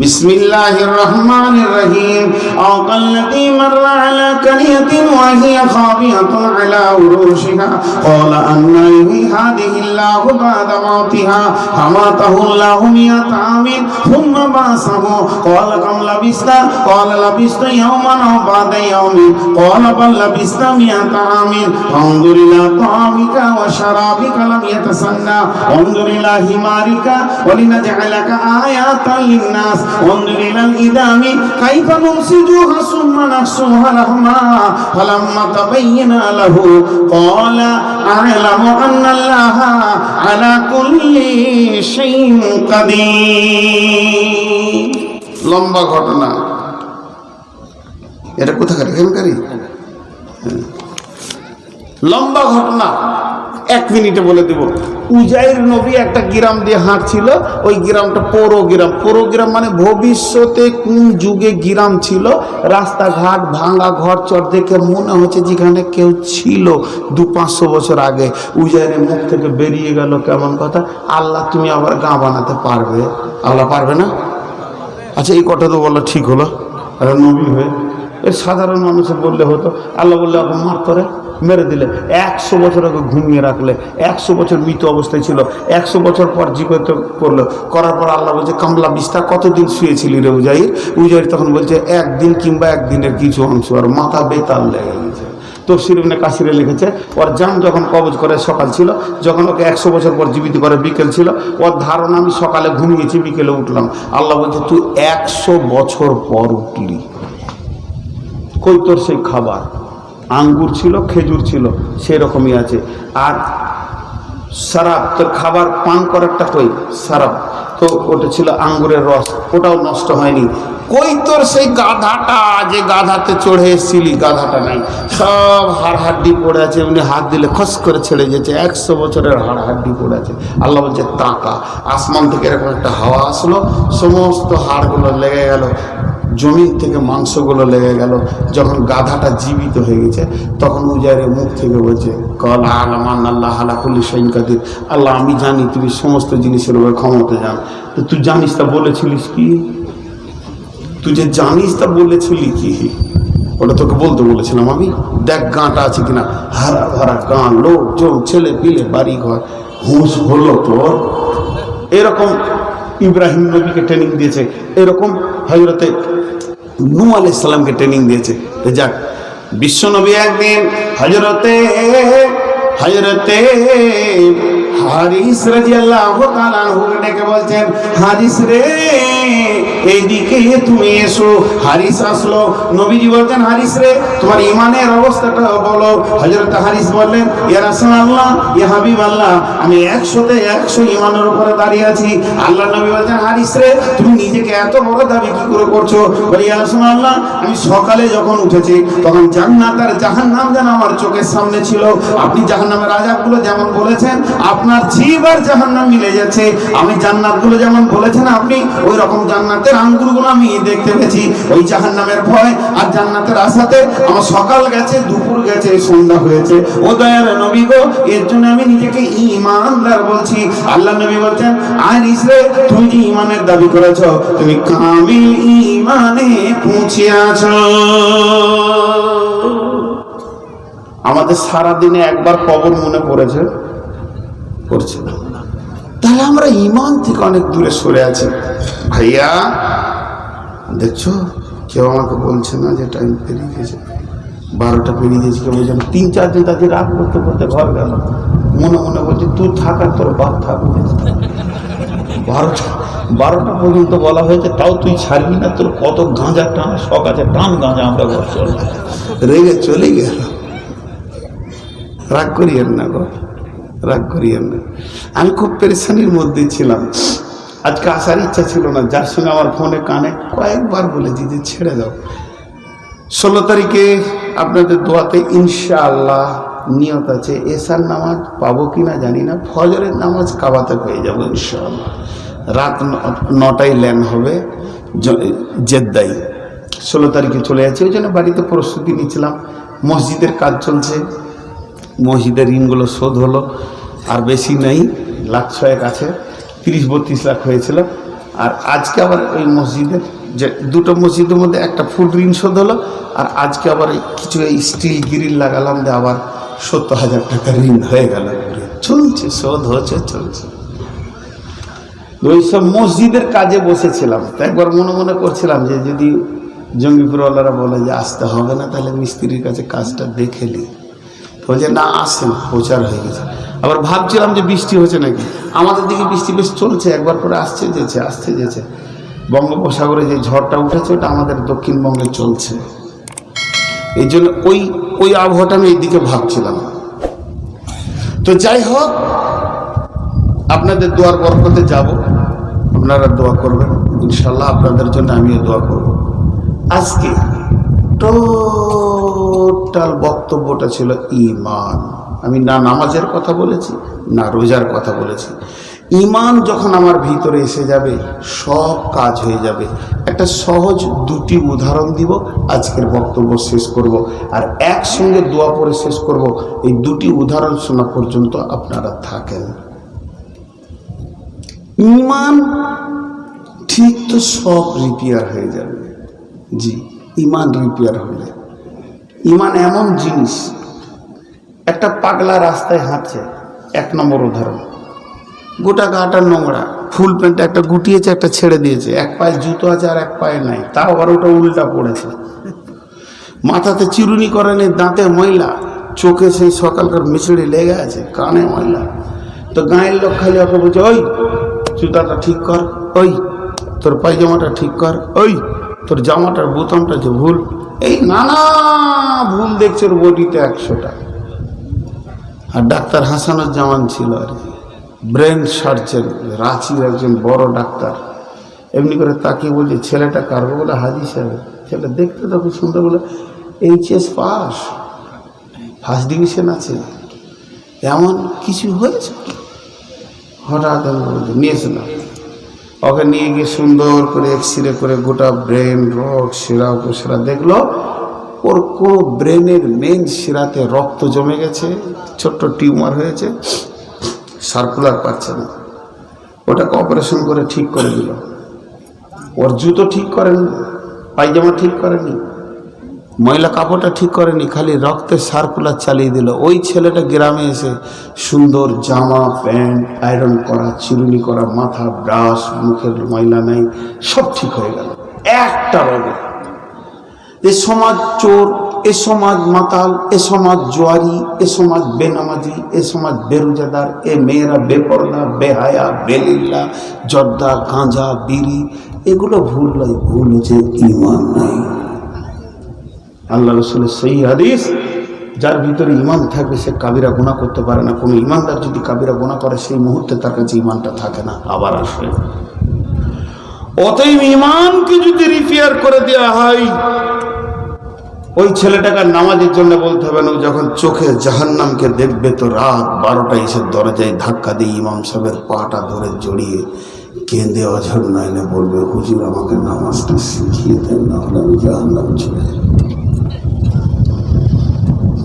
বিসমিল্লাহির রহমানির রহিম। আকাল্লাতী মাররা আলা কারিয়াতিন ওয়া হিয়া খাবিয়াতুন আলা উরুশিহা ক্বালা আন্না ইউহী হাদিহিল্লাহু বা'দা মাউতিহা ফামাতাহুল্লাহু মিয়াতা আমিন সুম্মা বাসাহু ক্বালা কাম লাবিসতা ক্বালা লাবিসতু ইয়াওমান আও বা'দা ইয়াওমিন ক্বালা বাল লাবিসতা মিয়াতা আমিন ফানজুর ইলা তা'আমিকা ওয়া শারাবিকা লাম ইয়াতাসান্না ওয়ানজুর ইলা হিমারিকা ওয়া লিনাজআলাকা আয়াতান লিন-নাস انظر الى الإدام كيف ننسجها ثم نكسوها لحما فلما تبين له قال أعلم أن الله على كل شيء قدير। লম্বা ঘটনা, এটা কোথাকার? এখানকারই লম্বা ঘটনা, 1 মিনিটে বলে দেব। উজাইর নবী একটা গ্রাম দিয়ে হাঁটছিল, ওই গ্রামটা পৌরগ্রাম। পৌরগ্রাম মানে ভবিষ্যতে কোন যুগে গ্রাম ছিল, রাস্তাঘাট ভাঙা, ঘর চর দেখে মনে হচ্ছে যেখানে কেউ ছিল 200-500 বছর আগে। উজাইরের মুখ থেকে বেরিয়ে গেল কেমন কথা, আল্লাহ তুমি আবার গাঁ বানাতে পারবে? আল্লাহ পারবে না? আচ্ছা, এই কথা তো বলা ঠিক হলো, আর নবী হয়ে এর সাধারণ মানুষে বললে হতো। আল্লাহ বললে এখন মার করে মেরে দিলে, 100 বছর আগে ঘুমিয়ে রাখলে, 100 বছর মৃত অবস্থায় ছিল, 100 বছর পর জীবিত করলো, করার পর আল্লাহ বলছে কামলা বিস্তার কতদিন শুয়েছিলি রে উজাইর? উজাইর তখন বলছে 1 দিন কিংবা 1 দিনের কিছু অংশ, আর মাথা বেতাল লেগে গেছে। তফসির ইবনে কাসিরে লিখেছে ওর জান যখন কবজ করে সকাল ছিল, যখন ওকে 100 বছর পর জীবিত করে বিকেল ছিল। ওর ধারণা আমি সকালে ঘুমিয়েছি, বিকেলে উঠলাম। আল্লাহ বলছে তুই 100 বছর পর উঠলি, কই তোর সেই খাবার? আঙ্গুর ছিল, খেজুর ছিল, সেরকমই আছে। আর সারাপ, তোর খাবার পান করারটা কই? সারাপ, তো ওটা ছিল আঙ্গুরের রস, ওটাও নষ্ট হয়নি। কই তোর সেই গাধাটা, যে গাধাতে চড়ে এসেছিলি? গাধাটা নাই, সব হাড় হাড্ডি পড়ে আছে। উনি হাত দিলে খস করে ছেড়ে যেছে, 100 বছরের হাড় হাড্ডি পড়ে আছে। আল্লাহ বলছে তাকা। আসমান থেকে এরকম একটা হাওয়া আসলো, সমস্ত হাড়গুলো লেগে গেল, জমিন থেকে মাংসগুলো লেগে গেল। যখন গাধাটা জীবিত হয়ে গেছে তখন উজাইরের মুখ থেকে বলছে, কল আলমান আল্লাহ আলা কুল্লি শাইইন কাদির, আল্লাহ আমি জানি তুমি সমস্ত জিনিসের উপর ক্ষমতা জান। তো তুই জানিস তা বলেছিলিস কি? তুই যে জানিস তা বলেছিলি কি? ওটা তোকে বলতে বলেছিলাম আমি। দেখ গাঁটা আছে কিনা, হারা ভরা গাঁ, লোকজন, ছেলে পিলে, বাড়ি ঘর, হুঁশ হলো তোর? এরকম ইব্রাহিম নবীকে ট্রেনিং দিয়েছে, এরকম হযরতে নূহ আলাইহিস সালামকে ট্রেনিং দিয়েছে। যাক, বিশ্ব নবী একদিন হযরতে হারিস রাদিয়াল্লাহু তাআলা আনহুকে ডেকে বলছেন, হারিস রে এইদিকে তুমি এসো। হারিস আসলো। নবীজি বলছেন, হারিস রে তোমার ইমানের অবস্থাটা বলো। হযরত হারিস বললেন, ইয়া রাসূলুল্লাহ, ইয়া হাবিবাল্লাহ, আমি 100তে 100 ইমানের উপরে দাঁড়িয়ে আছি। আল্লাহ নবী বলছেন, হারিস রে তুমি নিজেকে এত বড় দাবি কি করে করছো? বলি, ইয়া রাসূলুল্লাহ, আমি সকালে যখন উঠেছি তখন জান্নাত আর জাহান্নাম যেন আমার চোখের সামনে ছিল। আপনি জাহান্নামের আযাবগুলো যেমন বলেছেন, আপনার জিব আর জাহান্নাম মিলে যাচ্ছে। আমি জান্নাতগুলো যেমন বলেছেন আপনি, ওই রকম জান্নাতের আঙ্গুরগুলো আমি দেখতে পেয়েছি। ওই জাহান্নামের ভয় আর জান্নাতের আশাতে আমার সকাল গেছে, দুপুর গেছে, সন্ধ্যা হয়েছে। ও দয়ার নবী গো, এর জন্য আমি নিজেকে ঈমানদার বলছি। আল্লাহ নবী বলছেন, আরিস রে তুমি যে ঈমানের দাবি করেছো, তুমি কামিল ঈমানে পৌঁছিয়াছো। আমাদের সারা দিনে একবার কবর মনে পড়েছে? পড়ছে না। তাহলে আমরা ঈমান থেকে অনেক দূরে সরে আছি। ভাইয়া দেখছো, কেউ আমাকে বলছে না যে টাইম পেরিয়ে গেছে, 12টা পেরিয়ে গেছে। কেউ বলছে 3-4 দিন তাকে রাগ করতে করতে ঘর গেল, মনে মনে বলছে তুই থাক আর তোর বাপ থাকবে। 12টা পর্যন্ত বলা হয়েছে, তাও তুই ছাড়বি না। তোর কত গাঁজা টান শখ আছে, টান গাঁজা, আমরা ঘর চল। রেগে চলে গেল। রাগ করিয়েন না গো, রাগ করিয়েন না। আমি খুব পেরেশানির মধ্যে ছিলাম। আজকে আসার ইচ্ছা ছিল না। যার সঙ্গে আমার ফোনে কানে কয়েকবার বলেছি যে ছেড়ে দাও। 16 তারিখে আপনাদের দোয়াতে ইনশাআল্লাহ নিয়ত আছে। এশার নামাজ পাবো কিনা জানি না, ফজরের নামাজ কাবাতে পেয়ে যাবো ইনশাআল্লাহ। রাত 9টায় ল্যান্ড হবে জেদ্দায়। 16 তারিখে চলে যাচ্ছে। ওই জন্য বাড়িতে প্রস্তুতি নিচ্ছিলাম। মসজিদের কাজ চলছে, মসজিদের ঋণগুলো শোধ হলো, আর বেশি নেই, 1,06,000 আছে। 30-32 লাখ হয়েছিল। আর আজকে আবার ওই মসজিদের যে 2টো মসজিদের মধ্যে একটা ফুল ঋণ শোধ হলো। আর আজকে আবার কিছু এই স্টিল গ্রিল লাগালাম, দিয়ে আবার 70,000 টাকা ঋণ হয়ে গেল। চলছে, শোধ হচ্ছে, চলছে। ওই সব মসজিদের কাজে বসেছিলাম। তো একবার মনে মনে করছিলাম যে যদি জঙ্গিপুরওয়ালারা বলে যে আসতে হবে না, তাহলে মিস্ত্রির কাছে কাজটা দেখে নিই। বলছে না, আসেন, প্রচার হয়ে গেছে। আবার ভাবছিলাম যে বৃষ্টি হচ্ছে নাকি। আমাদের দিকে বৃষ্টি বেশ চলছে, একবার করে আসছে যেছে। বঙ্গোপসাগরে যে ঝড়টা উঠেছে ওটা আমাদের দক্ষিণবঙ্গে চলছে। এই জন্য ওই আবহাওয়াটা আমি এইদিকে ভাবছিলাম। তো যাই হোক, আপনাদের দোয়ার বরকতে যাব, আপনারা দোয়া করবেন ইনশাল্লাহ। আপনাদের জন্য আমিও দোয়া করব। আজকে টোটাল বক্তব্যটা ছিল ঈমান। আমি না নামাজের কথা বলেছি, না রোজার কথা বলেছি। ঈমান যখন আমার ভিতরে এসে যাবে, সব কাজ হয়ে যাবে। একটা সহজ 2টি উদাহরণ দিব, আজকের বক্তব্য শেষ করব। আর একসঙ্গে দোয়া পড়ে শেষ করব। এই 2টি উদাহরণ শোনা পর্যন্ত আপনারা থাকেন। ঈমান ঠিক তো সব রিপেয়ার হয়ে যাবে। জি, ঈমান রিপেয়ার হলে। ঈমান এমন জিনিস, একটা পাগলা রাস্তায় হাঁটছে, 1 নম্বর উদাহরণ। গোটা গাটা নোংরা, ফুল প্যান্টটা একটা গুটিয়েছে, একটা ছেড়ে দিয়েছে, এক পায়ে জুতো আছে আর এক পায়ে নাই, তাও আবার ওটা উল্টা পড়েছে। মাথাতে চিরুনি করে নেই, দাঁতে ময়লা, চোখে সেই সকালকার মিছড়ি লেগে আছে, কানে ময়লা। তো গাঁয়ের লোক খালি ওকে বলছে, ওই জুতাটা ঠিক কর, ওই তোর পায়জামাটা ঠিক কর, ওই তোর জামাটার বোতামটা যে ভুল। এই নানা ভুল দেখছে ওর বডিতে 100টা। আর ডাক্তার হাসানুজ্জামান ছিল আর কি, ব্রেন সার্জন, রাঁচির একজন বড় ডাক্তার। এমনি করে তাকিয়ে বলছে, ছেলেটা কার? বলে হাজি সাহেব। ছেলে দেখতে তো খুব সুন্দর, বলে HS পাস, ফার্স্ট ডিভিশন আছে। এমন কিছু হয়েছে? হঠাৎ নিয়েছে না, ওকে নিয়ে গিয়ে সুন্দর করে এক্সরে করে গোটা ব্রেন রক শিরা উপশিরা দেখলো ওর কোনো ব্রেনের মেন শিরাতে রক্ত জমে গেছে, ছোট্ট টিউমার হয়েছে, সার্কুলার পাচ্ছে না। ওটাকে অপারেশন করে ঠিক করে দিল। ওর জুতো ঠিক করেনি, পায়জামা ঠিক করেনি, ময়লা কাপড়টা ঠিক করেনি, খালি রক্তের সার্কুলার চালিয়ে দিল। ওই ছেলেটা গ্রামে এসে সুন্দর জামা প্যান্ট আয়রন করা, চিরুনি করা, মাথা ব্রাশ, মুখের ময়লা নাই, সব ঠিক হয়ে গেল একটা রোগে। এ সমাজ চোর, এ সমাজ মাতাল, এ সমাজ জোয়ারি, এ সমাজ বেনামাজি, এ সমাজ বেরোজাদার, এ মেয়েরা বেপরদা, বেহায়া, বেলিল্লা, জর্দা, গাঁজা, বিড়ি, এগুলো ভুল নয়, ভুল হচ্ছে ঈমান নাই। আল্লাহ রসুলের সেই হাদিস, যার ভিতরে ঈমান থাকবে সে কাবিরা গুনাহ করতে পারে না। কোনো ঈমানদার যদি কাবিরা গুনাহ করে সেই মুহূর্তে তার কাছে ঈমানটা থাকে না, আবার আসে। অতএব ঈমানকে যদি রিপেয়ার করে দেওয়া হয়, ওই ছেলেটাকে নামাজের জন্য বলতে হবে না। যখন চোখে জাহান্নামকে দেখবে তো রাত 12টায় এসে দরজায় ধাক্কা দিয়ে ইমাম সাহেবের পাটা ধরে জড়িয়ে কেঁদে অঝর নয়নে বলবে, হুজুর আমাকে নামাজটা শিখিয়ে দেন, না হলে আমি জাহান্নাম চলে যাব।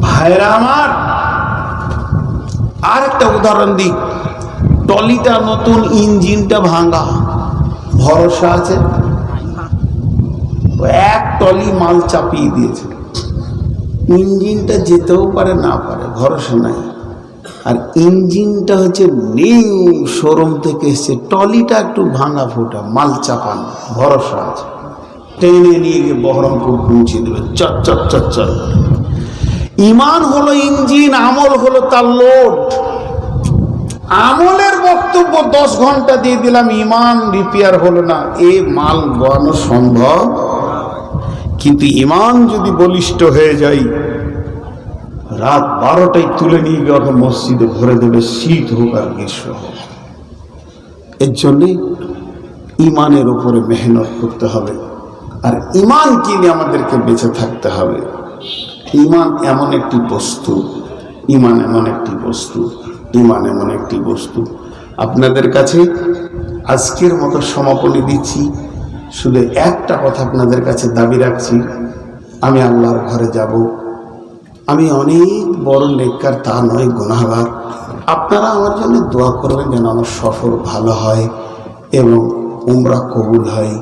ভাইরা আমার, আর একটা উদাহরণ দিই। টলিটা নতুন, ইঞ্জিনটা ভাঙা, ভরসা আছে? এক টলি মাল চাপিয়ে দিয়েছে, ইঞ্জিনটা যেতেও পারে না পারে, ভরসা নাই। আর ইঞ্জিনটা হচ্ছে নিউ শোরুম থেকে এসছে, টলিটা একটু ভাঙা ফোটা, মাল চাপানো, ভরসা আছে, ট্রেনে নিয়ে গিয়ে বহরমপুর পৌঁছে দেবে চট চট চট চট। ঈমান হলো ইঞ্জিন, আমল হলো তার লোড। আমলের বক্তব্য 10 ঘন্টা দিয়ে দিলাম, ঈমান রিপেয়ার হলো না, এ মাল বানানো সম্ভব। কিন্তু ঈমান যদি বলিষ্ঠ হয়ে যায়, রাত 12টায় তুলে নিয়ে গিয়ে ওকে মসজিদে ভরে দেবে, শীত হোক আর গ্রীষ্ম হোক। এর জন্যে ঈমানের উপরে মেহনত করতে হবে, আর ঈমান কিনে আমাদেরকে বেঁচে থাকতে হবে। ঈমান এমন একটি বস্তু, ঈমান এমন একটি বস্তু, ঈমান এমন একটি বস্তু। আপনাদের কাছে আজকের মতো সমাপনী দিচ্ছি, শুধু একটা কথা আপনাদের কাছে দাবি রাখছি, আমি আল্লাহর ঘরে যাব। আমি অনেক বড় নেককার তা নয়, গুনাহগার। আপনারা আমার জন্য দোয়া করবেন যেন আমার সফর ভালো হয় এবং উমরা কবুল হয়।